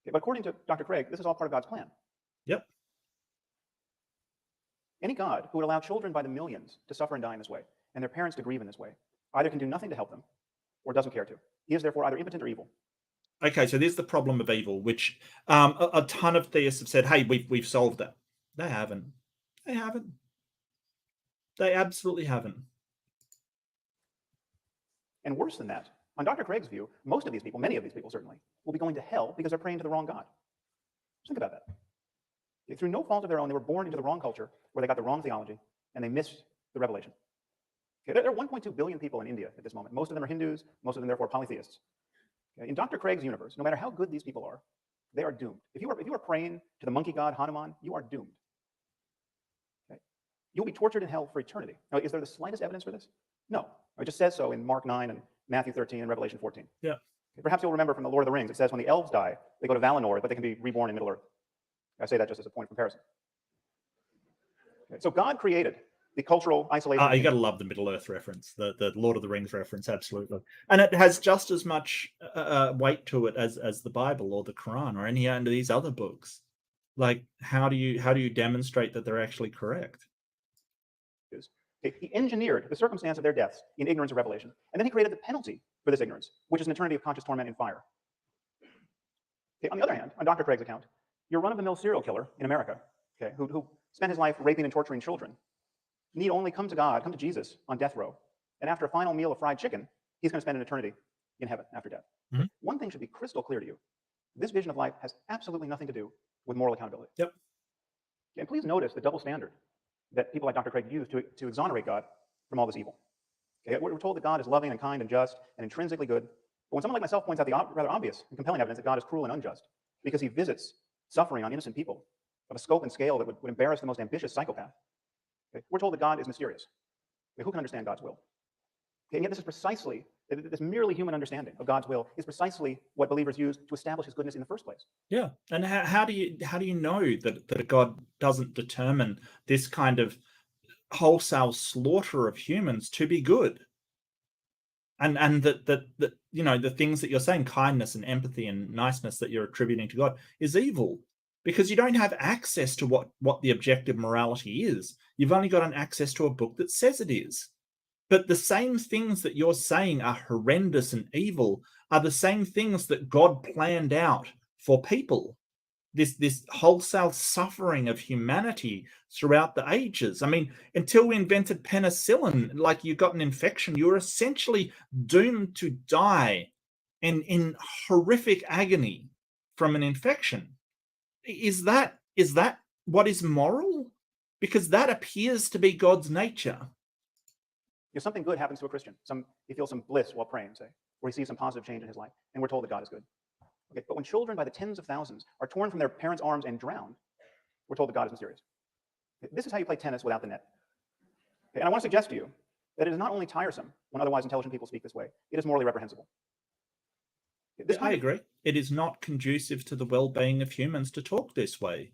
Okay, but according to Dr. Craig, this is all part of God's plan. Yep. Any God who would allow children by the millions to suffer and die in this way, and their parents to grieve in this way, either can do nothing to help them or doesn't care to. He is therefore either impotent or evil. Okay, so there's the problem of evil, which a ton of theists have said, hey, we've solved that. They haven't. They haven't. They absolutely haven't. And worse than that, on Dr. Craig's view, most of these people, many of these people certainly, will be going to hell because they're praying to the wrong God. Just think about that. Okay, through no fault of their own, they were born into the wrong culture where they got the wrong theology and they missed the revelation. Okay, there are 1.2 billion people in India at this moment. Most of them are Hindus, most of them therefore polytheists. Okay, in Dr. Craig's universe, no matter how good these people are, they are doomed. If you are praying to the monkey god Hanuman, you are doomed. Okay? You'll be tortured in hell for eternity. Now, is there the slightest evidence for this? No. It just says so in Mark 9 and Matthew 13 and Revelation 14. Yeah. Okay, perhaps you'll remember from the Lord of the Rings, it says when the elves die, they go to Valinor, but they can be reborn in Middle-earth. I say that just as a point of comparison. Okay, so God created the cultural isolation. You got to love the Middle-earth reference, the Lord of the Rings reference, absolutely. And it has just as much weight to it as the Bible or the Quran or any of these other books. Like, how do you demonstrate that they're actually correct? He engineered the circumstance of their deaths in ignorance of revelation, and then he created the penalty for this ignorance, which is an eternity of conscious torment in fire. Okay, on the other hand, on Dr. Craig's account, your run-of-the-mill serial killer in America, okay, who spent his life raping and torturing children, need only come to Jesus on death row, and after a final meal of fried chicken, he's going to spend an eternity in heaven after death. Mm-hmm. One thing should be crystal clear to you. This vision of life has absolutely nothing to do with moral accountability. Yep. Okay, and please notice the double standard that people like Dr. Craig use to exonerate God from all this evil. Okay, we're told that God is loving and kind and just and intrinsically good. But when someone like myself points out the rather obvious and compelling evidence that God is cruel and unjust because he visits suffering on innocent people of a scope and scale that would embarrass the most ambitious psychopath, okay, we're told that God is mysterious. Okay, who can understand God's will? Okay, and yet this is precisely, this merely human understanding of God's will is precisely what believers use to establish his goodness in the first place. Yeah, and how do you know that God doesn't determine this kind of wholesale slaughter of humans to be good? And that you know, the things that you're saying, kindness and empathy and niceness that you're attributing to God, is evil, because you don't have access to what the objective morality is. You've only got an access to a book that says it is. But the same things that you're saying are horrendous and evil are the same things that God planned out for people. This wholesale suffering of humanity throughout the ages. I mean, until we invented penicillin, like you got an infection, you were essentially doomed to die in horrific agony from an infection. Is that what is moral? Because that appears to be God's nature. If something good happens to a Christian, he feels some bliss while praying, say, or he sees some positive change in his life, and we're told that God is good. Okay, but when children by the tens of thousands are torn from their parents' arms and drowned, we're told that God is mysterious. This is how you play tennis without the net. And I want to suggest to you that it is not only tiresome when otherwise intelligent people speak this way, it is morally reprehensible. I agree. It is not conducive to the well-being of humans to talk this way.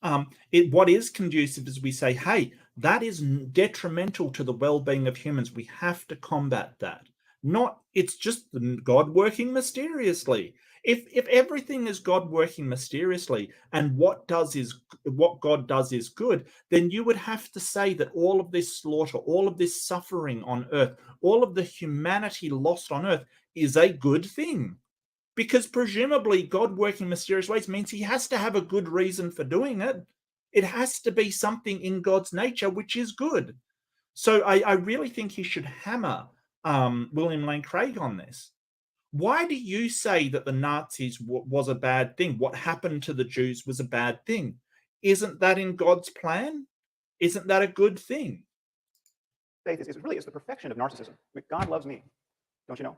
What is conducive is we say, hey, that is detrimental to the well-being of humans. We have to combat that. Not, it's just God working mysteriously. If everything is God working mysteriously and what God does is good, then you would have to say that all of this slaughter, all of this suffering on earth, all of the humanity lost on earth is a good thing. Because presumably God working mysterious ways means he has to have a good reason for doing it. It has to be something in God's nature which is good. So I really think he should hammer William Lane Craig on this. Why do you say that the Nazis was a bad thing? What happened to the Jews was a bad thing. Isn't that in God's plan? Isn't that a good thing? Faith is really the perfection of narcissism. I mean, God loves me, don't you know?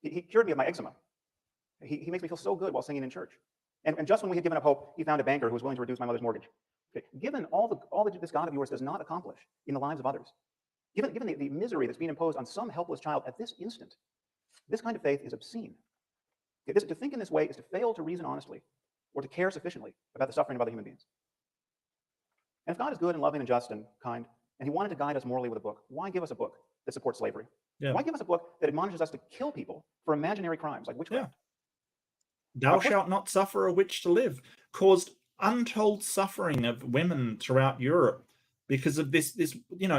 He cured me of my eczema. He makes me feel so good while singing in church. And just when we had given up hope, he found a banker who was willing to reduce my mother's mortgage. Okay. Given all that this God of yours does not accomplish in the lives of others, given the misery that's being imposed on some helpless child at this instant, this kind of faith is obscene. Okay, to think in this way is to fail to reason honestly or to care sufficiently about the suffering of other human beings. And if God is good and loving and just and kind, and he wanted to guide us morally with a book, why give us a book that supports slavery? Yeah. Why give us a book that admonishes us to kill people for imaginary crimes like witchcraft? Yeah. Thou shalt not suffer a witch to live caused untold suffering of women throughout Europe because of this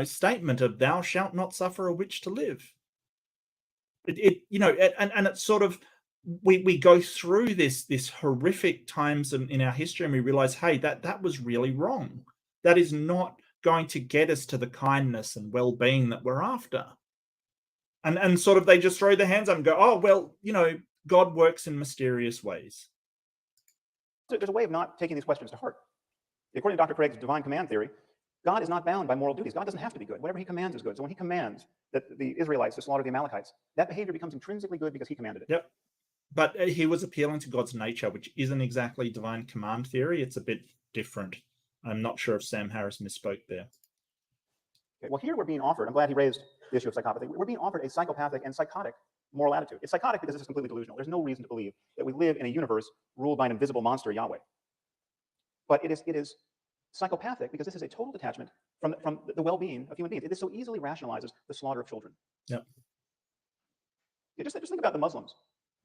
statement of thou shalt not suffer a witch to live. And it's sort of we go through this horrific times in our history and we realize, hey, that was really wrong. That is not going to get us to the kindness and well-being that we're after. And sort of they just throw their hands up and go, oh, well, God works in mysterious ways. There's a way of not taking these questions to heart. According to Dr. Craig's divine command theory, God is not bound by moral duties. God doesn't have to be good. Whatever he commands is good. So when he commands that the Israelites to slaughter the Amalekites, that behavior becomes intrinsically good because he commanded it. Yep. But he was appealing to God's nature, which isn't exactly divine command theory. It's a bit different. I'm not sure if Sam Harris misspoke there. Okay, well, here we're being offered, I'm glad he raised the issue of psychopathy. We're being offered a psychopathic and psychotic moral attitude. It's psychotic because it's completely delusional. There's no reason to believe that we live in a universe ruled by an invisible monster, Yahweh. But it is psychopathic because this is a total detachment from the well-being of human beings. It so easily rationalizes the slaughter of children. Yep. Yeah, just think about the Muslims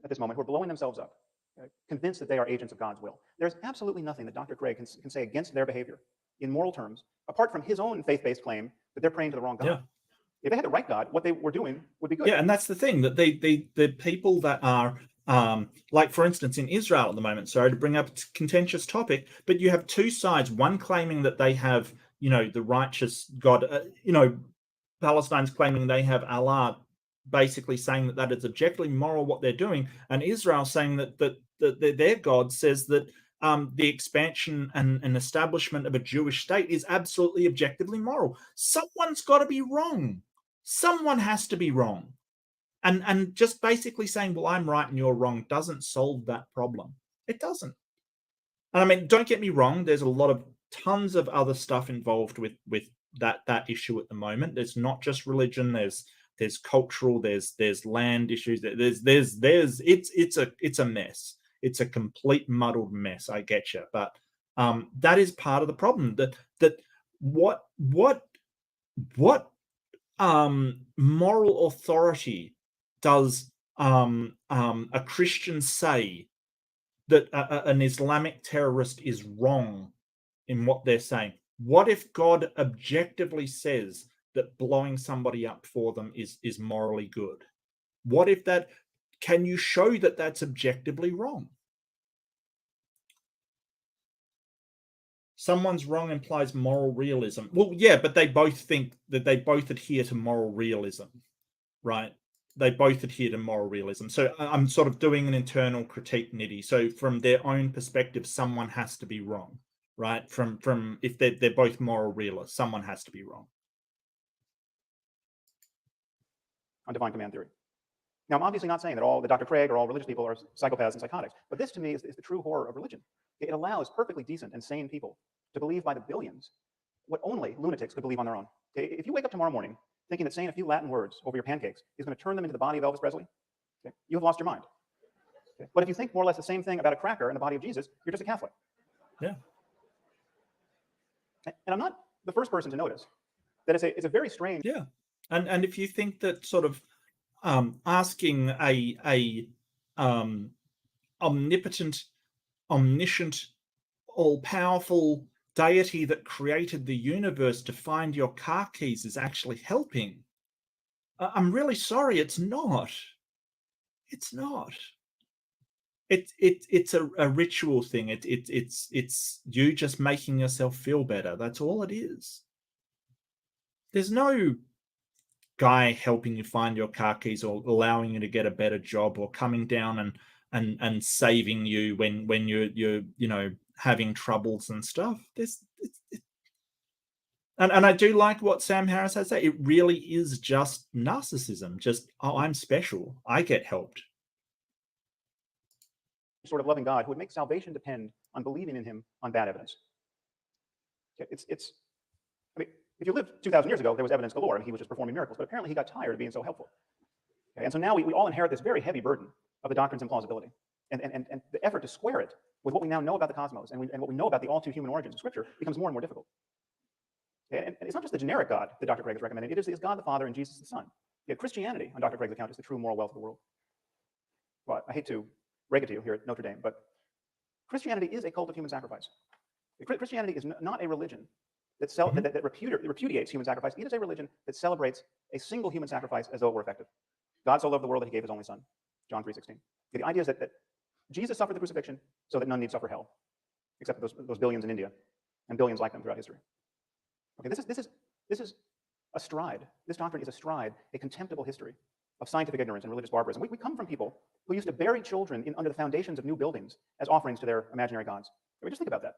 at this moment who are blowing themselves up, convinced that they are agents of God's will. There's absolutely nothing that Dr. Craig can say against their behavior in moral terms, apart from his own faith-based claim that they're praying to the wrong God. Yeah. If they had the right God, what they were doing would be good. Yeah, and that's the thing, that the people that are like, for instance, in Israel at the moment, sorry to bring up a contentious topic, but you have two sides, one claiming that they have, the righteous God, Palestine's claiming they have Allah, basically saying that is objectively moral what they're doing, and Israel saying that their God says that the expansion and establishment of a Jewish state is absolutely objectively moral. Someone's got to be wrong. Someone has to be wrong. And just basically saying, well, I'm right and you're wrong doesn't solve that problem. It doesn't. And I mean, don't get me wrong, there's tons of other stuff involved with that issue at the moment. There's not just religion, there's cultural, there's land issues, it's a mess. It's a complete muddled mess, I get you. But that is part of the problem. That what moral authority does a Christian say that an Islamic terrorist is wrong in what they're saying? What if God objectively says that blowing somebody up for them is morally good? What if can you show that that's objectively wrong? Someone's wrong implies moral realism. Well, yeah, but they both think that they both adhere to moral realism, right? They both adhere to moral realism. So I'm sort of doing an internal critique, Nitty. So from their own perspective, someone has to be wrong, right? From if they're both moral realists, someone has to be wrong. On divine command theory. Now, I'm obviously not saying that all the Dr. Craig or all religious people are psychopaths and psychotics, but this to me is the true horror of religion. It allows perfectly decent and sane people to believe by the billions what only lunatics could believe on their own. Okay? If you wake up tomorrow morning thinking that saying a few Latin words over your pancakes is going to turn them into the body of Elvis Presley, okay, you have lost your mind. Okay? But if you think more or less the same thing about a cracker in the body of Jesus, you're just a Catholic. Yeah. And I'm not the first person to notice that it's a very strange. Yeah. And if you think that sort of asking a omnipotent, omniscient, all-powerful deity that created the universe to find your car keys is actually helping, I'm really sorry, it's not. It's not. It's a ritual thing. It's you just making yourself feel better. That's all it is. There's no guy helping you find your car keys or allowing you to get a better job or coming down and saving you when you're having troubles and stuff. And I do like what Sam Harris has said. It really is just narcissism. Just, oh, I'm special. I get helped. Sort of loving God who would make salvation depend on believing in him on bad evidence. I mean, if you lived 2,000 years ago, there was evidence galore, and he was just performing miracles. But apparently, he got tired of being so helpful. Okay? And so now we all inherit this very heavy burden of the doctrine's implausibility, and the effort to square it with what we now know about the cosmos and what we know about the all too human origins of Scripture becomes more and more difficult. Okay? And it's not just the generic God that Dr. Craig is recommending; it is God the Father and Jesus the Son. Yet Christianity, on Dr. Craig's account, is the true moral wealth of the world. Well, I hate to break it to you here at Notre Dame, but Christianity is a cult of human sacrifice. Christianity is not a religion that repudiates human sacrifice. It is a religion that celebrates a single human sacrifice as though it were effective. God so loved the world that he gave his only son, John 3:16. The idea is that Jesus suffered the crucifixion so that none need suffer hell, except those billions in India and billions like them throughout history. Okay, this is a stride. This doctrine is a contemptible history of scientific ignorance and religious barbarism. We come from people who used to bury children under the foundations of new buildings as offerings to their imaginary gods. I mean, just think about that.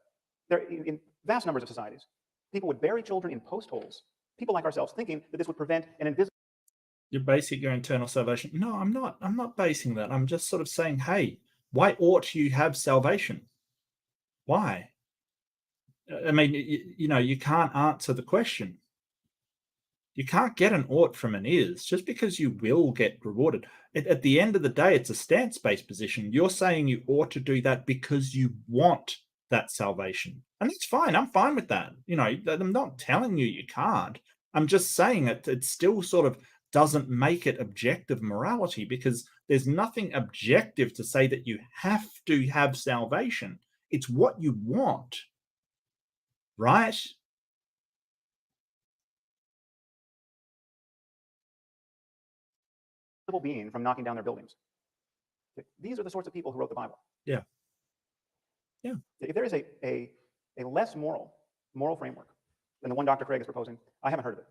In vast numbers of societies, people would bury children in post holes, people like ourselves thinking that this would prevent an invisible... You're basing your eternal salvation. No, I'm not basing that. I'm just sort of saying, hey, why ought you have salvation? Why? I mean, you can't answer the question. You can't get an ought from an is just because you will get rewarded. At the end of the day, it's a stance-based position. You're saying you ought to do that because you want that salvation. And that's fine. I'm fine with that. I'm not telling you can't. I'm just saying it still sort of doesn't make it objective morality, because there's nothing objective to say that you have to have salvation. It's what you want, right? being from knocking down their buildings. These are the sorts of people who wrote the Bible. Yeah. Yeah. If there is a less moral framework than the one Dr. Craig is proposing, I haven't heard of it.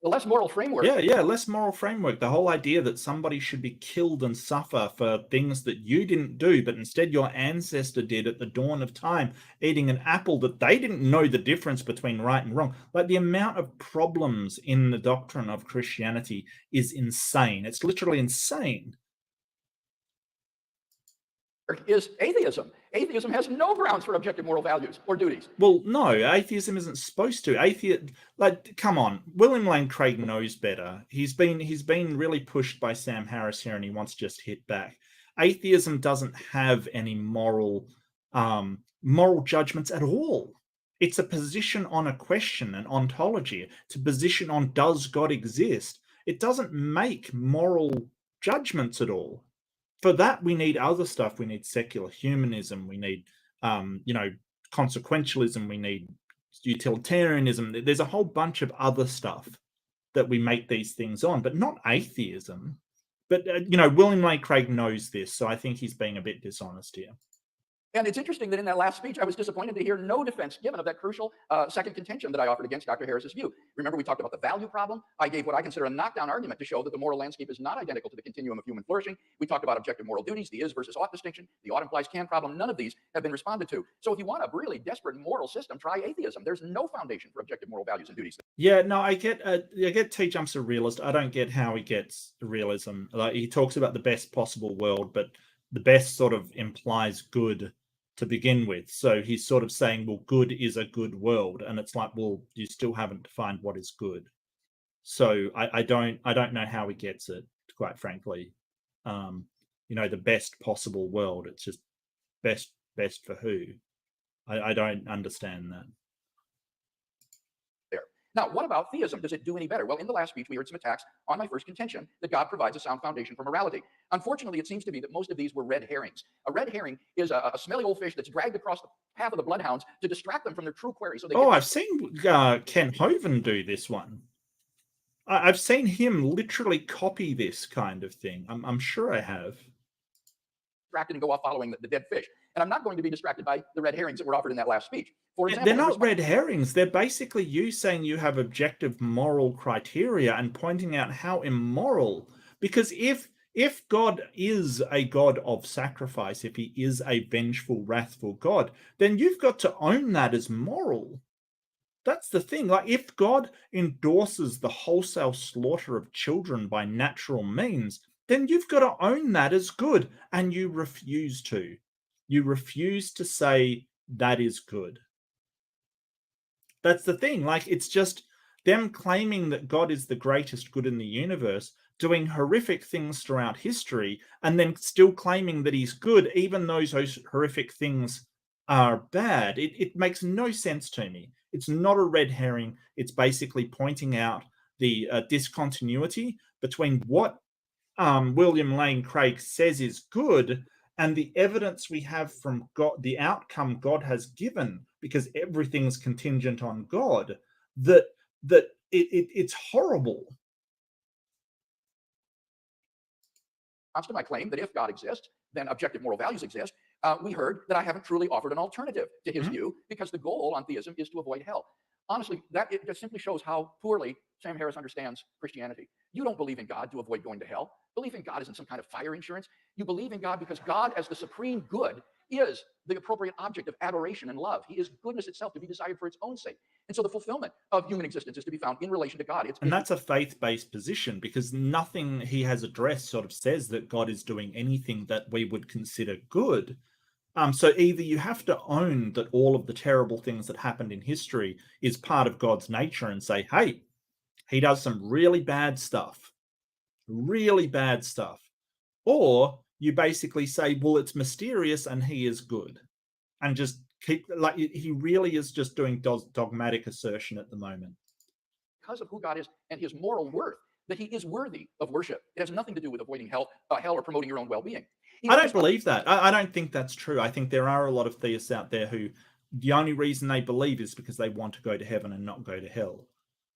The less moral framework. Yeah, less moral framework. The whole idea that somebody should be killed and suffer for things that you didn't do, but instead your ancestor did at the dawn of time, eating an apple that they didn't know the difference between right and wrong. Like, the amount of problems in the doctrine of Christianity is insane. It's literally insane. Is atheism. Atheism has no grounds for objective moral values or duties. Well, no, atheism isn't supposed to. Come on, William Lane Craig knows better. He's been really pushed by Sam Harris here, and he wants to just hit back. Atheism doesn't have any moral judgments at all. It's a position on a question, an ontology. It's a position on, does God exist? It doesn't make moral judgments at all. For that, we need other stuff. We need secular humanism. We need, consequentialism. We need utilitarianism. There's a whole bunch of other stuff that we make these things on, but not atheism. But, William Lane Craig knows this, so I think he's being a bit dishonest here. And it's interesting that in that last speech, I was disappointed to hear no defense given of that crucial second contention that I offered against Dr. Harris's view. Remember, we talked about the value problem. I gave what I consider a knockdown argument to show that the moral landscape is not identical to the continuum of human flourishing. We talked about objective moral duties, the is versus ought distinction, the ought implies can problem. None of these have been responded to. So if you want a really desperate moral system, try atheism. There's no foundation for objective moral values and duties. Yeah, no, I get T. Jump's a realist. I don't get how he gets realism. Like, he talks about the best possible world, but the best sort of implies good. to begin with. So he's sort of saying, well, good is a good world. And it's like, well, you still haven't defined what is good. So I don't know how he gets it, quite frankly. The best possible world. It's just best for who? I don't understand that. There. Now, what about theism? Does it do any better? Well, in the last speech, we heard some attacks on my first contention that God provides a sound foundation for morality. Unfortunately, it seems to be that most of these were red herrings. A red herring is a smelly old fish that's dragged across the path of the bloodhounds to distract them from their true query. So I've seen Ken Hovind do this one. I've seen him literally copy this kind of thing. I'm sure I have. Distracted and go off following the dead fish. And I'm not going to be distracted by the red herrings that were offered in that last speech. For example, they're not red herrings. They're basically you saying you have objective moral criteria and pointing out how immoral. Because if God is a God of sacrifice, if he is a vengeful, wrathful God, then you've got to own that as moral. That's the thing. Like, if God endorses the wholesale slaughter of children by natural means, then you've got to own that as good. And you refuse to. You refuse to say that is good. That's the thing. Like, it's just them claiming that God is the greatest good in the universe, doing horrific things throughout history, and then still claiming that he's good, even though those horrific things are bad. It makes no sense to me. It's not a red herring. It's basically pointing out the discontinuity between what William Lane Craig says is good and the evidence we have from God, the outcome God has given, because everything's contingent on God, that it's horrible. To my claim that if God exists, then objective moral values exist. We heard that I haven't truly offered an alternative to his view, because the goal on theism is to avoid hell. Honestly, it just simply shows how poorly Sam Harris understands Christianity. You don't believe in God to avoid going to hell. Belief in God isn't some kind of fire insurance. You believe in God because God, as the supreme good, is the appropriate object of adoration and love. He is goodness itself to be desired for its own sake. And so the fulfillment of human existence is to be found in relation to God. And that's a faith-based position, because nothing he has addressed sort of says that God is doing anything that we would consider good. So either you have to own that all of the terrible things that happened in history is part of God's nature and say, hey, he does some really bad stuff, or you basically say, well, it's mysterious and he is good, and just keep, like, he really is just doing dogmatic assertion at the moment. Because of who God is and his moral worth, that he is worthy of worship. It has nothing to do with avoiding hell or promoting your own well-being. I don't believe that. I don't think that's true. I think there are a lot of theists out there who the only reason they believe is because they want to go to heaven and not go to hell.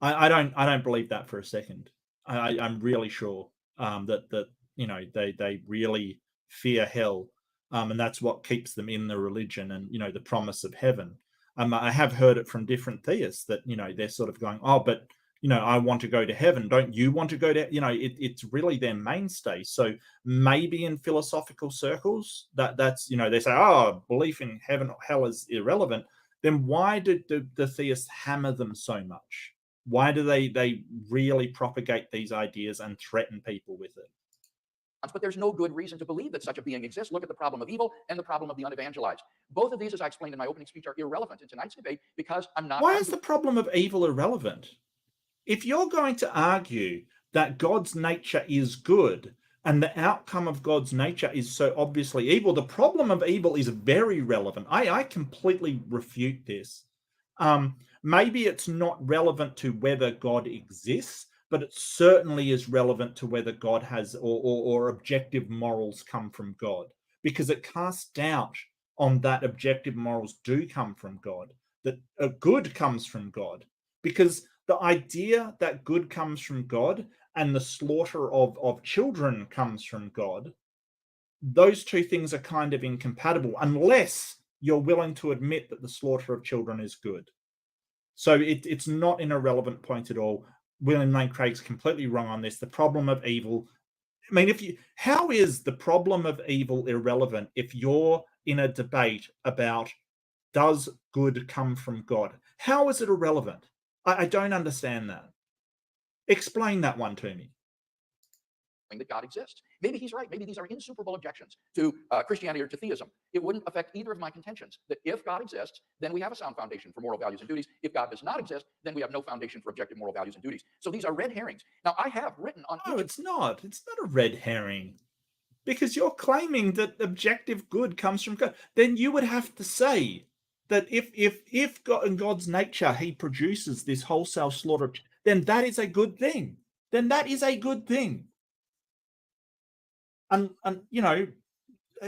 I don't believe that for a second. I'm really sure that they really fear hell, and that's what keeps them in the religion and the promise of heaven. I have heard it from different theists that they're sort of going, oh, but I want to go to heaven. Don't you want to go to, it's really their mainstay. So maybe in philosophical circles that's, they say, oh, belief in heaven or hell is irrelevant. Then why do the theists hammer them so much? Why do they really propagate these ideas and threaten people with it? But there's no good reason to believe that such a being exists. Look at the problem of evil and the problem of the unevangelized. Both of these, as I explained in my opening speech, are irrelevant in tonight's debate, because I'm not. Why is the problem of evil irrelevant? If you're going to argue that God's nature is good and the outcome of God's nature is so obviously evil, the problem of evil is very relevant. I completely refute this. Maybe it's not relevant to whether God exists, but it certainly is relevant to whether God has or objective morals come from God, because it casts doubt on that objective morals do come from God, that a good comes from God, because the idea that good comes from God and the slaughter of children comes from God, those two things are kind of incompatible unless you're willing to admit that the slaughter of children is good. So it's not an irrelevant point at all. William Lane Craig's completely wrong on this. The problem of evil, I mean, how is the problem of evil irrelevant if you're in a debate about does good come from God? How is it irrelevant? I don't understand that. Explain that one to me. that God exists. Maybe he's right. Maybe these are insuperable objections to Christianity or to theism. It wouldn't affect either of my contentions, that if God exists, then we have a sound foundation for moral values and duties. If God does not exist, then we have no foundation for objective moral values and duties. So these are red herrings. Now, I have written on No, it's not. It's not a red herring. Because you're claiming that objective good comes from God. Then you would have to say that if God, in God's nature, he produces this wholesale slaughter, then that is a good thing. Then that is a good thing. And you know,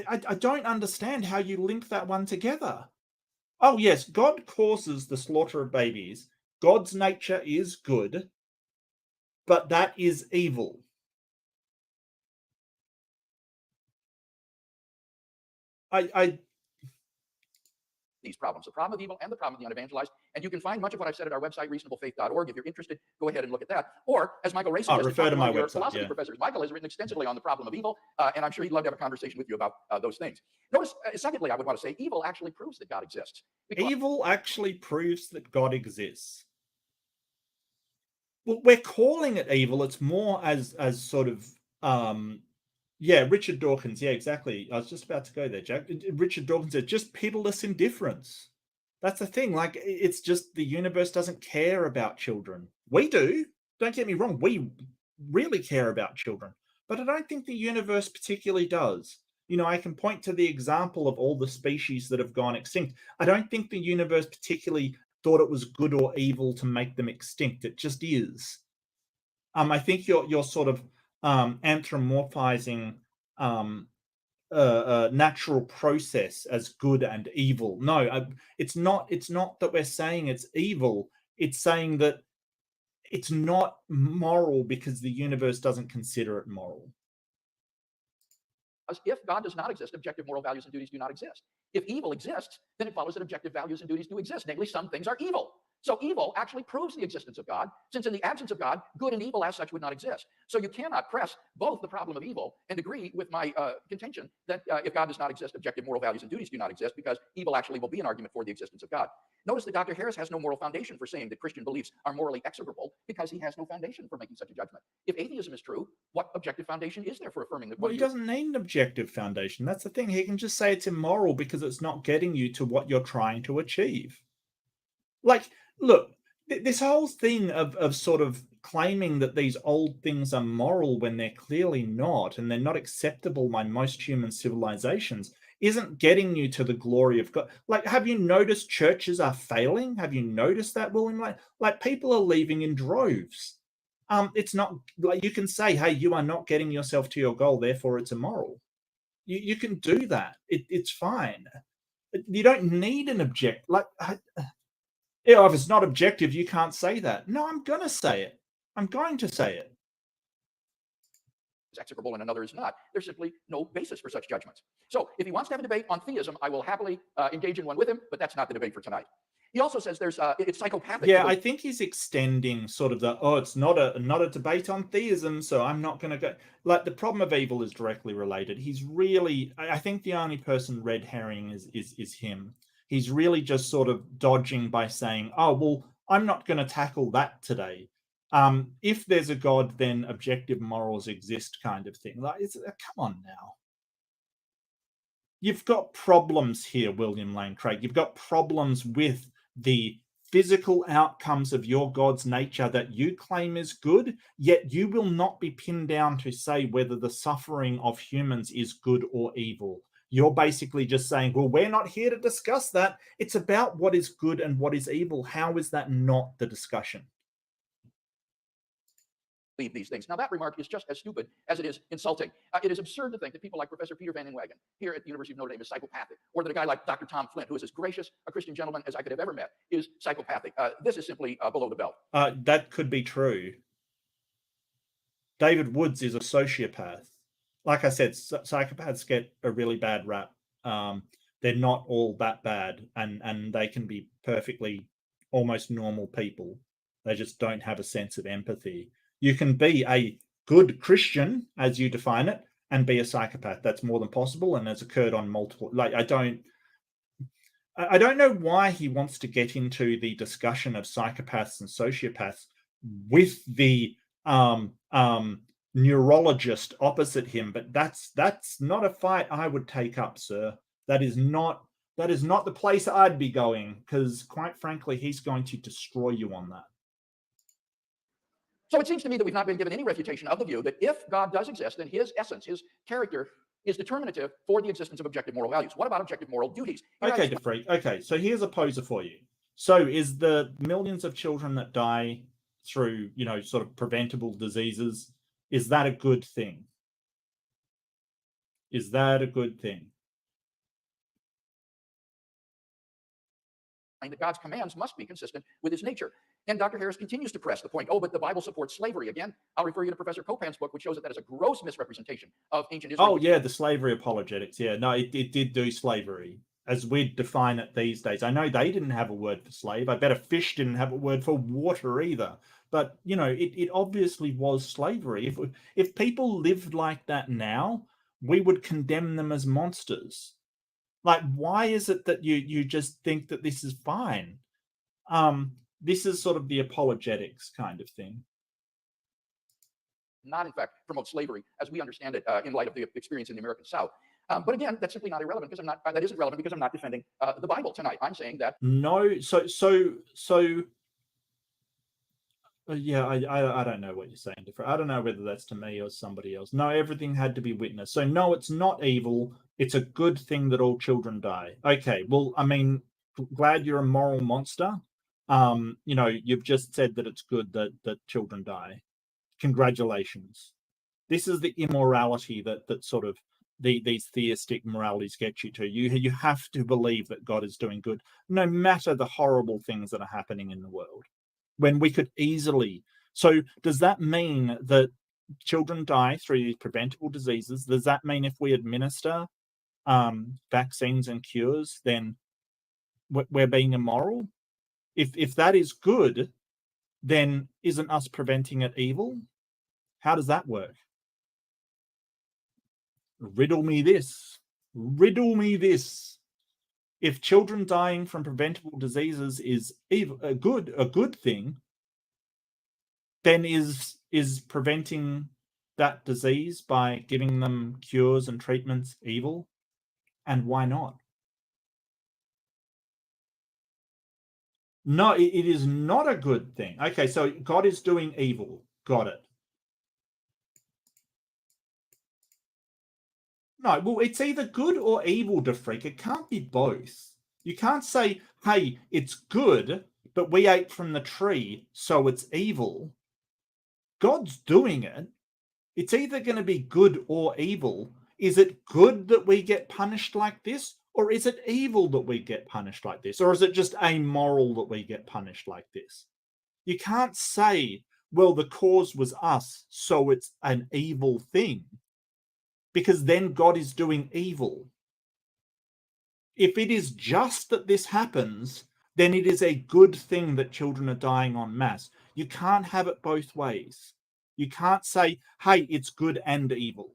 I don't understand how you link that one together. Oh yes, God causes the slaughter of babies. God's nature is good, but that is evil. These problems, the problem of evil and the problem of the unevangelized. And you can find much of what I've said at our website, reasonablefaith.org. If you're interested, go ahead and look at that. Or, as Michael Ray suggested, refer to my website, philosophy professors. Michael has written extensively on the problem of evil, and I'm sure he'd love to have a conversation with you about those things. Notice, secondly, I would want to say evil actually proves that God exists. Evil actually proves that God exists. Well, we're calling it evil. It's more as sort of yeah, Richard Dawkins. Yeah, exactly. I was just about to go there, Jack. Richard Dawkins said, just pitiless indifference. That's the thing. Like, it's just the universe doesn't care about children. We do. Don't get me wrong. We really care about children. But I don't think the universe particularly does. You know, I can point to the example of all the species that have gone extinct. I don't think the universe particularly thought it was good or evil to make them extinct. It just is. I think you're sort of anthropomorphizing natural process as good and evil. No, it's not. It's not that we're saying it's evil. It's saying that it's not moral because the universe doesn't consider it moral. If God does not exist, objective moral values and duties do not exist. If evil exists, then it follows that objective values and duties do exist. Namely, some things are evil. So evil actually proves the existence of God, since in the absence of God, good and evil as such would not exist. So you cannot press both the problem of evil and agree with my contention that if God does not exist, objective moral values and duties do not exist, because evil actually will be an argument for the existence of God. Notice that Dr. Harris has no moral foundation for saying that Christian beliefs are morally execrable, because he has no foundation for making such a judgment. If atheism is true, what objective foundation is there for affirming that? Well, he doesn't need an objective foundation. That's the thing. He can just say it's immoral because it's not getting you to what you're trying to achieve. Like, look, this whole thing of sort of claiming that these old things are moral when they're clearly not, and they're not acceptable by most human civilizations, isn't getting you to the glory of God. Like, have you noticed churches are failing? Have you noticed that, William? Like people are leaving in droves. It's not like you can say, hey, you are not getting yourself to your goal, therefore it's immoral. You can do that. It's fine. You don't need an object. Like, if it's not objective, you can't say that. No, I'm going to say it. I'm going to say it. Is execrable and another is not. There's simply no basis for such judgments. So if he wants to have a debate on theism, I will happily engage in one with him, but that's not the debate for tonight. He also says it's psychopathic. Yeah, I think he's extending sort of it's not a debate on theism, so I'm not going to go. Like, the problem of evil is directly related. He's really, I think the only person red herring is him. He's really just sort of dodging by saying, oh, well, I'm not going to tackle that today. If there's a God, then objective morals exist, kind of thing. Like, come on now. You've got problems here, William Lane Craig. You've got problems with the physical outcomes of your God's nature that you claim is good, yet you will not be pinned down to say whether the suffering of humans is good or evil. You're basically just saying, well, we're not here to discuss that. It's about what is good and what is evil. How is that not the discussion? These things. Now, that remark is just as stupid as it is insulting. It is absurd to think that people like Professor Peter Van Inwagen here at the University of Notre Dame is psychopathic, or that a guy like Dr. Tom Flint, who is as gracious a Christian gentleman as I could have ever met, is psychopathic. This is simply below the belt. That could be true. David Woods is a sociopath. Like I said, psychopaths get a really bad rap. They're not all that bad, and they can be perfectly almost normal people. They just don't have a sense of empathy. You can be a good Christian, as you define it, and be a psychopath. That's more than possible, and has occurred on multiple. Like, I don't know why he wants to get into the discussion of psychopaths and sociopaths with the neurologist opposite him, but that's not a fight I would take up, sir. That is not the place I'd be going, because quite frankly, he's going to destroy you on that. So it seems to me that we've not been given any refutation of the view that if God does exist, then his essence, his character, is determinative for the existence of objective moral values. What about objective moral duties? Okay, DeFreak. Okay, so here's a poser for you. So is the millions of children that die through, sort of preventable diseases, is that a good thing? Is that a good thing? That God's commands must be consistent with his nature. And Dr. Harris continues to press the point, but the Bible supports slavery. Again, I'll refer you to Professor Copan's book, which shows that is a gross misrepresentation of ancient Israel. Oh, yeah, the slavery apologetics. Yeah, no, it did do slavery, as we'd define it these days. I know they didn't have a word for slave. I bet a fish didn't have a word for water either. But, it obviously was slavery. If people lived like that now, we would condemn them as monsters. Like, why is it that you just think that this is fine? This is sort of the apologetics kind of thing. Not, in fact, promote slavery as we understand it in light of the experience in the American South. But again, that's simply not irrelevant because that isn't relevant because I'm not defending the Bible tonight. I'm saying that. No, yeah, I don't know what you're saying. I don't know whether that's to me or somebody else. No, everything had to be witnessed. So no, it's not evil. It's a good thing that all children die. Okay, well, I mean, glad you're a moral monster. You've just said that it's good that children die. Congratulations. This is the immorality that sort of these theistic moralities get you to. You have to believe that God is doing good, no matter the horrible things that are happening in the world. When we could easily. So does that mean that children die through these preventable diseases? Does that mean if we administer vaccines and cures, then we're being immoral? If that is good, then isn't us preventing it evil? How does that work? Riddle me this. Riddle me this. If children dying from preventable diseases is a good thing, then is preventing that disease by giving them cures and treatments evil? And why not? No, it is not a good thing. Okay, so God is doing evil. Got it. No, well, it's either good or evil, DeFreak. It can't be both. You can't say, hey, it's good, but we ate from the tree, so it's evil. God's doing it. It's either going to be good or evil. Is it good that we get punished like this? Or is it evil that we get punished like this? Or is it just amoral that we get punished like this? You can't say, well, the cause was us, so it's an evil thing. Because then God is doing evil. If it is just that this happens, then it is a good thing that children are dying en masse. You can't have it both ways. You can't say, hey, it's good and evil.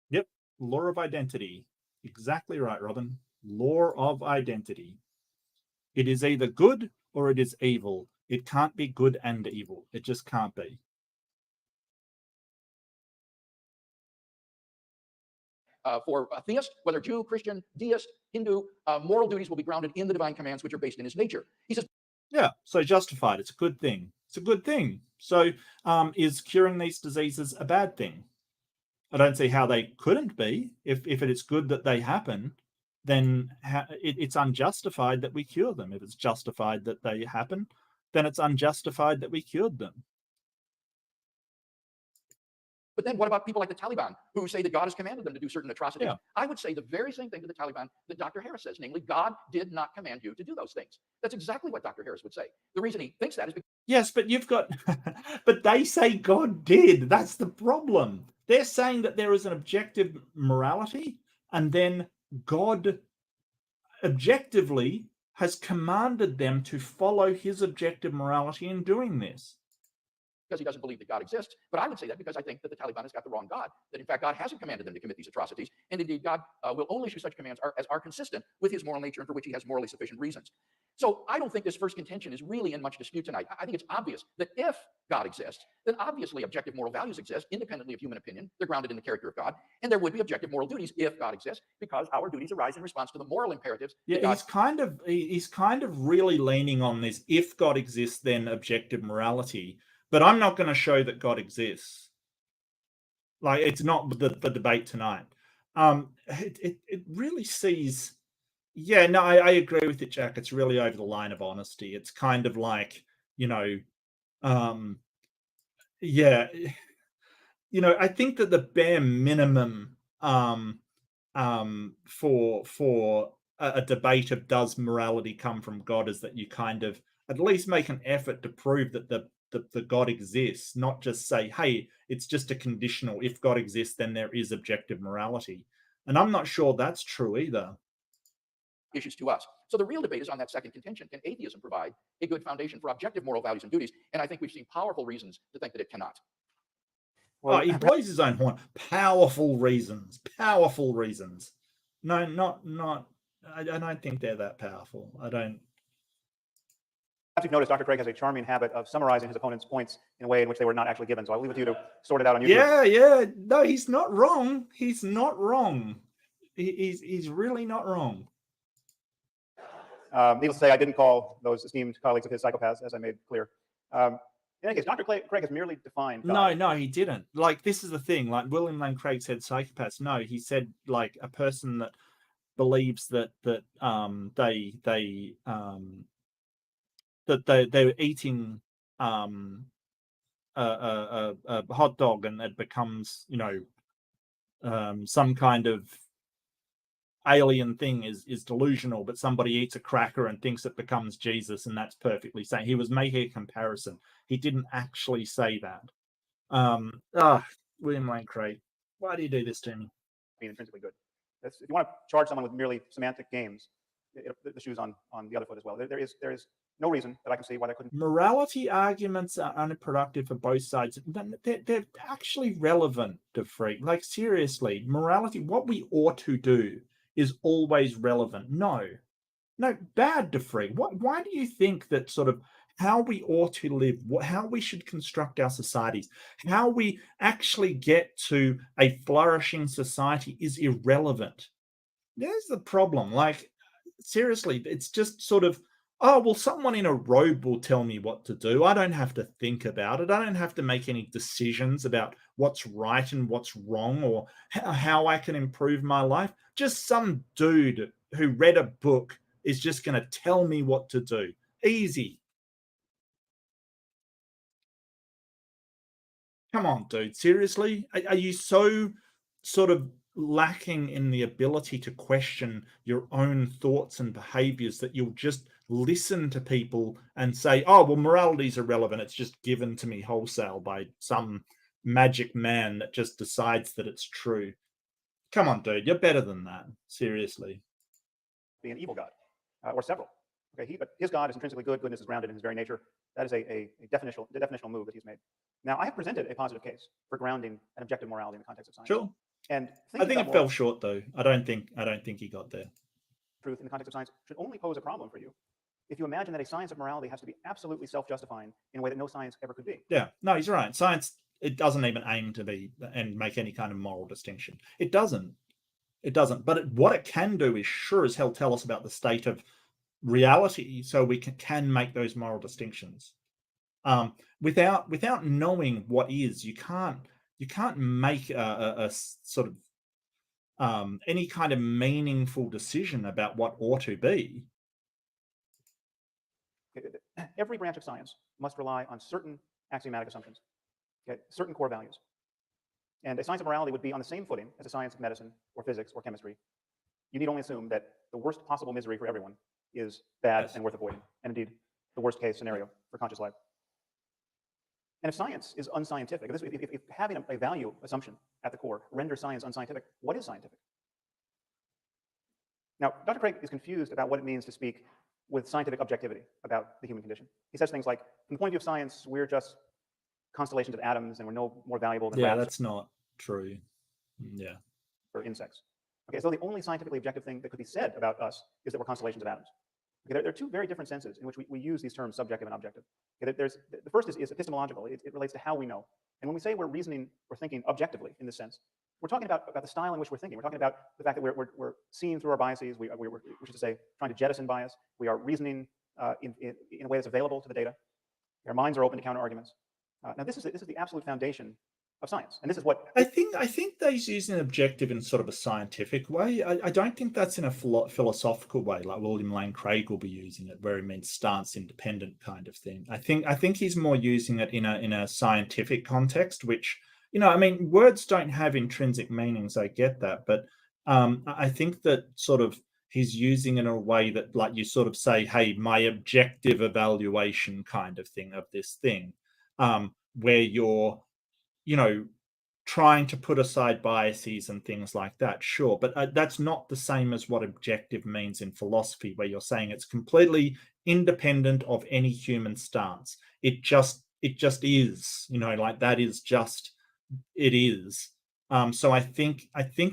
Yep, law of identity. Exactly right, Robin. Law of identity. It is either good or it is evil. It can't be good and evil. It just can't be. For a theist, whether Jew, Christian, deist, Hindu, moral duties will be grounded in the divine commands which are based in his nature. He says, yeah, so justified. It's a good thing. It's a good thing. So is curing these diseases a bad thing? I don't see how they couldn't be. If it is good that they happen, then it's unjustified that we cure them. If it's justified that they happen, then it's unjustified that we cured them. But then what about people like the Taliban who say that God has commanded them to do certain atrocities? Yeah. I would say the very same thing to the Taliban that Dr. Harris says, namely, God did not command you to do those things. That's exactly what Dr. Harris would say. The reason he thinks that is because... Yes, but you've got... but they say God did. That's the problem. They're saying that there is an objective morality, and then God objectively has commanded them to follow his objective morality in doing this. because he doesn't believe that God exists, but I would say that because I think that the Taliban has got the wrong God, that in fact God hasn't commanded them to commit these atrocities, and indeed God will only issue such commands as are consistent with his moral nature and for which he has morally sufficient reasons. So I don't think this first contention is really in much dispute tonight. I think it's obvious that if God exists, then obviously objective moral values exist independently of human opinion. They're grounded in the character of God, and there would be objective moral duties if God exists, because our duties arise in response to the moral imperatives. Yeah, he's kind of really leaning on this. If God exists, then objective morality. But I'm not going to show that God exists. Like, it's not the debate tonight. It really sees. Yeah, no, I agree with it, Jack. It's really over the line of honesty. It's kind of like, yeah, I think that the bare minimum for a debate of does morality come from God is that you kind of at least make an effort to prove that the God exists, not just say, hey, it's just a conditional. If God exists, then there is objective morality. And I'm not sure that's true either. Issues to us. So the real debate is on that second contention. Can atheism provide a good foundation for objective moral values and duties? And I think we've seen powerful reasons to think that it cannot. Well, he blows his own horn. Powerful reasons. Powerful reasons. No, not. I don't think they're that powerful. I don't. Perhaps you've noticed Dr. Craig has a charming habit of summarizing his opponent's points in a way in which they were not actually given. So I'll leave it to you to sort it out on YouTube. Yeah. No, he's not wrong. He's not wrong. He's really not wrong. Needless to say, I didn't call those esteemed colleagues of his psychopaths, as I made clear. In any case, Dr. Craig has merely defined God. No, he didn't. Like, this is the thing. Like, William Lane Craig said psychopaths. No, he said, like, a person that believes that they were eating a hot dog and it becomes, some kind of alien thing is delusional, but somebody eats a cracker and thinks it becomes Jesus, and that's perfectly sane. He was making a comparison. He didn't actually say that. William Lane Craig, why do you do this to me? Being intrinsically good. If you want to charge someone with merely semantic games, the shoe's on the other foot as well. There is no reason that I can see why that couldn't. Morality arguments are unproductive for both sides. They're actually relevant to Freak. Like, seriously, morality, what we ought to do is always relevant. No, bad to Freak. Why do you think that sort of how we ought to live, how we should construct our societies, how we actually get to a flourishing society is irrelevant? There's the problem. Like, seriously, it's just sort of, oh, well, someone in a robe will tell me what to do. I don't have to think about it. I don't have to make any decisions about what's right and what's wrong or how I can improve my life. Just some dude who read a book is just going to tell me what to do. Easy. Come on, dude. Seriously? Are you so sort of lacking in the ability to question your own thoughts and behaviors that you'll just listen to people and say, oh, well, morality is irrelevant. It's just given to me wholesale by some magic man that just decides that it's true. Come on, dude. You're better than that. Seriously. Be an evil God, or several. Okay, but his God is intrinsically good. Goodness is grounded in his very nature. That is a definitional move that he's made. Now, I have presented a positive case for grounding an objective morality in the context of science. Sure. And I think it fell short, though. I don't think he got there. Truth in the context of science should only pose a problem for you if you imagine that a science of morality has to be absolutely self-justifying in a way that no science ever could be. Yeah, no, he's right. Science, it doesn't even aim to be and make any kind of moral distinction. It doesn't. But what it can do is sure as hell tell us about the state of reality, so we can make those moral distinctions. Without knowing what is, you can't make a sort of any kind of meaningful decision about what ought to be. Every branch of science must rely on certain axiomatic assumptions, okay, certain core values. And a science of morality would be on the same footing as a science of medicine or physics or chemistry. You need only assume that the worst possible misery for everyone is bad and worth avoiding, and indeed the worst case scenario for conscious life. And if science is unscientific, if having a value assumption at the core renders science unscientific, what is scientific? Now, Dr. Craig is confused about what it means to speak with scientific objectivity about the human condition. He says things like, from the point of view of science, we're just constellations of atoms and we're no more valuable than Yeah, rats that's not true. Yeah. or insects. Okay, so the only scientifically objective thing that could be said about us is that we're constellations of atoms. Okay, there are two very different senses in which we use these terms subjective and objective. Okay, the first is epistemological. It relates to how we know. And when we say we're reasoning or thinking objectively in this sense, we're talking about the style in which we're thinking. We're talking about the fact that we're seeing through our biases, which is to say, trying to jettison bias. We are reasoning in a way that's available to the data. Our minds are open to counter arguments. Now, this is the absolute foundation of science, and this is what I think they use an objective in sort of a scientific way. I don't think that's in a philosophical way, like William Lane Craig will be using it, where he means stance independent kind of thing. I think he's more using it in a scientific context, which, I mean, words don't have intrinsic meanings. I get that, but I think that sort of he's using it in a way that, like, you sort of say, hey, my objective evaluation kind of thing of this thing, where you're trying to put aside biases and things like that, sure, but that's not the same as what objective means in philosophy, where you're saying it's completely independent of any human stance. It just is, like that is just, it is. So I think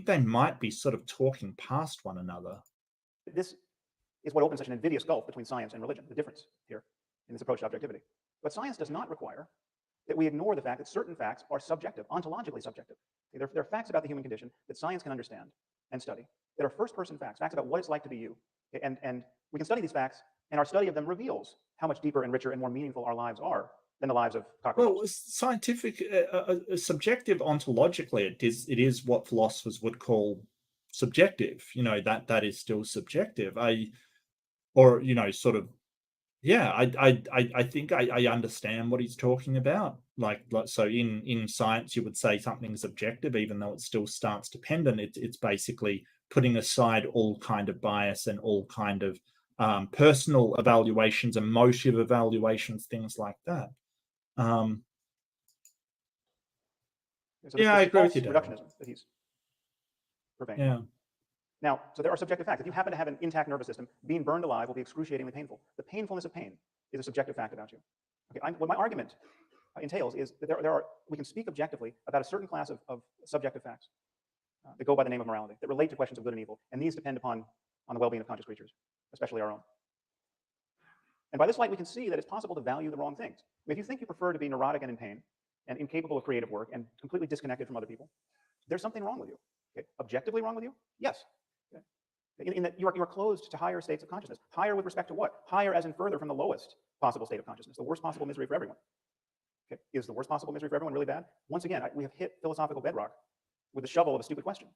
they might be sort of talking past one another. this is what opens such an invidious gulf between science and religion, the difference here in this approach to objectivity. But science does not require that we ignore the fact that certain facts are subjective, ontologically subjective. There are facts about the human condition that science can understand and study, that are first-person facts about what it's like to be you. And we can study these facts, and our study of them reveals how much deeper and richer and more meaningful our lives are than the lives of cockroaches. Well, scientific, subjective ontologically, it is what philosophers would call subjective. That is still subjective. Sort of. Yeah, I think I understand what he's talking about. Like so in science, you would say something's objective, even though it's still stance dependent. It's basically putting aside all kind of bias and all kind of personal evaluations, emotive evaluations, things like that. So Yeah, I agree with you, David. reductionism that he's purveying. Yeah. Now, so there are subjective facts. If you happen to have an intact nervous system, being burned alive will be excruciatingly painful. The painfulness of pain is a subjective fact about you. Okay, what my argument entails is that we can speak objectively about a certain class of subjective facts that go by the name of morality, that relate to questions of good and evil, and these depend on the well-being of conscious creatures, especially our own. And by this light, we can see that it's possible to value the wrong things. If you think you prefer to be neurotic and in pain, and incapable of creative work, and completely disconnected from other people, there's something wrong with you. Okay? Objectively wrong with you? Yes. In that you are closed to higher states of consciousness. Higher with respect to what? Higher as in further from the lowest possible state of consciousness, the worst possible misery for everyone. Okay. Is the worst possible misery for everyone really bad? Once again, we have hit philosophical bedrock with the shovel of a stupid question.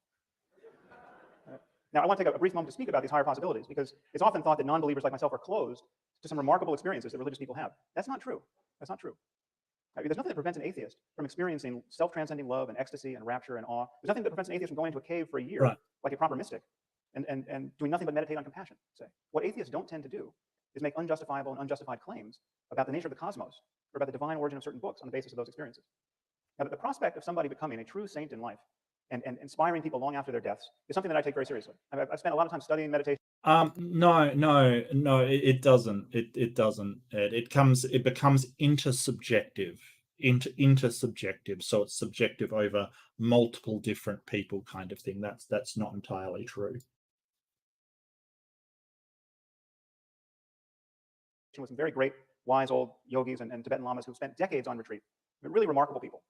Now, I want to take a brief moment to speak about these higher possibilities, because it's often thought that non-believers like myself are closed to some remarkable experiences that religious people have. That's not true. That's not true. There's nothing that prevents an atheist from experiencing self-transcending love and ecstasy and rapture and awe. There's nothing that prevents an atheist from going into a cave for a year, like a proper mystic, and doing nothing but meditate on compassion, say. What atheists don't tend to do is make unjustifiable and unjustified claims about the nature of the cosmos or about the divine origin of certain books on the basis of those experiences. Now, the prospect of somebody becoming a true saint in life and inspiring people long after their deaths is something that I take very seriously. I've spent a lot of time studying meditation. No, it doesn't. It doesn't. It becomes intersubjective. Intersubjective, so it's subjective over multiple different people, kind of thing. That's not entirely true. With some very great, wise old yogis and Tibetan lamas who spent decades on retreat. Really remarkable people.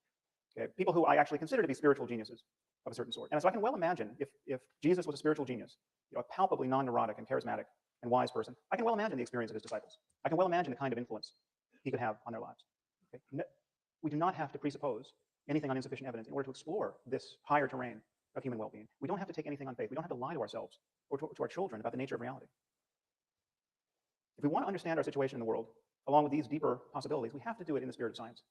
Okay? People who I actually consider to be spiritual geniuses of a certain sort. And so I can well imagine if Jesus was a spiritual genius, a palpably non-neurotic and charismatic and wise person, I can well imagine the experience of his disciples. I can well imagine the kind of influence he could have on their lives. Okay? We do not have to presuppose anything on insufficient evidence in order to explore this higher terrain of human well-being. We don't have to take anything on faith. We don't have to lie to ourselves or to our children about the nature of reality. If we want to understand our situation in the world, along with these deeper possibilities, we have to do it in the spirit of science.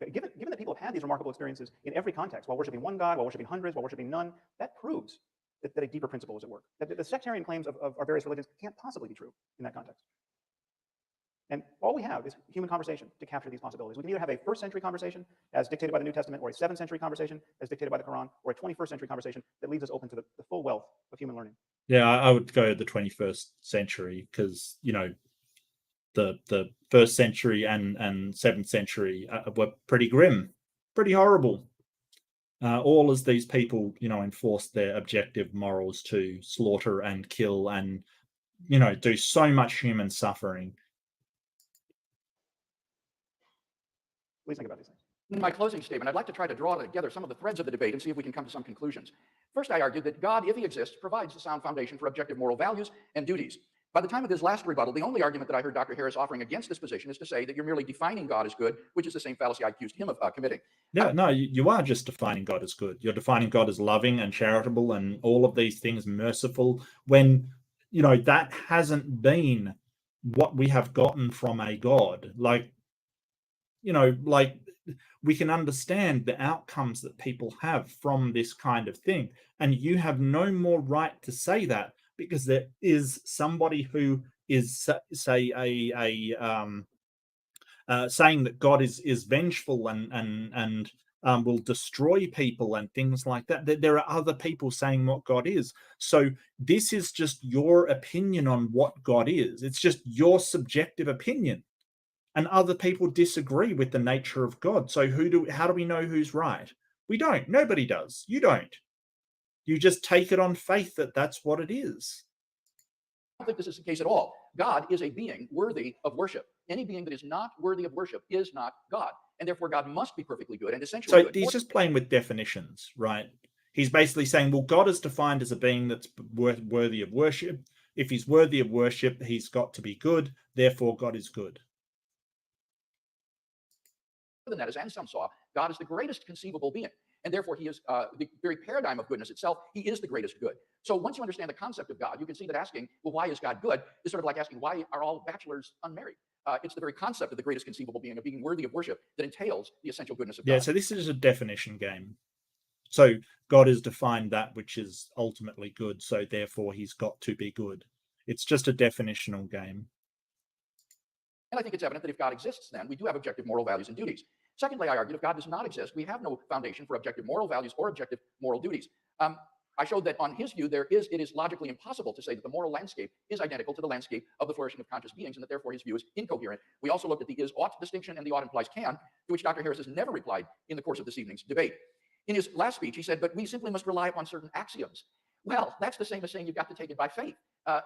Okay? Given that people have had these remarkable experiences in every context, while worshiping one God, while worshiping hundreds, while worshiping none, that proves that a deeper principle is at work. That the sectarian claims of our various religions can't possibly be true in that context. And all we have is human conversation to capture these possibilities. We can either have a first-century conversation as dictated by the New Testament, or a 7th-century conversation as dictated by the Quran, or a 21st-century conversation that leaves us open to the full wealth of human learning. Yeah, I would go the 21st century, because the first century and 7th century were pretty grim, pretty horrible. All as these people, enforced their objective morals to slaughter and kill and, do so much human suffering. Please think about these things. In my closing statement, I'd like to try to draw together some of the threads of the debate and see if we can come to some conclusions. First, I argued that God, if he exists, provides the sound foundation for objective moral values and duties. By the time of his last rebuttal, the only argument that I heard Dr. Harris offering against this position is to say that you're merely defining God as good, which is the same fallacy I accused him of committing. Yeah, no, you are just defining God as good. You're defining God as loving and charitable and all of these things, merciful, when, that hasn't been what we have gotten from a God. Like we can understand the outcomes that people have from this kind of thing. And you have no more right to say that because there is somebody who is, say, saying that God is vengeful and will destroy people and things like that. There are other people saying what God is. So this is just your opinion on what God is. It's just your subjective opinion. And other people disagree with the nature of God. So how do we know who's right? We don't. Nobody does. You don't. You just take it on faith that that's what it is. I don't think this is the case at all. God is a being worthy of worship. Any being that is not worthy of worship is not God. And therefore, God must be perfectly good and essentially good. So he's just playing with definitions, right? He's basically saying, well, God is defined as a being that's worthy of worship. If he's worthy of worship, he's got to be good. Therefore, God is good. Than that, as Anselm saw, God is the greatest conceivable being. And therefore, he is the very paradigm of goodness itself. He is the greatest good. So once you understand the concept of God, you can see that asking, well, why is God good, is sort of like asking, why are all bachelors unmarried? It's the very concept of the greatest conceivable being, of being worthy of worship, that entails the essential goodness of God. Yeah, so this is a definition game. So God has defined that which is ultimately good, so therefore he's got to be good. It's just a definitional game. And I think it's evident that if God exists, then we do have objective moral values and duties. Secondly, I argued if God does not exist, we have no foundation for objective moral values or objective moral duties. I showed that on his view, it is logically impossible to say that the moral landscape is identical to the landscape of the flourishing of conscious beings, and that therefore his view is incoherent. We also looked at the is-ought distinction and the ought implies can, to which Dr. Harris has never replied in the course of this evening's debate. In his last speech, he said, but we simply must rely upon certain axioms. Well, that's the same as saying you've got to take it by faith.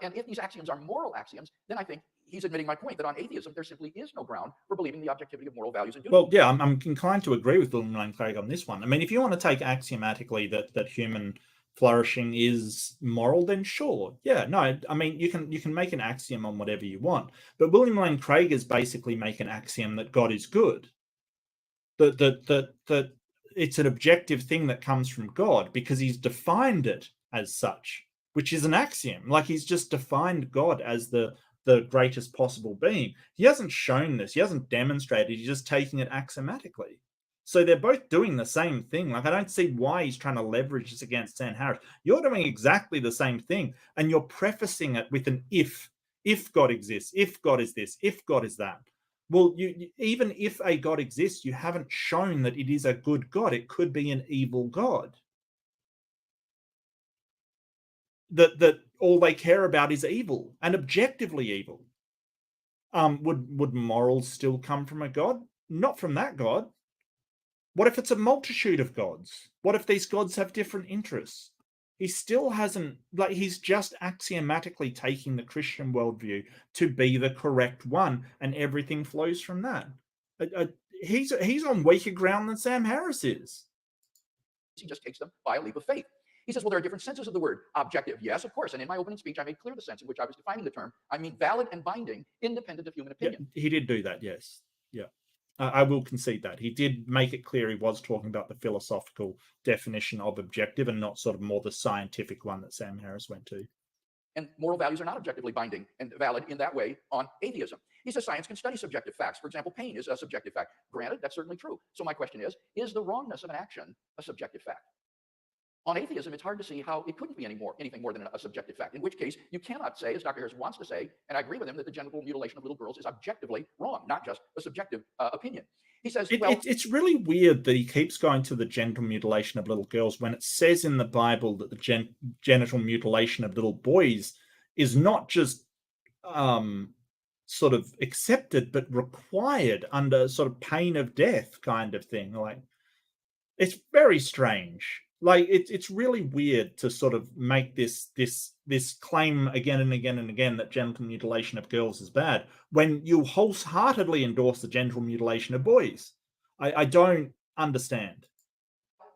And if these axioms are moral axioms, then I think he's admitting my point that on atheism, there simply is no ground for believing the objectivity of moral values and duties. Well, yeah, I'm inclined to agree with William Lane Craig on this one. I mean, if you want to take axiomatically that human flourishing is moral, then sure. Yeah, no, I mean, you can make an axiom on whatever you want. But William Lane Craig is basically making an axiom that God is good. That it's an objective thing that comes from God because he's defined it as such, which is an axiom. Like he's just defined God as the greatest possible being. He hasn't shown this. He hasn't demonstrated. He's just taking it axiomatically. So they're both doing the same thing. Like, I don't see why he's trying to leverage this against Sam Harris. You're doing exactly the same thing, and you're prefacing it with an if God exists, if God is this, if God is that. Well, even if a God exists, you haven't shown that it is a good God. It could be an evil God. That all they care about is evil and objectively evil. Would morals still come from a God? Not from that God. What if it's a multitude of gods? What if these gods have different interests? He still hasn't, like, he's just axiomatically taking the Christian worldview to be the correct one, and everything flows from that. He's on weaker ground than Sam Harris is. He just takes them by a leap of faith. He says, well, there are different senses of the word objective. Yes, of course. And in my opening speech, I made clear the sense in which I was defining the term. I mean valid and binding, independent of human opinion. Yeah, he did do that, yes. Yeah. I will concede that. He did make it clear he was talking about the philosophical definition of objective and not sort of more the scientific one that Sam Harris went to. And moral values are not objectively binding and valid in that way on atheism. He says science can study subjective facts. For example, pain is a subjective fact. Granted, that's certainly true. So my question is the wrongness of an action a subjective fact? On atheism, it's hard to see how it couldn't be anything more than a subjective fact, in which case you cannot say, as Dr. Harris wants to say, and I agree with him, that the genital mutilation of little girls is objectively wrong, not just a subjective opinion. He says, it's really weird that he keeps going to the genital mutilation of little girls when it says in the Bible that the genital mutilation of little boys is not just sort of accepted but required under sort of pain of death kind of thing. Like, it's very strange. Like, it's really weird to sort of make this claim again and again and again that genital mutilation of girls is bad when you wholeheartedly endorse the genital mutilation of boys. I don't understand.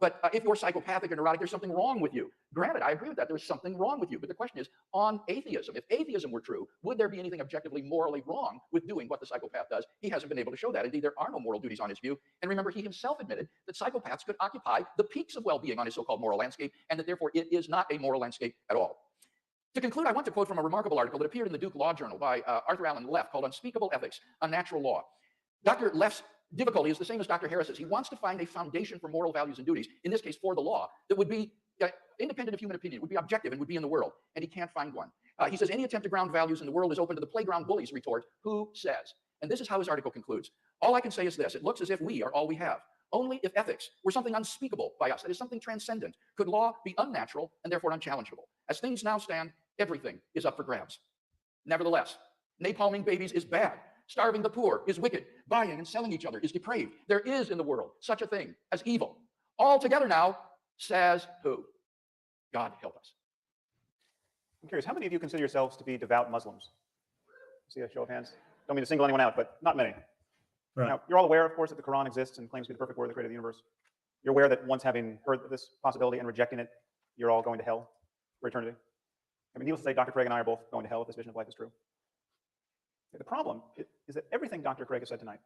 But if you're psychopathic or neurotic, there's something wrong with you. Granted, I agree with that. There's something wrong with you. But the question is, on atheism, if atheism were true, would there be anything objectively morally wrong with doing what the psychopath does? He hasn't been able to show that. Indeed, there are no moral duties on his view. And remember, he himself admitted that psychopaths could occupy the peaks of well-being on his so-called moral landscape, and that therefore it is not a moral landscape at all. To conclude, I want to quote from a remarkable article that appeared in the Duke Law Journal by Arthur Allen Leff called Unspeakable Ethics, a Natural Law. Dr. Leff's difficulty is the same as Dr. Harris's. He wants to find a foundation for moral values and duties, in this case for the law, that would be independent of human opinion, would be objective and would be in the world, and he can't find one. He says any attempt to ground values in the world is open to the playground bullies retort, who says? And this is how his article concludes. All I can say is this: it looks as if we are all we have. Only if ethics were something unspeakable by us, that is something transcendent, could law be unnatural and therefore unchallengeable. As things now stand, everything is up for grabs. Nevertheless, napalming babies is bad. Starving the poor is wicked. Buying and selling each other is depraved. There is in the world such a thing as evil. All together now, says who? God help us. I'm curious, how many of you consider yourselves to be devout Muslims? See a show of hands? Don't mean to single anyone out, but not many. Right. Now, you're all aware, of course, that the Quran exists and claims to be the perfect word that created the universe. You're aware that once having heard this possibility and rejecting it, you're all going to hell for eternity. I mean, needless to say, Dr. Craig and I are both going to hell if this vision of life is true. The problem is that everything Dr. Craig has said tonight,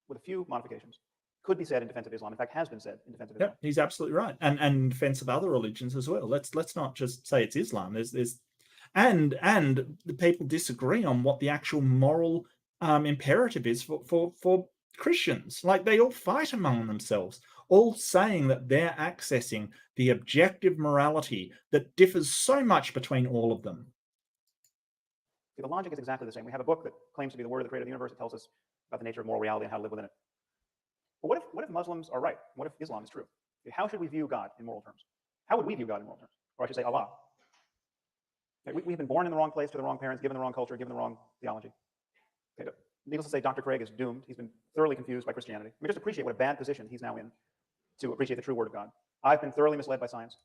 with a few modifications, could be said in defense of Islam. In fact, has been said in defense of Islam. Yeah, he's absolutely right, and in defense of other religions as well. Let's not just say it's Islam. There's and the people disagree on what the actual moral imperative is for Christians. Like, they all fight among themselves, all saying that they're accessing the objective morality that differs so much between all of them. See, the logic is exactly the same. We have a book that claims to be the word of the creator of the universe. It tells us about the nature of moral reality and how to live within it. But what if Muslims are right? What if Islam is true? How should we view God in moral terms? How would we view God in moral terms? Or I should say Allah. We've been born in the wrong place to the wrong parents, given the wrong culture, given the wrong theology. Okay, needless to say, Dr. Craig is doomed. He's been thoroughly confused by Christianity. I mean, just appreciate what a bad position he's now in to appreciate the true word of God. I've been thoroughly misled by science.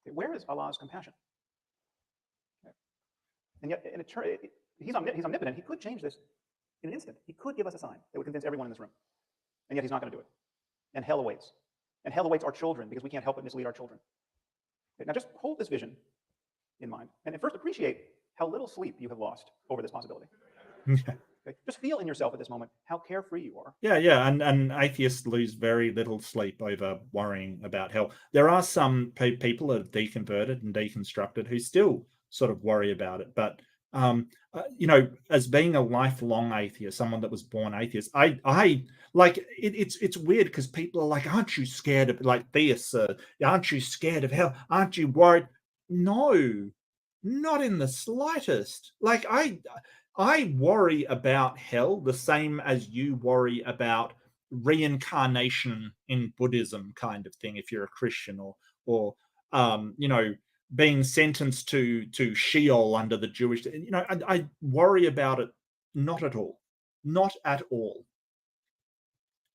Okay, where is Allah's compassion? Okay. And yet, he's omnipotent. He could change this in an instant. He could give us a sign that would convince everyone in this room. And yet he's not going to do it. And hell awaits. And hell awaits our children, because we can't help but mislead our children. Okay, now just hold this vision in mind. And at first appreciate how little sleep you have lost over this possibility. Okay? Just feel in yourself at this moment how carefree you are. Yeah, and atheists lose very little sleep over worrying about hell. There are some people that are deconverted and deconstructed who still sort of worry about it, but as being a lifelong atheist, someone that was born atheist, I like it's weird because people are like, aren't you scared of, like, theists, aren't you scared of hell? Aren't you worried? No, not in the slightest. Like, I worry about hell the same as you worry about reincarnation in Buddhism, kind of thing, if you're a Christian, or being sentenced to Sheol under the Jewish. I worry about it not at all.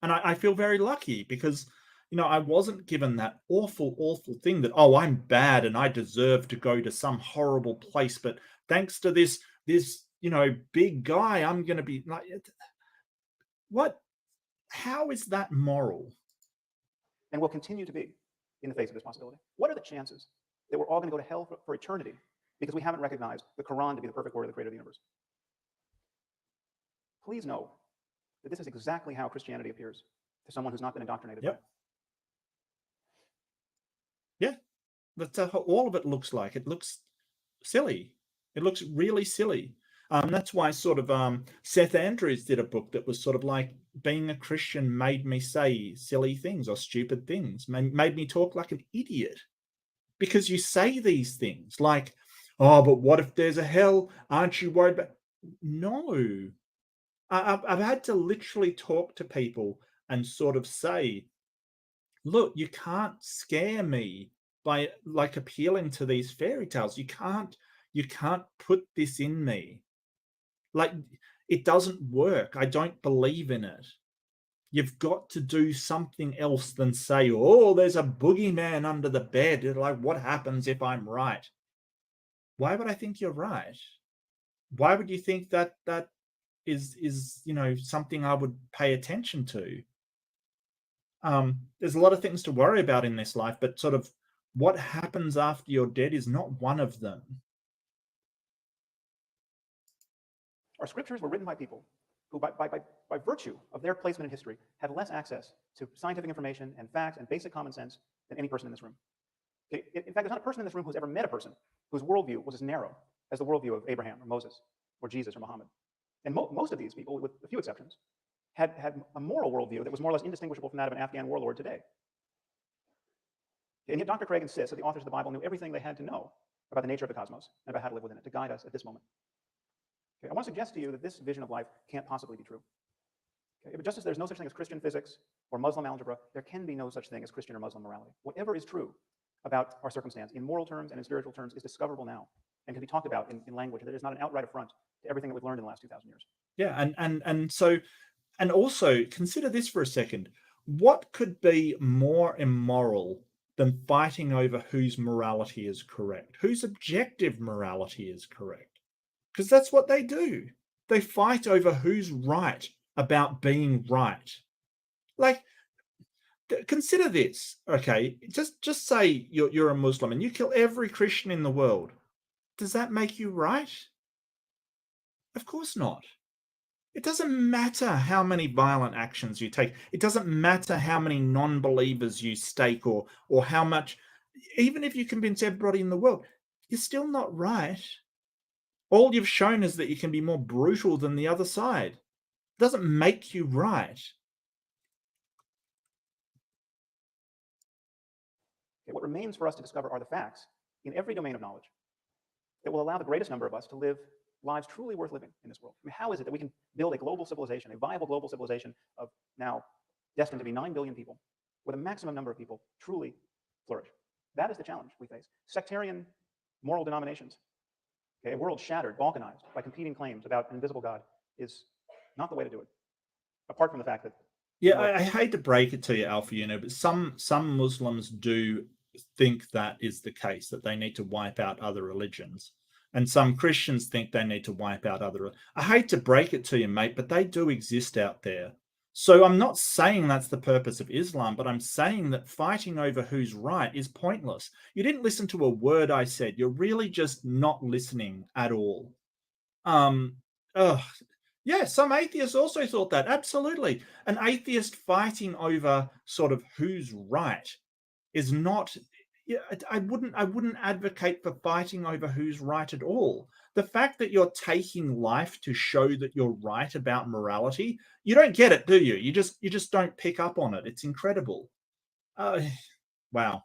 And I feel very lucky because I wasn't given that awful thing that, oh, I'm bad and I deserve to go to some horrible place, but thanks to this big guy, I'm going to be like, what? How is that moral? And will continue to be in the face of this possibility. What are the chances that we're all going to go to hell for eternity because we haven't recognized the Quran to be the perfect word of the creator of the universe? Please know that this is exactly how Christianity appears to someone who's not been indoctrinated. Yep. Yeah, that's how all of it looks like. It looks silly. It looks really silly. That's why sort of Seth Andrews did a book that was sort of like, being a Christian made me say silly things or stupid things, made me talk like an idiot. Because you say these things like, oh, but what if there's a hell? Aren't you worried about? No. I've had to literally talk to people and sort of say, look, you can't scare me by like appealing to these fairy tales. You can't put this in me. Like, It doesn't work. I don't believe in it. You've got to do something else than say, oh, there's a boogeyman under the bed. Like, what happens if I'm right? Why would I think you're right? Why would you think that that is something I would pay attention to? There's a lot of things to worry about in this life, but sort of what happens after you're dead is not one of them. Our scriptures were written by people who, by virtue of their placement in history, had less access to scientific information and facts and basic common sense than any person in this room. In fact, there's not a person in this room who's ever met a person whose worldview was as narrow as the worldview of Abraham or Moses or Jesus or Muhammad. And most of these people, with a few exceptions, had a moral worldview that was more or less indistinguishable from that of an Afghan warlord today. And yet Dr. Craig insists that the authors of the Bible knew everything they had to know about the nature of the cosmos and about how to live within it to guide us at this moment. I want to suggest to you that this vision of life can't possibly be true. But just as there's no such thing as Christian physics or Muslim algebra, there can be no such thing as Christian or Muslim morality. Whatever is true about our circumstance in moral terms and in spiritual terms is discoverable now and can be talked about in language that is not an outright affront to everything that we've learned in the last 2,000 years. Yeah, and also consider this for a second. What could be more immoral than fighting over whose morality is correct, whose objective morality is correct? Because that's what they do. They fight over who's right about being right. Like, consider this, okay? Just say you're a Muslim and you kill every Christian in the world. Does that make you right? Of course not. It doesn't matter how many violent actions you take. It doesn't matter how many non-believers you stake or how much, even if you convince everybody in the world, you're still not right. All you've shown is that you can be more brutal than the other side. It doesn't make you right. What remains for us to discover are the facts in every domain of knowledge that will allow the greatest number of us to live lives truly worth living in this world. I mean, how is it that we can build a global civilization, a viable global civilization of now destined to be 9 billion people, where the maximum number of people truly flourish? That is the challenge we face. Sectarian moral denominations, a world shattered, balkanized by competing claims about an invisible God is not the way to do it, apart from the fact that... Yeah, I hate to break it to you, Alpha Uno, but some Muslims do think that is the case, that they need to wipe out other religions. And some Christians think they need to wipe out other... I hate to break it to you, mate, but they do exist out there. So I'm not saying that's the purpose of Islam, but I'm saying that fighting over who's right is pointless. You didn't listen to a word I said. You're really just not listening at all. Yeah, some atheists also thought that. Absolutely. An atheist fighting over sort of who's right is not... Yeah, I wouldn't advocate for fighting over who's right at all. The fact that you're taking life to show that you're right about morality, you don't get it, do you? You just don't pick up on it. It's incredible. Wow.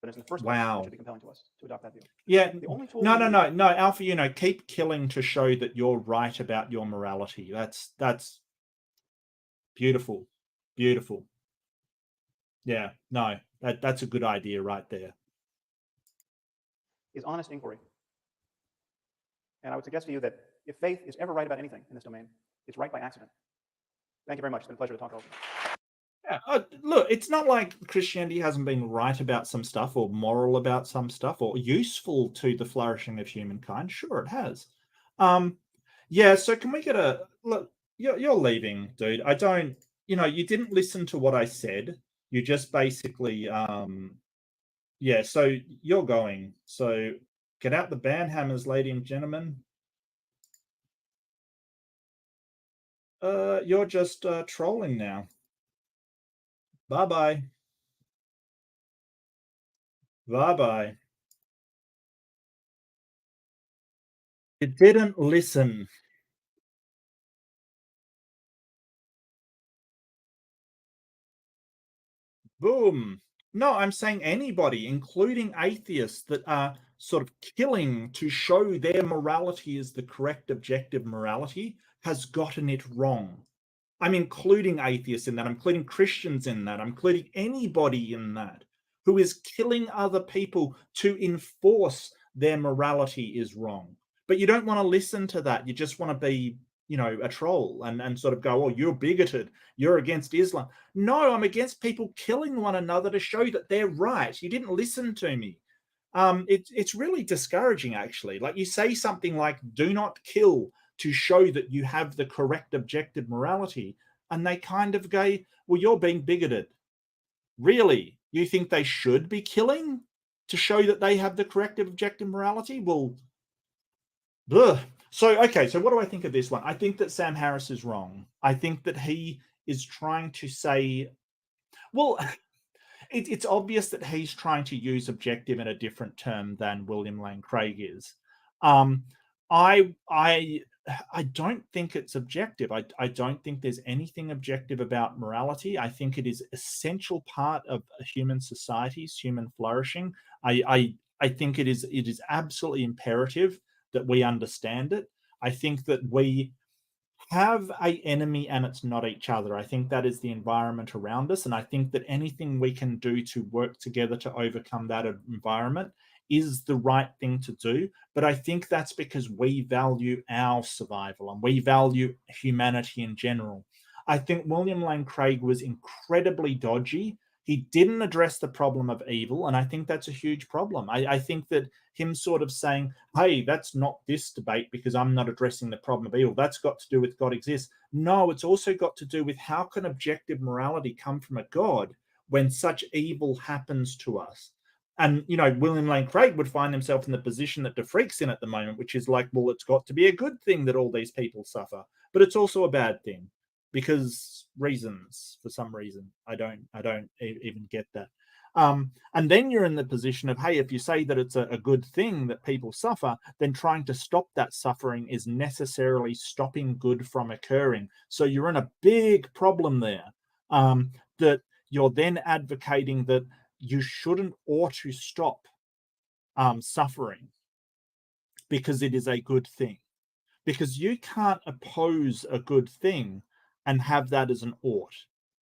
But it's in the first place, Wow. it should be compelling to us to adopt that view. Yeah. The only tool No, Alpha, keep killing to show that you're right about your morality. That's beautiful. Beautiful. Yeah, no, that's a good idea right there. Is honest inquiry. And I would suggest to you that if faith is ever right about anything in this domain, it's right by accident. Thank you very much. It's been a pleasure to talk to you. Yeah, look, it's not like Christianity hasn't been right about some stuff or moral about some stuff or useful to the flourishing of humankind. Sure, it has. Yeah, so can we get a look? You're leaving, dude. I don't, you didn't listen to what I said. You just basically, yeah, so you're going. So get out the band hammers, ladies and gentlemen. You're just trolling now. Bye-bye. Bye-bye. You didn't listen. Boom. No, I'm saying anybody, including atheists that are sort of killing to show their morality is the correct objective morality, has gotten it wrong. I'm including atheists in that. I'm including Christians in that. I'm including anybody in that who is killing other people to enforce their morality is wrong. But you don't want to listen to that. You just want to be, a troll and sort of go, oh, you're bigoted, you're against Islam. No, I'm against people killing one another to show that they're right. You didn't listen to me. It's really discouraging, actually. Like, you say something like, do not kill, to show that you have the correct objective morality, and they kind of go, well, you're being bigoted. Really? You think they should be killing to show that they have the correct objective morality? Well, ugh. So, okay, so what do I think of this one? I think that Sam Harris is wrong. I think that he is trying to say, well, it's obvious that he's trying to use objective in a different term than William Lane Craig is. I don't think it's objective. I don't think there's anything objective about morality. I think it is an essential part of a human society's human flourishing. I think it is absolutely imperative that we understand it. I think that we have an enemy and it's not each other. I think that is the environment around us. And I think that anything we can do to work together to overcome that environment is the right thing to do. But I think that's because we value our survival and we value humanity in general. I think William Lane Craig was incredibly dodgy. He didn't address the problem of evil, and I think that's a huge problem. I think that him sort of saying, hey, that's not this debate because I'm not addressing the problem of evil, that's got to do with God exists. No, it's also got to do with how can objective morality come from a God when such evil happens to us? And, William Lane Craig would find himself in the position that DeFreak's in at the moment, which is like, well, it's got to be a good thing that all these people suffer, but it's also a bad thing. Because reasons, for some reason, I don't even get that. And then you're in the position of, hey, if you say that it's a good thing that people suffer, then trying to stop that suffering is necessarily stopping good from occurring. So you're in a big problem there, that you're then advocating that you shouldn't or to stop suffering because it is a good thing. Because you can't oppose a good thing and have that as an ought,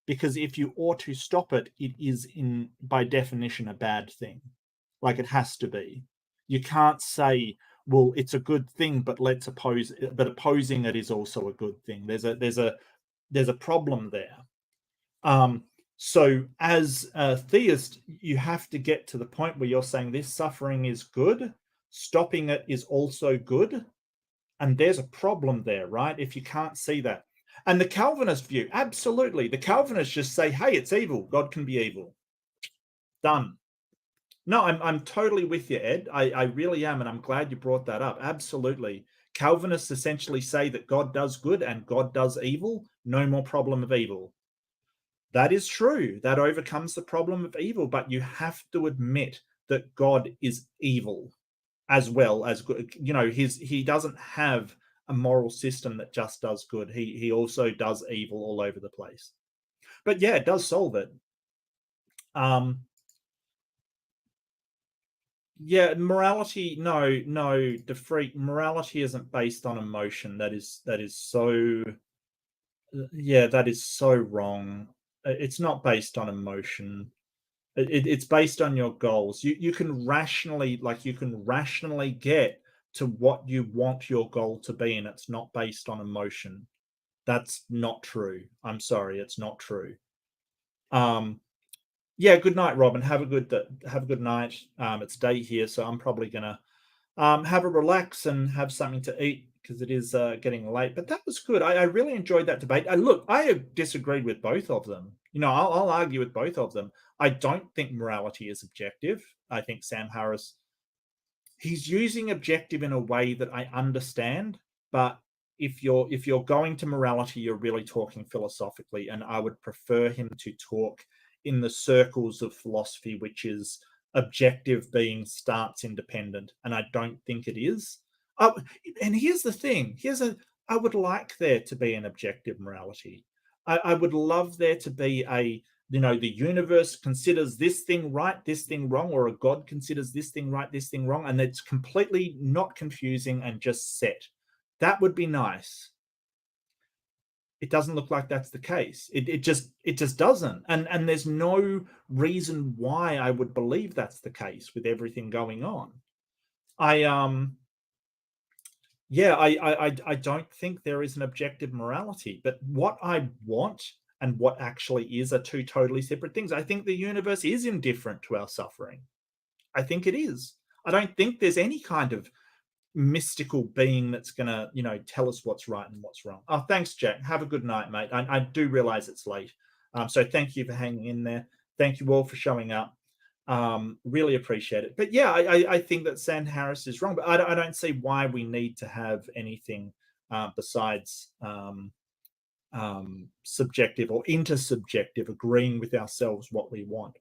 because if you ought to stop it, it is by definition a bad thing. Like, it has to be. You can't say, well, it's a good thing, but let's oppose it, but opposing it is also a good thing. There's a problem there. So as a theist, you have to get to the point where you're saying this suffering is good, stopping it is also good, and there's a problem there, right? If you can't see that. And the Calvinist view, absolutely. The Calvinists just say, hey, it's evil. God can be evil. Done. No, I'm totally with you, Ed. I really am, and I'm glad you brought that up. Absolutely. Calvinists essentially say that God does good and God does evil. No more problem of evil. That is true. That overcomes the problem of evil, but you have to admit that God is evil as well as good. He doesn't have a moral system that just does good. He also does evil all over the place. But yeah, it does solve it. Yeah, morality, no, DeFreak, morality isn't based on emotion. That is so, yeah, that is so wrong. It's not based on emotion. It's based on your goals. You can rationally get to what you want your goal to be, and it's not based on emotion. That's not true. I'm sorry, it's not true. Yeah, good night, Robin. Have a good night. It's day here, so I'm probably gonna have a relax and have something to eat because it is getting late. But that was good. I really enjoyed that debate. Look, I disagreed with both of them. I'll argue with both of them. I don't think morality is objective. I think Sam Harris, he's using objective in a way that I understand, but if you're going to morality, you're really talking philosophically, and I would prefer him to talk in the circles of philosophy, which is objective being stance independent, and I don't think it is. And here's the thing: I would like there to be an objective morality. I would love there to be the universe considers this thing right, this thing wrong, or a God considers this thing right, this thing wrong, and it's completely not confusing and just set. That would be nice. It doesn't look like that's the case. It just doesn't. And there's no reason why I would believe that's the case with everything going on. yeah, I don't think there is an objective morality, but what I want and what actually is are two totally separate things. I think the universe is indifferent to our suffering. I think it is. I don't think there's any kind of mystical being that's gonna, tell us what's right and what's wrong. Oh, thanks, Jack. Have a good night, mate. I do realize it's late. So thank you for hanging in there. Thank you all for showing up. Really appreciate it. But yeah, I think that Sam Harris is wrong, but I don't see why we need to have anything besides subjective or intersubjective agreeing with ourselves what we want.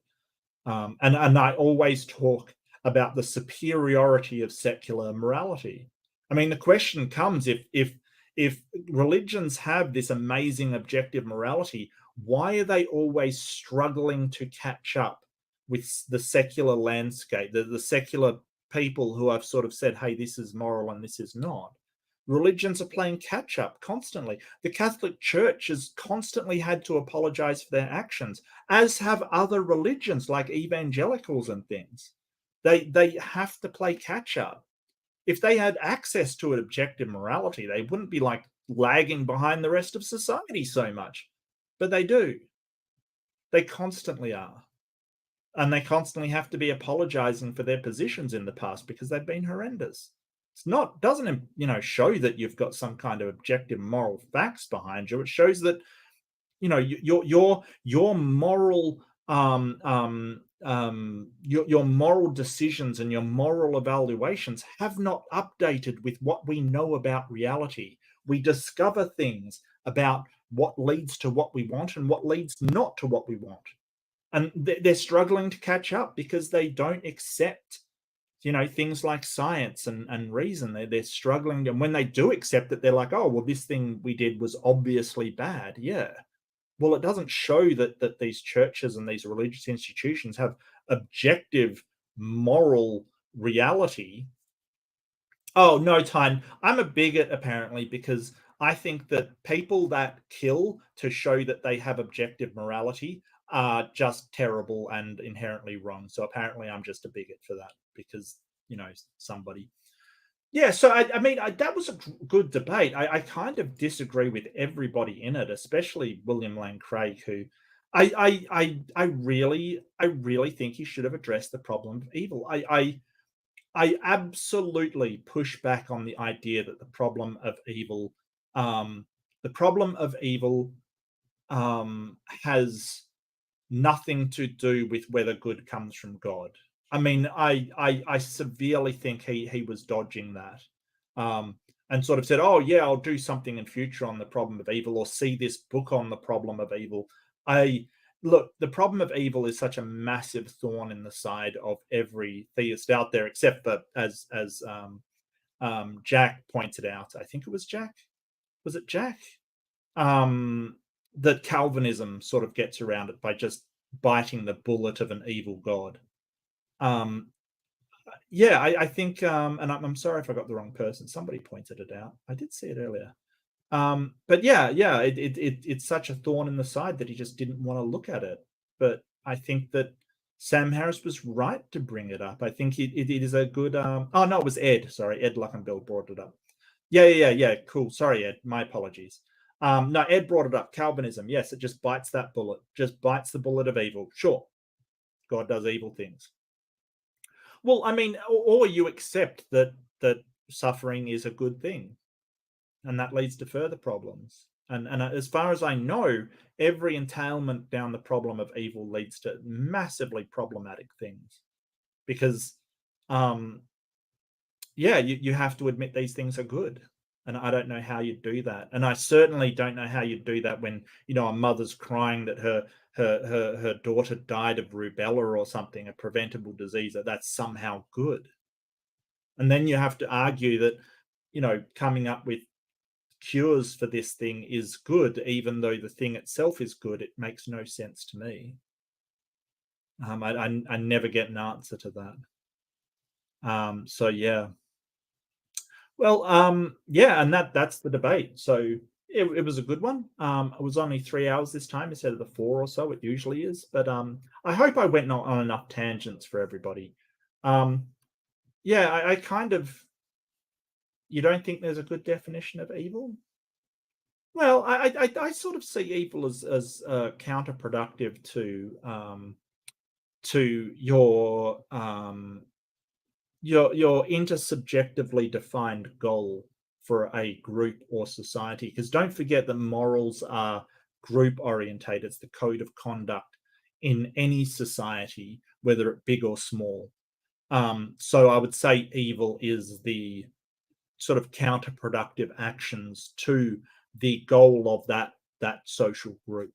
And I always talk about the superiority of secular morality. I mean, the question comes, if religions have this amazing objective morality, why are they always struggling to catch up with the secular landscape, the secular people who have sort of said, hey, this is moral and this is not? Religions are playing catch up constantly. The Catholic Church has constantly had to apologize for their actions, as have other religions like evangelicals and things. They have to play catch up. If they had access to an objective morality, they wouldn't be like lagging behind the rest of society so much. But they do. They constantly are. And they constantly have to be apologizing for their positions in the past because they've been horrendous. It's not, doesn't, show that you've got some kind of objective moral facts behind you. It shows that, your moral your moral decisions and your moral evaluations have not updated with what we know about reality. We discover things about what leads to what we want and what leads not to what we want. And they're struggling to catch up because they don't accept, things like science and reason. They're struggling. And when they do accept it, they're like, oh, well, this thing we did was obviously bad. Yeah. Well, it doesn't show that these churches and these religious institutions have objective moral reality. Oh, no, Tyne. I'm a bigot, apparently, because I think that people that kill to show that they have objective morality are just terrible and inherently wrong. So apparently I'm just a bigot for that because, somebody. Yeah, so I mean, that was a good debate. I kind of disagree with everybody in it, especially William Lane Craig, who I really think he should have addressed the problem of evil. I absolutely push back on the idea that the problem of evil has nothing to do with whether good comes from God. I mean, I severely think he was dodging that, and sort of said, "Oh yeah, I'll do something in future on the problem of evil, or see this book on the problem of evil." Look, the problem of evil is such a massive thorn in the side of every theist out there, except for as Jack pointed out. I think it was Jack. Was it Jack? That Calvinism sort of gets around it by just biting the bullet of an evil God. Yeah, I think, and I'm sorry if I got the wrong person. Somebody pointed it out. I did see it earlier. But yeah, it's such a thorn in the side that he just didn't want to look at it. But I think that Sam Harris was right to bring it up. I think it is a good. Oh no, it was Ed. Sorry, Ed Luckenbill brought it up. Yeah. Cool. Sorry, Ed. My apologies. No, Ed brought it up. Calvinism. Yes, it just bites that bullet. Just bites the bullet of evil. Sure, God does evil things. Well, I mean, or you accept that suffering is a good thing, and that leads to further problems. And as far as I know, every entailment down the problem of evil leads to massively problematic things, because, you have to admit these things are good. And I don't know how you do that. And I certainly don't know how you do that when, a mother's crying that her daughter died of rubella or something, a preventable disease, that's somehow good. And then you have to argue that, coming up with cures for this thing is good, even though the thing itself is good. It makes no sense to me. I never get an answer to that. So yeah. Well, yeah, and that's the debate. So it was a good one. It was only 3 hours this time instead of the 4 or so it usually is. But I hope I went on enough tangents for everybody. Yeah, I kind of, You don't think there's a good definition of evil? Well, I sort of see evil as counterproductive to your intersubjectively defined goal for a group or society. Because don't forget that morals are group orientated. It's the code of conduct in any society, whether it big or small. So I would say evil is the sort of counterproductive actions to the goal of that social group.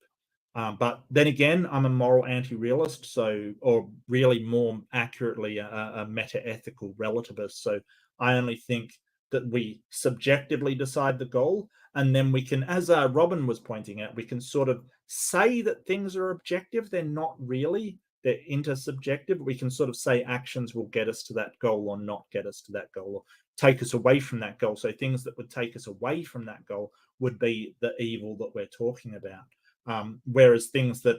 But then again, I'm a moral anti-realist, or really more accurately, a meta-ethical relativist. So I only think that we subjectively decide the goal, and then we can, as Robin was pointing out, we can sort of say that things are objective. They're not really. They're intersubjective. We can sort of say actions will get us to that goal or not get us to that goal, or take us away from that goal. So things that would take us away from that goal would be the evil that we're talking about. Whereas things that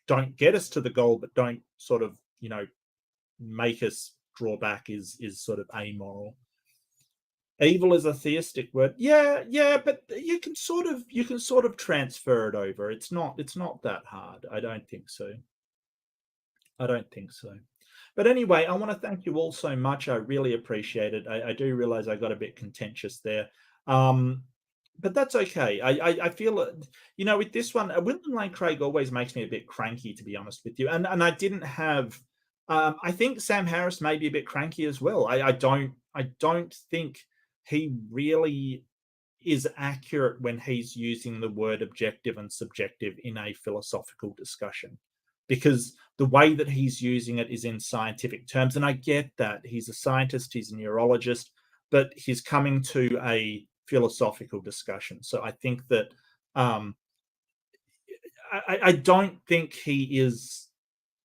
don't get us to the goal but don't sort of, make us draw back is sort of amoral. Evil is a theistic word. Yeah, but you can sort of transfer it over. It's not that hard. I don't think so. But anyway, I want to thank you all so much. I really appreciate it. I do realize I got a bit contentious there. But that's okay. I feel, with this one, William Lane Craig always makes me a bit cranky, to be honest with you. And I didn't have, I think Sam Harris may be a bit cranky as well. I don't think he really is accurate when he's using the word objective and subjective in a philosophical discussion, because the way that he's using it is in scientific terms. And I get that. He's a scientist, he's a neurologist, but he's coming to a philosophical discussion. So I think that I don't think he is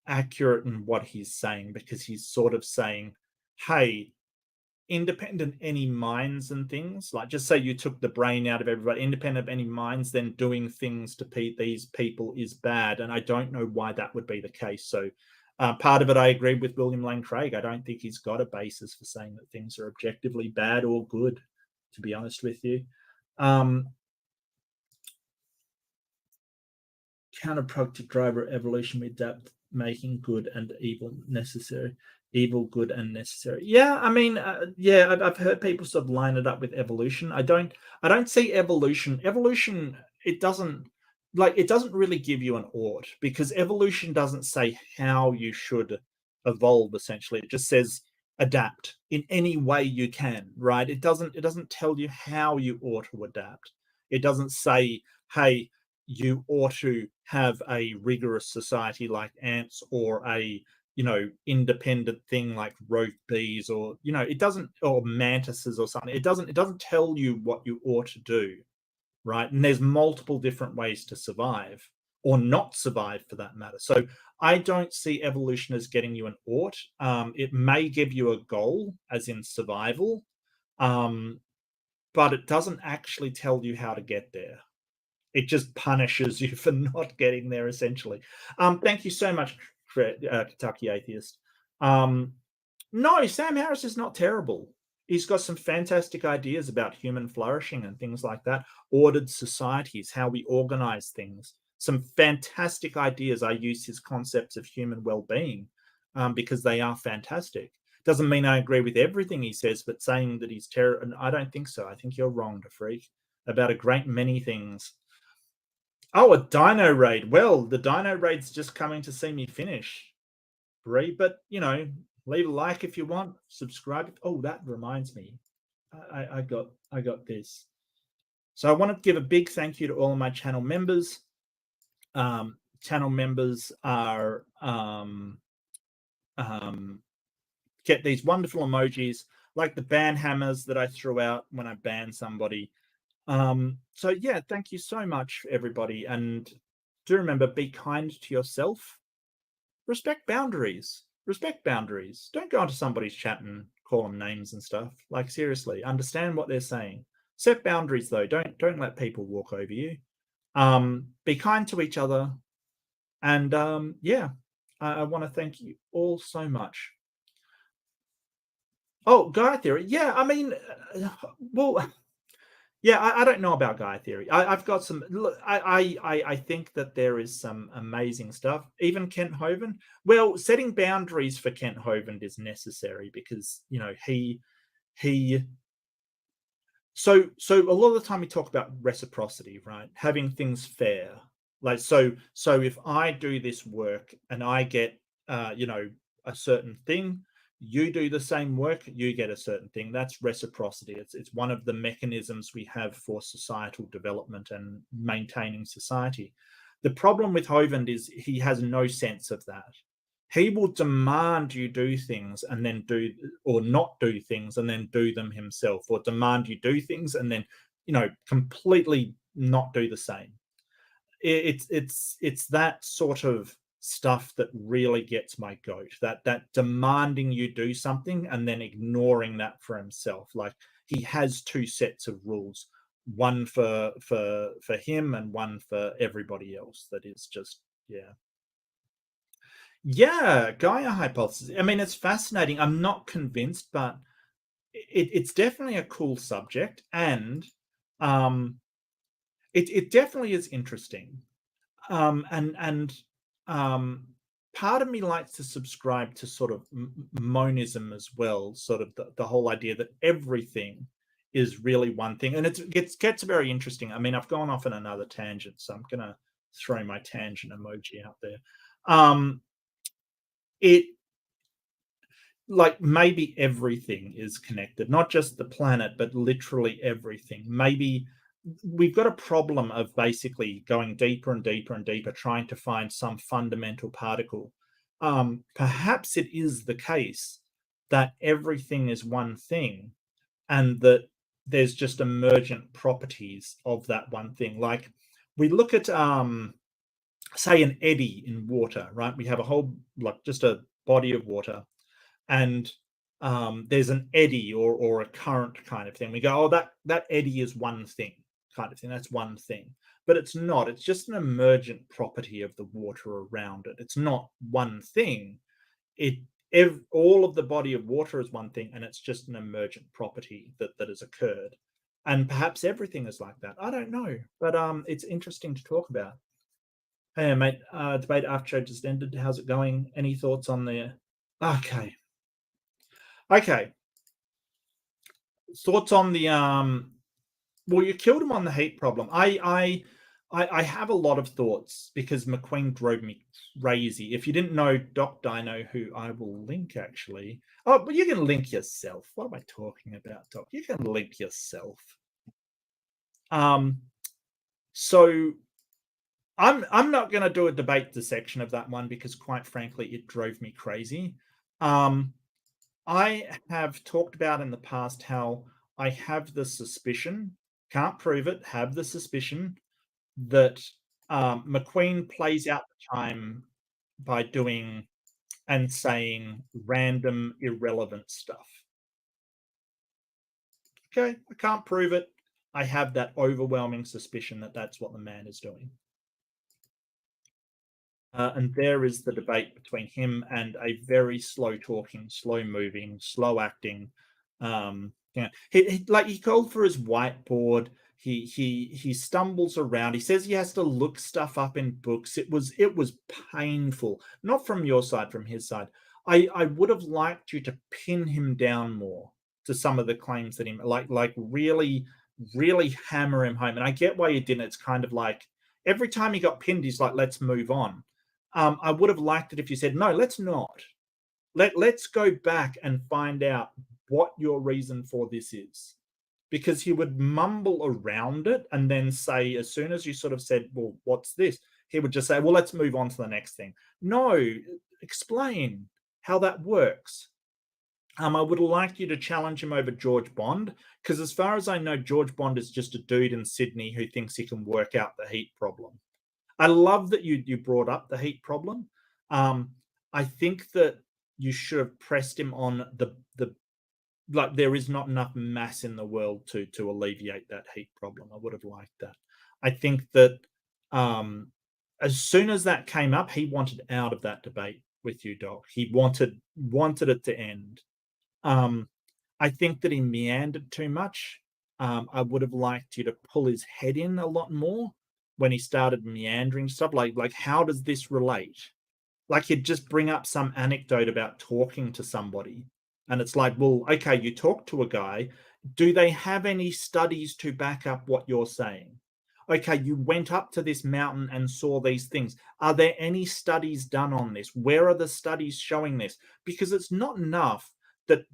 accurate in what he's saying, because he's sort of saying, hey, independent of any minds and things, like just say you took the brain out of everybody, independent of any minds, then doing things to these people is bad. And I don't know why that would be the case. So part of it, I agree with William Lane Craig. I don't think he's got a basis for saying that things are objectively bad or good, to be honest with you. Counterproductive driver evolution with depth, making good and evil necessary. Evil, good, and necessary. Yeah, I mean, I've heard people sort of line it up with evolution. I don't see evolution. Evolution, it doesn't really give you an ought, because evolution doesn't say how you should evolve. Essentially, it just says adapt in any way you can. Right? It doesn't tell you how you ought to adapt. It doesn't say, hey, you ought to have a rigorous society like ants, or a independent thing like rogue bees, or it doesn't, or mantises or something. It doesn't tell you what you ought to do, right? And there's multiple different ways to survive, or not survive for that matter. So I don't see evolution as getting you an ought. It may give you a goal, as in survival, but it doesn't actually tell you how to get there. It just punishes you for not getting there, essentially. Thank you so much, Kentucky Atheist. No, Sam Harris is not terrible. He's got some fantastic ideas about human flourishing and things like that, ordered societies, how we organize things. Some fantastic ideas. I use his concepts of human well-being because they are fantastic. Doesn't mean I agree with everything he says, but saying that he's terrible, I don't think so. I think you're wrong, DeFreak, about a great many things. Oh, a Dino Raid. Well, the Dino Raid's just coming to see me finish, Bree. But, leave a like if you want. Subscribe. Oh, that reminds me. I got this. So I want to give a big thank you to all of my channel members. Channel members are get these wonderful emojis, like the ban hammers that I threw out when I banned somebody. So yeah, thank you so much, everybody. And do remember, be kind to yourself. Respect boundaries. Don't go into somebody's chat and call them names and stuff. Like, seriously, understand what they're saying. Set boundaries, though. Don't let people walk over you. Be kind to each other. And I want to thank you all so much. Oh, Gaia theory. Yeah, I mean, well, yeah, I don't know about Gaia theory. I've got some. Look, I think that there is some amazing stuff. Even Kent Hovind. Well, setting boundaries for Kent Hovind is necessary because he. So a lot of the time we talk about reciprocity, right? Having things fair. Like so if I do this work and I get a certain thing, you do the same work, you get a certain thing. That's reciprocity. It's one of the mechanisms we have for societal development and maintaining society. The problem with Hovind is he has no sense of that. He will demand you do things and then do or not do things and then do them himself, or demand you do things and then completely not do the same. It's that sort of stuff that really gets my goat, that demanding you do something and then ignoring that for himself. Like, he has two sets of rules, one for him and one for everybody else. That is just, yeah, Gaia hypothesis. I mean, it's fascinating. I'm not convinced, but it's definitely a cool subject, and it definitely is interesting. And part of me likes to subscribe to sort of monism as well, sort of the whole idea that everything is really one thing, and it gets very interesting. I mean, I've gone off on another tangent, so I'm gonna throw my tangent emoji out there. It Like, maybe everything is connected, not just the planet, but literally everything. Maybe we've got a problem of basically going deeper and deeper and deeper, trying to find some fundamental particle. Perhaps it is the case that everything is one thing, and that there's just emergent properties of that one thing. Like, we look at say an eddy in water, right? We have a whole, like, just a body of water, and there's an eddy or a current kind of thing. We go, oh, that eddy is one thing, kind of thing. That's one thing, but it's not. It's just an emergent property of the water around it. It's not one thing. All of the body of water is one thing, and it's just an emergent property that has occurred. And perhaps everything is like that. I don't know, but it's interesting to talk about. Hey, mate, debate after show just ended. How's it going? Any thoughts on the? Okay. Thoughts on the well, you killed him on the heat problem. I have a lot of thoughts because McQueen drove me crazy. If you didn't know Doc Dino, who I will link actually. Oh, but you can link yourself. What am I talking about, Doc? You can link yourself. So I'm not going to do a debate dissection of that one because, quite frankly, it drove me crazy. I have talked about in the past how I have the suspicion, can't prove it, have the suspicion that McQueen plays out the time by doing and saying random, irrelevant stuff. Okay, I can't prove it. I have that overwhelming suspicion that that's what the man is doing. And there is the debate between him and a very slow talking, slow moving, slow acting. He called for his whiteboard. He stumbles around. He says he has to look stuff up in books. It was painful, not from your side, from his side. I would have liked you to pin him down more to some of the claims that he like really hammer him home. And I get why you didn't. It's kind of like every time he got pinned, he's like, let's move on. I would have liked it if you said, no, let's not. Let's go back and find out what your reason for this is. Because he would mumble around it and then say, as soon as you sort of said, well, what's this? He would just say, well, let's move on to the next thing. No, explain how that works. I would have liked you to challenge him over George Bond, because as far as I know, George Bond is just a dude in Sydney who thinks he can work out the heat problem. I love that you brought up the heat problem. I think that you should have pressed him on the like, there is not enough mass in the world to alleviate that heat problem. I would have liked that. I think that as soon as that came up, he wanted out of that debate with you, Doc. He wanted it to end. I think that he meandered too much. I would have liked you to pull his head in a lot more when he started meandering stuff. Like how does this relate? Like he'd just bring up some anecdote about talking to somebody. And it's like, well, okay, you talk to a guy. Do they have any studies to back up what you're saying? Okay, you went up to this mountain and saw these things. Are there any studies done on this? Where are the studies showing this? Because it's not enough that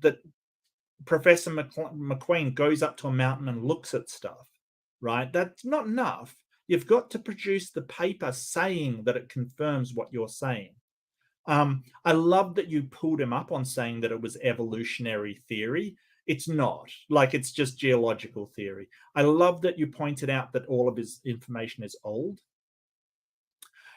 Professor McQueen goes up to a mountain and looks at stuff, right? That's not enough. You've got to produce the paper saying that it confirms what you're saying. I love that you pulled him up on saying that it was evolutionary theory. It's not. Like, it's just geological theory. I love that you pointed out that all of his information is old.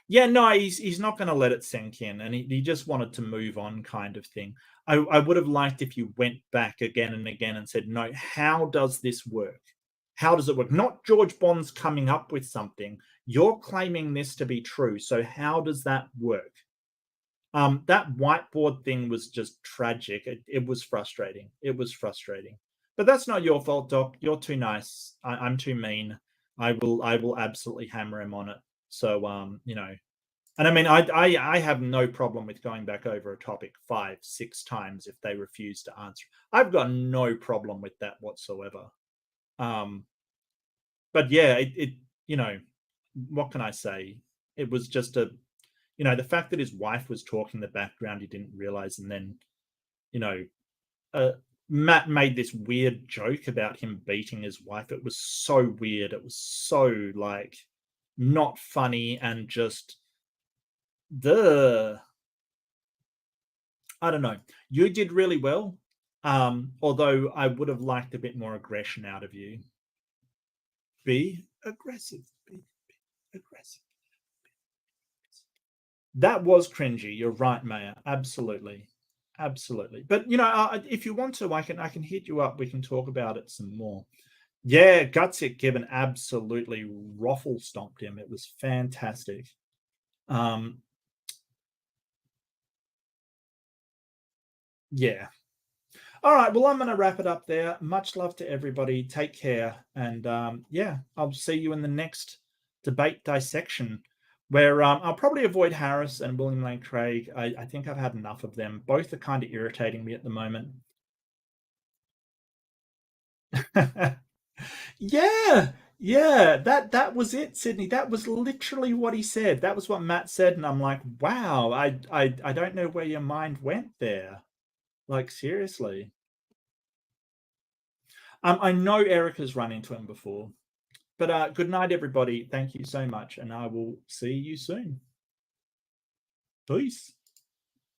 Yeah, no, he's not going to let it sink in, and he just wanted to move on, kind of thing. I would have liked if you went back again and again and said, no, how does this work? How does it work? Not George Bond's coming up with something. You're claiming this to be true. So how does that work? That whiteboard thing was just tragic. It was frustrating. It was frustrating. But that's not your fault, Doc. You're too nice. I'm too mean. I will absolutely hammer him on it. So you know, and I mean, I have no problem with going back over a topic 5, 6 times if they refuse to answer. I've got no problem with that whatsoever. But yeah, it you know, what can I say? It was just a, you know, the fact that his wife was talking in the background, he didn't realize, and then, you know, Matt made this weird joke about him beating his wife. It was so weird. It was so like not funny and just I don't know. You did really well. Although I would have liked a bit more aggression out of you. Be aggressive. Be aggressive. That was cringy. You're right, Maya. Absolutely. Absolutely. But you know, if you want to, I can hit you up. We can talk about it some more. Yeah, Gutsick Gibbon absolutely ruffle stomped him. It was fantastic. Yeah. All right. Well, I'm going to wrap it up there. Much love to everybody. Take care. And yeah, I'll see you in the next debate dissection, where I'll probably avoid Harris and William Lane Craig. I think I've had enough of them. Both are kind of irritating me at the moment. Yeah. Yeah, that was it, Sydney. That was literally what he said. That was what Matt said, and I'm like, wow, I don't know where your mind went there. Like, seriously. I know Erica's run into him before. But good night, everybody. Thank you so much, and I will see you soon. Peace.